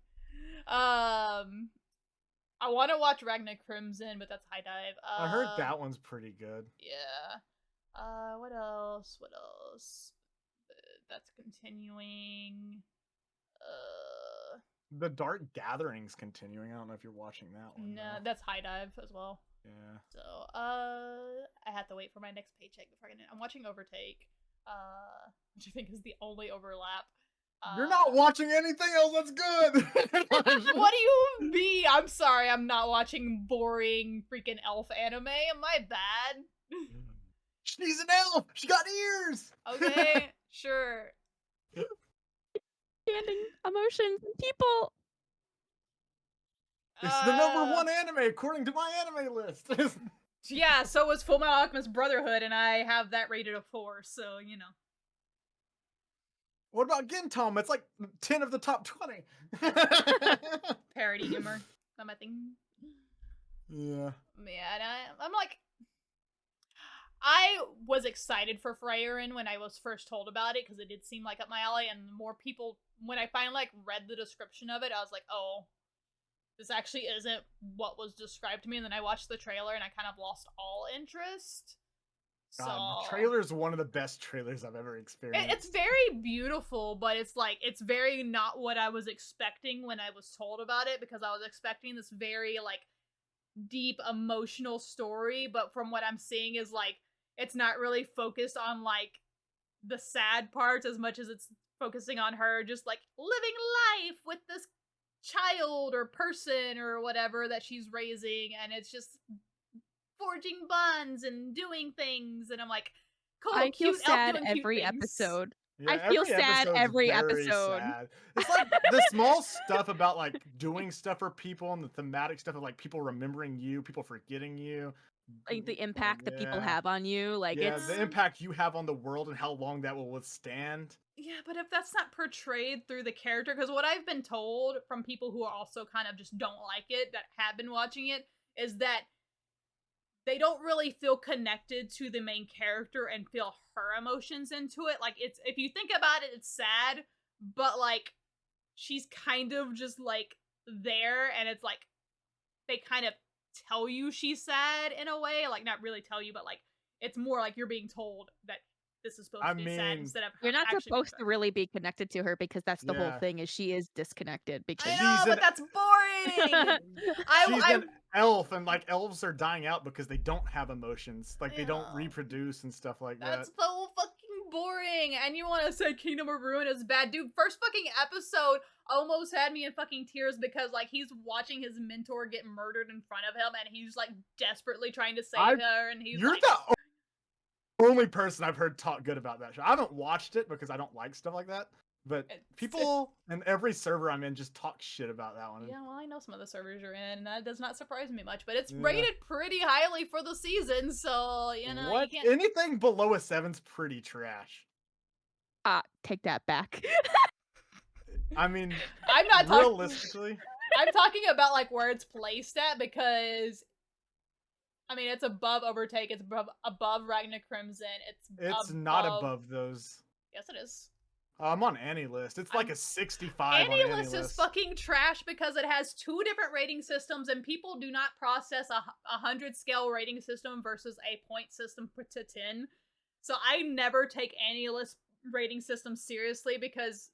I want to watch Ragnar Crimson, but that's High Dive. I heard that one's pretty good. Yeah. What else? What else? That's continuing. The Dark Gathering's continuing. I don't know if you're watching that one. No, though. that's High Dive as well. Yeah. So, I have to wait for my next paycheck before I can. I'm watching Overtake, which I think is the only overlap. You're not watching anything else that's good. What do you mean? I'm sorry, I'm not watching boring freaking elf anime. Am I bad? She's an elf. She got ears. Okay, sure. Understanding emotions and people. It's the #1 anime according to my anime list. Yeah, so was Fullmetal Alchemist Brotherhood, and I have that rated a 4. So you know. What about Gintama? It's like 10 of the top 20. Parody humor. Not my thing. Yeah. Man, I'm like, I was excited for Freyrin when I was first told about it because it did seem like up my alley, and more people, when I finally like read the description of it, I was like, oh, this actually isn't what was described to me. And then I watched the trailer and I kind of lost all interest. God, the trailer is one of the best trailers I've ever experienced. It's very beautiful, but it's like, it's very not what I was expecting when I was told about it, because I was expecting this very like deep emotional story, but from what I'm seeing is like, it's not really focused on like the sad parts as much as it's focusing on her just like living life with this child or person or whatever that she's raising, and it's just forging bonds and doing things, and I'm like, cool. I feel cute sad elf doing cute every things. episode. Yeah, I feel sad every very episode. Sad. It's like the small stuff about like doing stuff for people, and the thematic stuff of like people remembering you, people forgetting you, Like the impact that people have on you. Like it's the impact you have on the world and how long that will withstand. Yeah, but if that's not portrayed through the character, because what I've been told from people who are also kind of just don't like it, that have been watching it, is that they don't really feel connected to the main character and feel her emotions into it. Like, it's, if you think about it, it's sad, but like, she's kind of just like there, and it's like, they kind of tell you she's sad in a way, like not really tell you, but like, it's more like you're being told that this is supposed to be sad instead of you're not supposed to really be connected to her, because that's the whole thing, is she is disconnected because I know, but that's boring. She's an elf, and like elves are dying out because they don't have emotions, like they don't reproduce and stuff like that. That's so fucking boring, and you want to say Kingdom of Ruin is bad. Dude, first fucking episode almost had me in fucking tears because, like, he's watching his mentor get murdered in front of him, and he's, like, desperately trying to save her, and he's You're like... the only person I've heard talk good about that show. I haven't watched it because I don't like stuff like that. But people in every server I'm in just talk shit about that one. Yeah, well, I know some of the servers you're in, and that does not surprise me much. But it's rated pretty highly for the season, so, you know, what? you can't... Anything below a 7's pretty trash. Take that back. I mean, I'm not talking... realistically... I'm talking about, like, where it's placed at, because... I mean, it's above Overtake, it's above Ragnar Crimson, it's not above those. Yes, it is. I'm on Annie List. It's like a 65 on Annie Annie List is fucking trash because it has 2 different rating systems, and people do not process a 100 scale rating system versus a point system to 10. So I never take Annie List rating system seriously because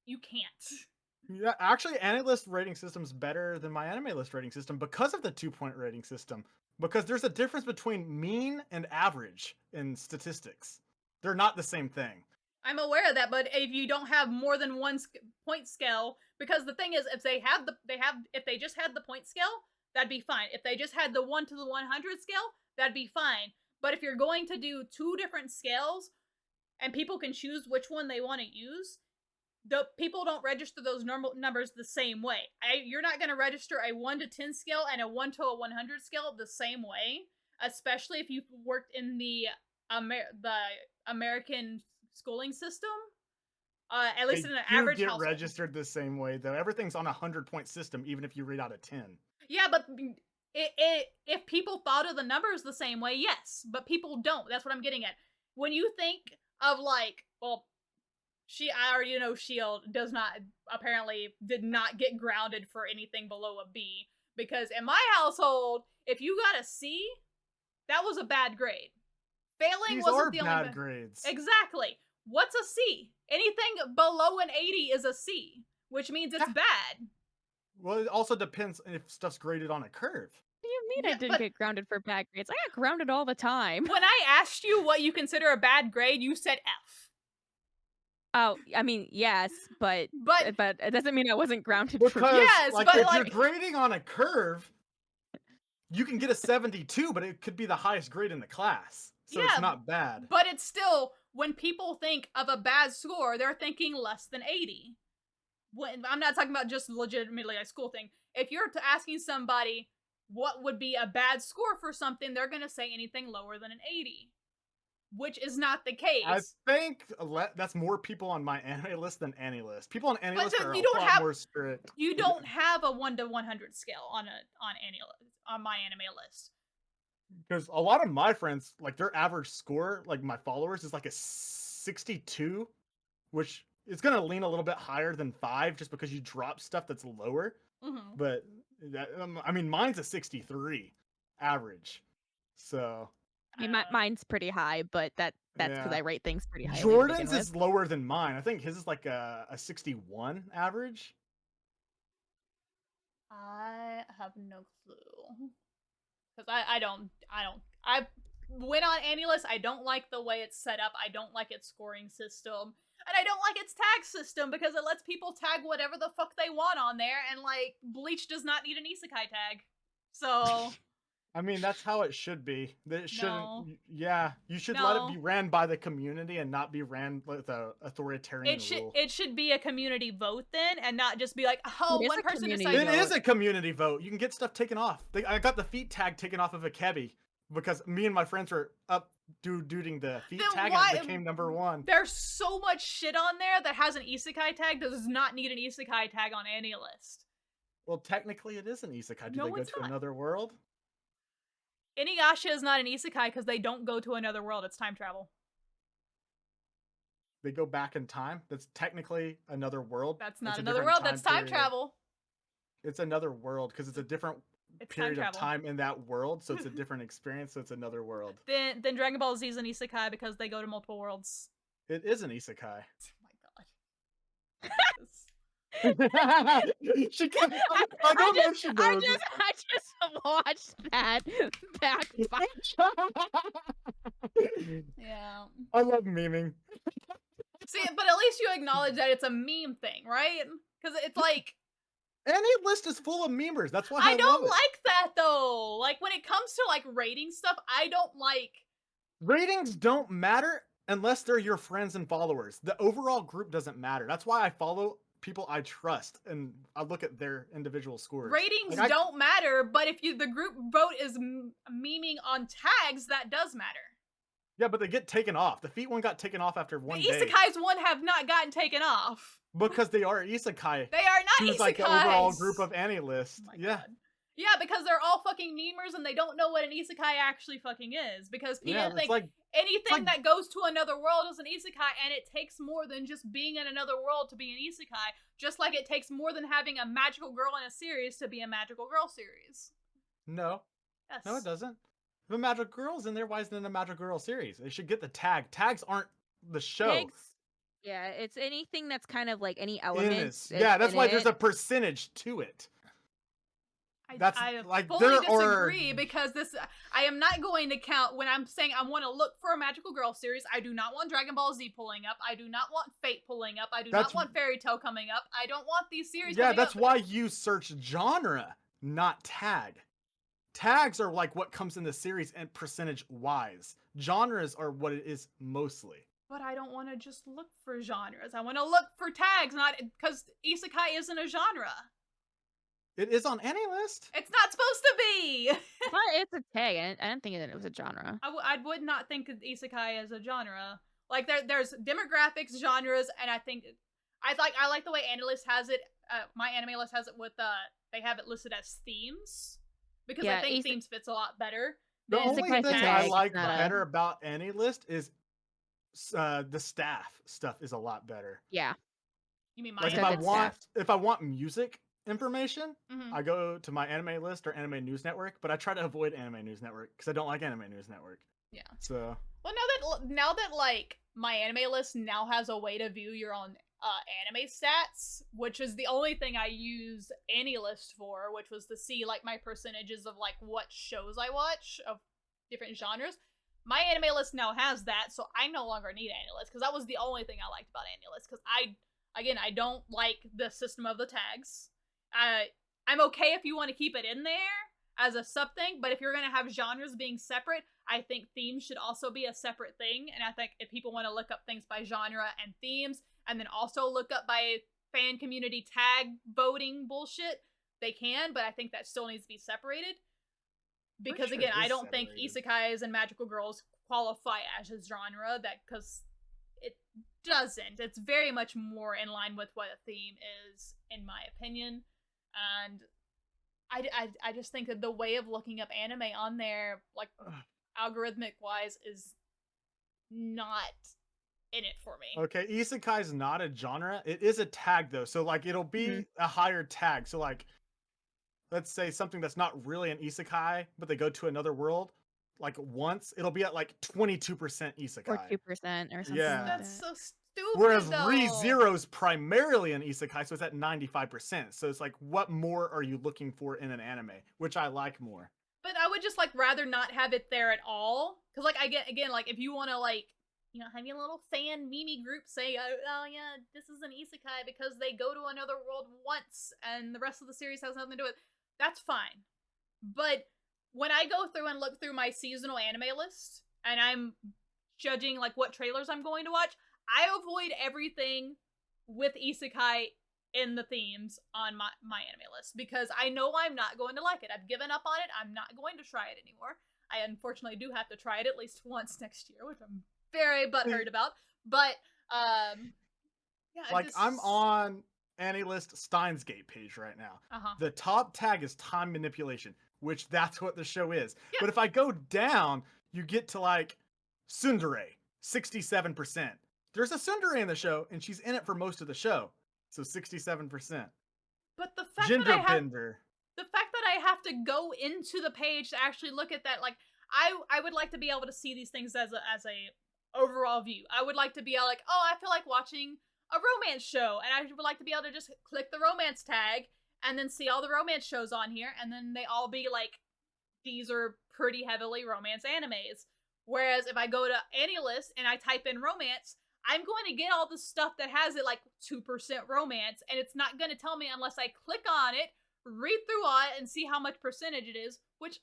you can't. Yeah, actually, Annie List rating system's better than my Anime List rating system because of the 2-point rating system. Because there's a difference between mean and average in statistics. They're not the same thing. I'm aware of that, but if you don't have more than one point scale, because the thing is, if they just had the point scale, that'd be fine. If they just had the 1 to the 100 scale, that'd be fine. But if you're going to do 2 different scales, and people can choose which one they want to use, the people don't register those numbers the same way. You're not going to register a 1 to 10 scale and a 1 to a 100 scale the same way, especially if you've worked in the American schooling system. At least in an average household. Get registered the same way though. Everything's on a 100-point system, even if you read out a 10. Yeah, but if people thought of the numbers the same way, yes, but people don't. That's what I'm getting at. When you think of, like, well, I already know Shio did not get grounded for anything below a B, because in my household, if you got a C, that was a bad grade. Failing wasn't the only bad grades. Exactly. What's a C? Anything below an 80 is a C, which means it's bad. Well, it also depends if stuff's graded on a curve. What do you mean I didn't get grounded for bad grades? I got grounded all the time. When I asked you what you consider a bad grade, you said F. Oh, I mean, yes, but it doesn't mean I wasn't grounded for yes, like, but if you're grading on a curve, you can get a 72, but it could be the highest grade in the class. So it's not bad. But it's still, when people think of a bad score, they're thinking less than 80. I'm not talking about just legitimately a school thing. If you're asking somebody what would be a bad score for something, they're going to say anything lower than an 80. Which is not the case. I think that's more people on my Anime List than Annie List. People on Annie List are a lot more strict. You don't have a 1 to 100 scale on my Anime List. Because a lot of my friends, like, their average score, like my followers, is like a 62, which is going to lean a little bit higher than 5 just because you drop stuff that's lower. Mm-hmm. But, I mean, mine's a 63 average. So... I mean, mine's pretty high, but that's because I rate things pretty high. Jordan's is lower than mine. I think his is like a 61 average. I have no clue. Because I went on Annie List. I don't like the way it's set up. I don't like its scoring system. And I don't like its tag system because it lets people tag whatever the fuck they want on there. And, like, Bleach does not need an isekai tag. So... I mean, that's how it should be. It shouldn't. Yeah, you should let it be ran by the community and not be ran with an authoritarian rule. It should be a community vote then, and not just be like, oh, one person decided. It is a community vote. You can get stuff taken off. I got the feet tag taken off of Akebi because me and my friends were up doing the feet tag and it became #1. There's so much shit on there that has an isekai tag that does not need an isekai tag on any list. Well, technically it is an isekai. Do they go to another world? Inuyasha is not an isekai because they don't go to another world. It's time travel. They go back in time? That's technically another world? That's not another world. That's time travel. It's another world because it's a different period of time in that world, so it's a different experience, so it's another world. Then Dragon Ball Z is an isekai because they go to multiple worlds. It is an isekai. Oh my god. She can't, I don't know if she knows. I just watched that back. Yeah. I love memeing. See, but at least you acknowledge that it's a meme thing, right? Because it's like, Any list is full of memers. That's why I I love don't it. like that though. Like when it comes to like rating stuff, I don't like. Ratings don't matter unless they're your friends and followers. The overall group doesn't matter. That's why I follow people I trust and I look at their individual scores. Ratings Like, don't matter, but if the group vote is memeing on tags, that does matter. yeah, but they get taken off. The feet one got taken off after one The day isekais one have not gotten taken off. because they are isekai. They are not Who's isekais. like the overall group of any list. Oh my Yeah. God. Yeah, because they're all fucking memers and they don't know what an isekai actually fucking is. Because people Yeah, think like anything that goes to another world is an isekai, and it takes more than just being in another world to be an isekai. Just like it takes more than having a magical girl in a series to be a magical girl series. no. Yes. No, it doesn't. If a magical girl's in there, why isn't it a magical girl series? They should get the tag. Tags aren't the show. Tags, yeah, it's anything that's kind of like any elements. Yeah, that's in why it. there's a percentage to it. That's I like fully there disagree are because I am not going to count when I'm saying I want to look for a magical girl series. I do not want Dragon Ball Z pulling up. I do not want Fate pulling up. I do not want Fairy Tail coming up. I don't want these series. Yeah, coming that's up why you search genre, not tag. Tags are like what comes in the series and percentage wise. Genres are what it is mostly. But I don't want to just look for genres. I want to look for tags, not because isekai isn't a genre. It is on any list. It's not supposed to be. But it's a tag. I didn't think it was a genre. I would not think of isekai as a genre. Like there's demographics, genres, and I like the way AniList has it. My anime list has it with they have it listed as themes because I think themes fits a lot better. The only thing I like not better about any list is the staff stuff is a lot better. Yeah. You mean my like if I want music information, I go to my anime list or Anime News Network, but I try to avoid Anime News Network because I don't like Anime News Network. Yeah. So well, now that like my anime list now has a way to view your own anime stats, which is the only thing I use AniList for, which was to see like my percentages of like what shows I watch of different genres. My anime list now has that, so I no longer need AniList because that was the only thing I liked about AniList. Because I don't like the system of the tags. I'm okay if you want to keep it in there as a sub thing, but if you're going to have genres being separate, I think themes should also be a separate thing. And I think if people want to look up things by genre and themes, and then also look up by fan community tag voting bullshit, they can, but I think that still needs to be separated. Because again, I don't think isekais and magical girls qualify as a genre, because it doesn't. It's very much more in line with what a theme is, in my opinion. And I just think that the way of looking up anime on there, like algorithmic wise, is not in it for me. Okay, isekai is not a genre. It is a tag though, so like it'll be a higher tag. So like, let's say something that's not really an isekai, but they go to another world, like once, it'll be at like 22% isekai or 2% or something. Yeah, like that's that. so stupid. Whereas though. ReZero's primarily an isekai, so it's at 95%. So it's like, what more are you looking for in an anime? Which I like more. But I would just like rather not have it there at all, because like I get again, like if you want to like, you know, have your little fan meme group say, oh yeah, this is an isekai because they go to another world once and the rest of the series has nothing to do with it. That's fine. But when I go through and look through my seasonal anime list and I'm judging like what trailers I'm going to watch, I avoid everything with isekai in the themes on my anime list because I know I'm not going to like it. I've given up on it. I'm not going to try it anymore. I unfortunately do have to try it at least once next year, which I'm very butthurt about. But yeah, like I'm on AniList Steins Gate page right now. The top tag is time manipulation, which that's what the show is. Yeah. But if I go down, you get to like tsundere, 67%. There's a tsundere in the show, and she's in it for most of the show, so 67%. But the fact Gender that bender. The fact that I have to go into the page to actually look at that, like I would like to be able to see these things as a overall view. I would like to be able like, oh, I feel like watching a romance show, and I would like to be able to just click the romance tag and then see all the romance shows on here, and then they all be like, these are pretty heavily romance animes. Whereas if I go to AniList and I type in romance, I'm going to get all the stuff that has it like 2% romance, and it's not going to tell me unless I click on it, read through it, and see how much percentage it is, which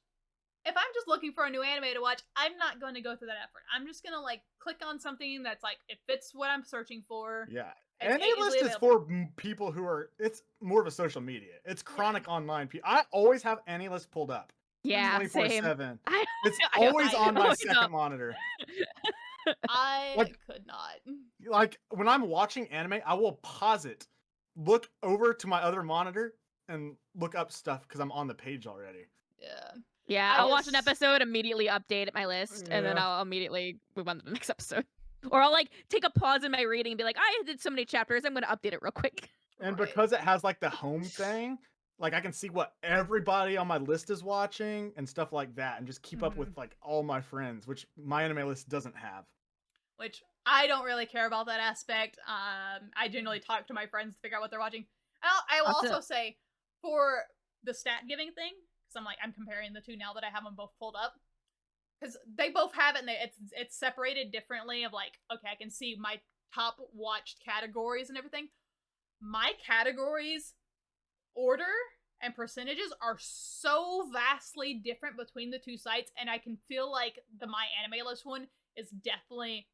if I'm just looking for a new anime to watch, I'm not going to go through that effort. I'm just going to like click on something that's like, it fits what I'm searching for. Yeah. It's AniList is for people who are, it's more of a social media. It's chronic online. I always have AniList pulled up. Yeah, 24/7. I It's always on my always second know. monitor. I could not. Like when I'm watching anime, I will pause it, look over to my other monitor, and look up stuff because I'm on the page already. Yeah. Yeah, I'll watch an episode, immediately update my list, and then I'll immediately move on to the next episode. Or I'll like take a pause in my reading and be like, I did so many chapters, I'm gonna update it real quick. And because it has like the home thing, like I can see what everybody on my list is watching and stuff like that, and just keep up with like all my friends, which my anime list doesn't have. Which I don't really care about that aspect. I generally talk to my friends to figure out what they're watching. I will also say for the stat giving thing, because I'm comparing the two now that I have them both pulled up, because they both have it, and it's separated differently. Of like, okay, I can see my top watched categories and everything. My categories order and percentages are so vastly different between the two sites, and I can feel like the My Anime List one is definitely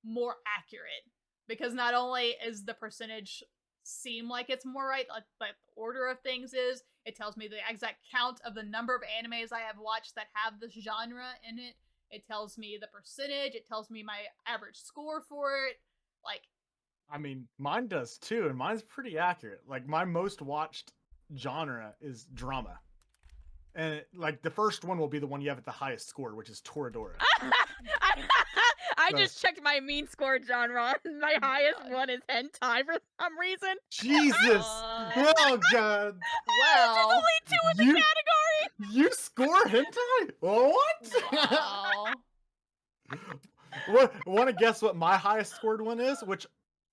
more accurate, because not only is the percentage seem like it's more right, like the order of things is, it tells me the exact count of the number of animes I have watched that have this genre in it. It tells me the percentage. It tells me my average score for it. Like, I mean, mine does too, and mine's pretty accurate. Like my most watched genre is drama. And like the first one will be the one you have at the highest score, which is Toradora. I just checked my mean score genre. My highest one is hentai for some reason. Jesus! Oh god! Well, there's only 2 in the category. You score hentai? What? Wow. Want to guess what my highest scored one is? Which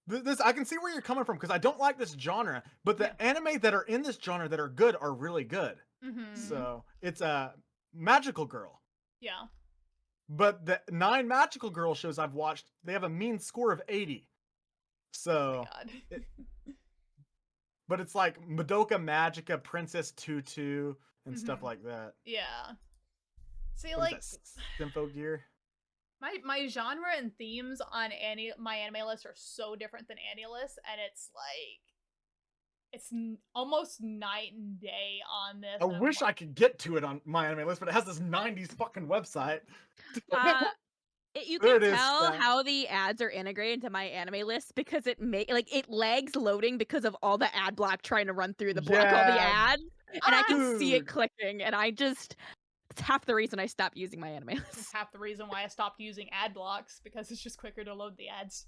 this I can see where you're coming from, because I don't like this genre, but the anime that are in this genre that are good are really good. So it's a Magical Girl. Yeah. But the 9 Magical Girl shows I've watched, they have a mean score of 80. So, but it's like Madoka Magica, Princess Tutu, and stuff like that. Yeah. See, what like Sympho Gear. My genre and themes on my anime list are so different than AniList, and it's like it's almost night and day on this. I wish I could get to it on my anime list, but it has this 90s fucking website. You can tell how the ads are integrated into my anime list, because it lags loading because of all the ad block trying to run through the block all the ads, and I can see it clicking, and it's half the reason I stopped using my anime list. It's half the reason why I stopped using ad blocks, because it's just quicker to load the ads.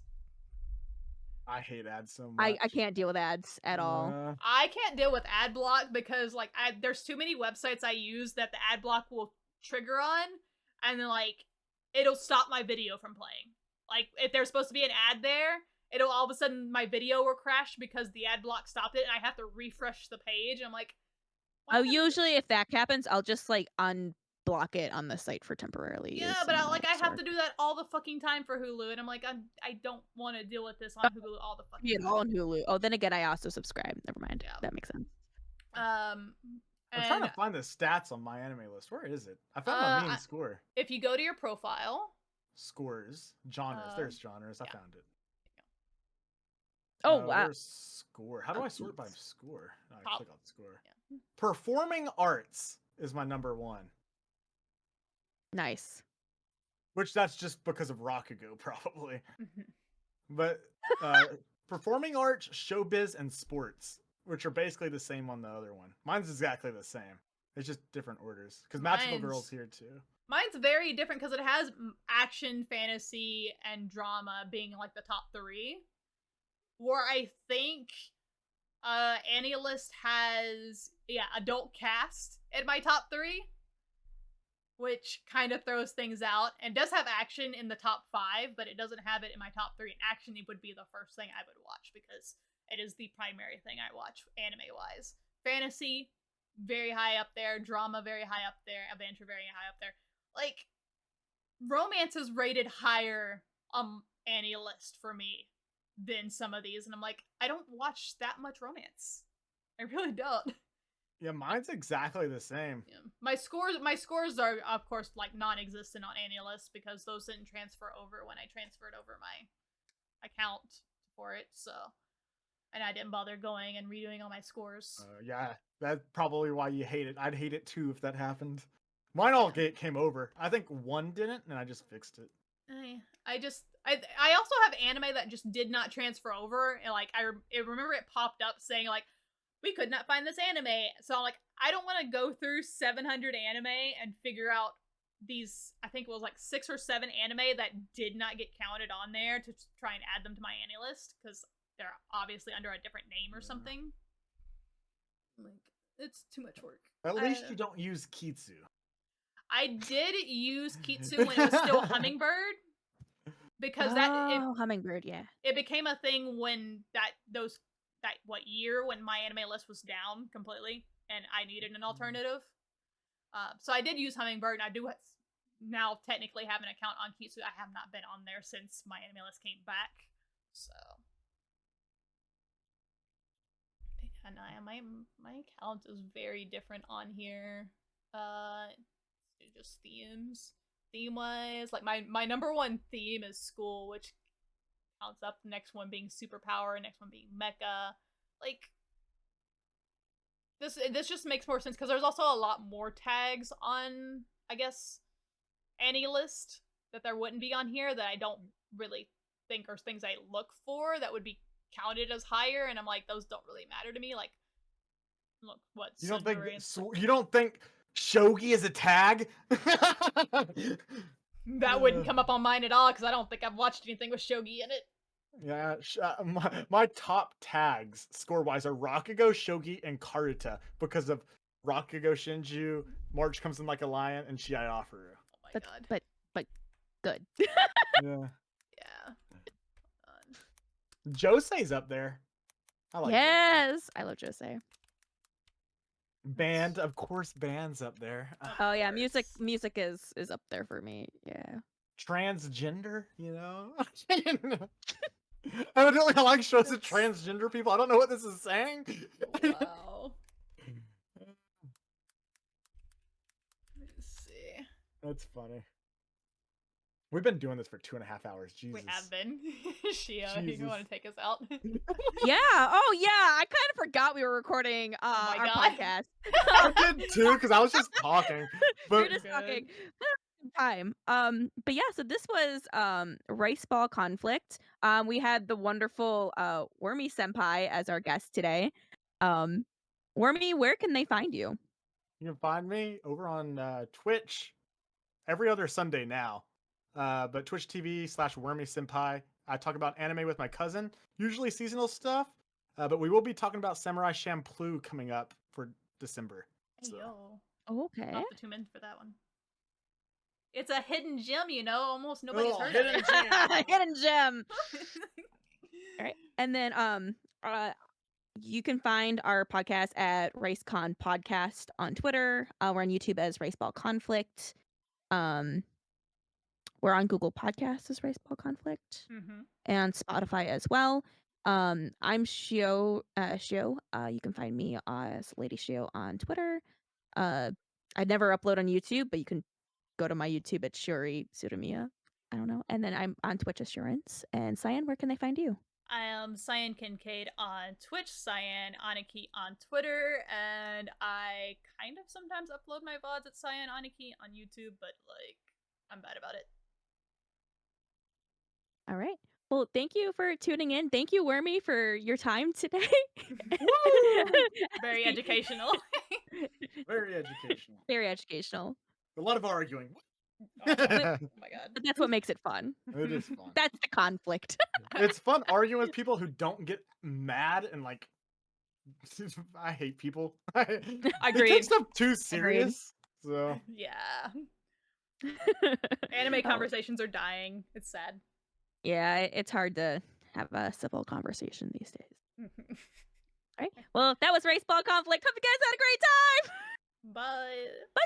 I hate ads so much. I can't deal with ads at all. I can't deal with ad block because like there's too many websites I use that the ad block will trigger on, and then like it'll stop my video from playing. Like if there's supposed to be an ad there, it'll all of a sudden my video will crash because the ad block stopped it, and I have to refresh the page. I'm like, usually if that happens, I'll just like unblock it on the site for temporarily. Yeah, but I have to do that all the fucking time for Hulu, and I'm like, I don't want to deal with this on Hulu all the fucking time. All on Hulu. Oh, then again, I also subscribe. Never mind. Yeah. That makes sense. I'm trying to find the stats on my anime list. Where is it? I found my mean score. If you go to your profile, scores, genres. There's genres. I found it. Oh wow. Where's score? How do I sort by score? No, I click on score. Yeah. Performing arts is my number 1. Nice. Which that's just because of Rakugo, probably. But performing arts, showbiz, and sports, which are basically the same on the other one. Mine's exactly the same. It's just different orders. Because Magical Girl's here too. Mine's very different because it has action, fantasy, and drama being like the top 3. Where I think AniList has adult cast in my top 3. Which kind of throws things out, and does have action in the top 5, but it doesn't have it in my top 3. And action would be the first thing I would watch, because it is the primary thing I watch anime-wise. Fantasy, very high up there. Drama, very high up there. Adventure, very high up there. Like, romance is rated higher on any list for me than some of these, and I'm like, I don't watch that much romance. I really don't. Yeah, mine's exactly the same. Yeah. My scores are of course like non-existent on any list because those didn't transfer over when I transferred over my account for it, so and I didn't bother going and redoing all my scores. Yeah, that's probably why you hate it. I'd hate it too if that happened. Mine all came over. I think one didn't, and I just fixed it. I also have anime that just did not transfer over, and like I remember it popped up saying like we could not find this anime, so I'm like I don't want to go through 700 anime and figure out these. I think it was like 6 or 7 anime that did not get counted on there to try and add them to my anime list because they're obviously under a different name or something. Like it's too much work. At least you don't use Kitsu. I did use Kitsu when it was still Hummingbird. Because Hummingbird, yeah. It became a thing when that year when my anime list was down completely and I needed an alternative. So I did use Hummingbird, and I do now technically have an account on Kitsu. I have not been on there since my anime list came back. So and my account is very different on here. Just themes. Theme-wise, like my number one theme is school, which counts up. The next one being superpower, next one being mecha. Like this just makes more sense because there's also a lot more tags on, I guess, any list that there wouldn't be on here that I don't really think are things I look for that would be counted as higher, and I'm like, those don't really matter to me. Like, look, what you don't think shogi is a tag? That wouldn't come up on mine at all because I don't think I've watched anything with shogi in it. Yeah, my top tags score-wise are Rakugo, Shogi, and Karuta because of Rakugo Shinju, March Comes in Like a Lion, and Shiai Afaru. Oh my god. But good. Yeah. Yeah. Josei's up there. I like Yes, Josei. I love Josei. Band, of course, band's up there. Oh yeah, music is up there for me. Yeah. Transgender, you know. Evidently, I like shows of transgender people. I don't know what this is saying. Wow. Let's see. That's funny. We've been doing this for 2.5 hours. Jesus. We have been. Shio, you want to take us out? Yeah. Oh yeah. I kind of forgot we were recording our podcast. I did too, because I was just talking. But We're just talking. Time. But yeah, so this was Rice Ball Conflict. We had the wonderful WormySenpai as our guest today. Wormy, where can they find you? You can find me over on Twitch every other Sunday now. But Twitch TV/WormySenpai. I talk about anime with my cousin, usually seasonal stuff. But we will be talking about Samurai Champloo coming up for December. So. Oh, okay. I'll have to tune in for that one. It's a hidden gem, you know. Almost nobody's heard of it. Gem. Hidden gem. All right, and then you can find our podcast at RaceCon Podcast on Twitter. We're on YouTube as Raceball Conflict. We're on Google Podcasts as Raceball Conflict, and Spotify as well. I'm Shio. Shio. You can find me as Lady Shio on Twitter. I never upload on YouTube, but you can go to my YouTube at Shuri Tsuramiya. I don't know. And then I'm on Twitch Assurance. And Cyan, where can they find you? I am Cyan Kincaid on Twitch, Cyan Aniki on Twitter, and I kind of sometimes upload my VODs at Cyan Aniki on YouTube, but like I'm bad about it. All right. Well, thank you for tuning in. Thank you, Wormy, for your time today. Very educational. Very educational. Very educational. A lot of arguing. Oh my god. But that's what makes it fun. It is fun. That's the conflict. It's fun arguing with people who don't get mad and like. I hate people. Agreed. They take stuff too serious. So yeah. Anime conversations are dying. It's sad. Yeah, it's hard to have a civil conversation these days. All right. Well, that was Raceball Conflict. Hope you guys had a great time. Bye. Bye.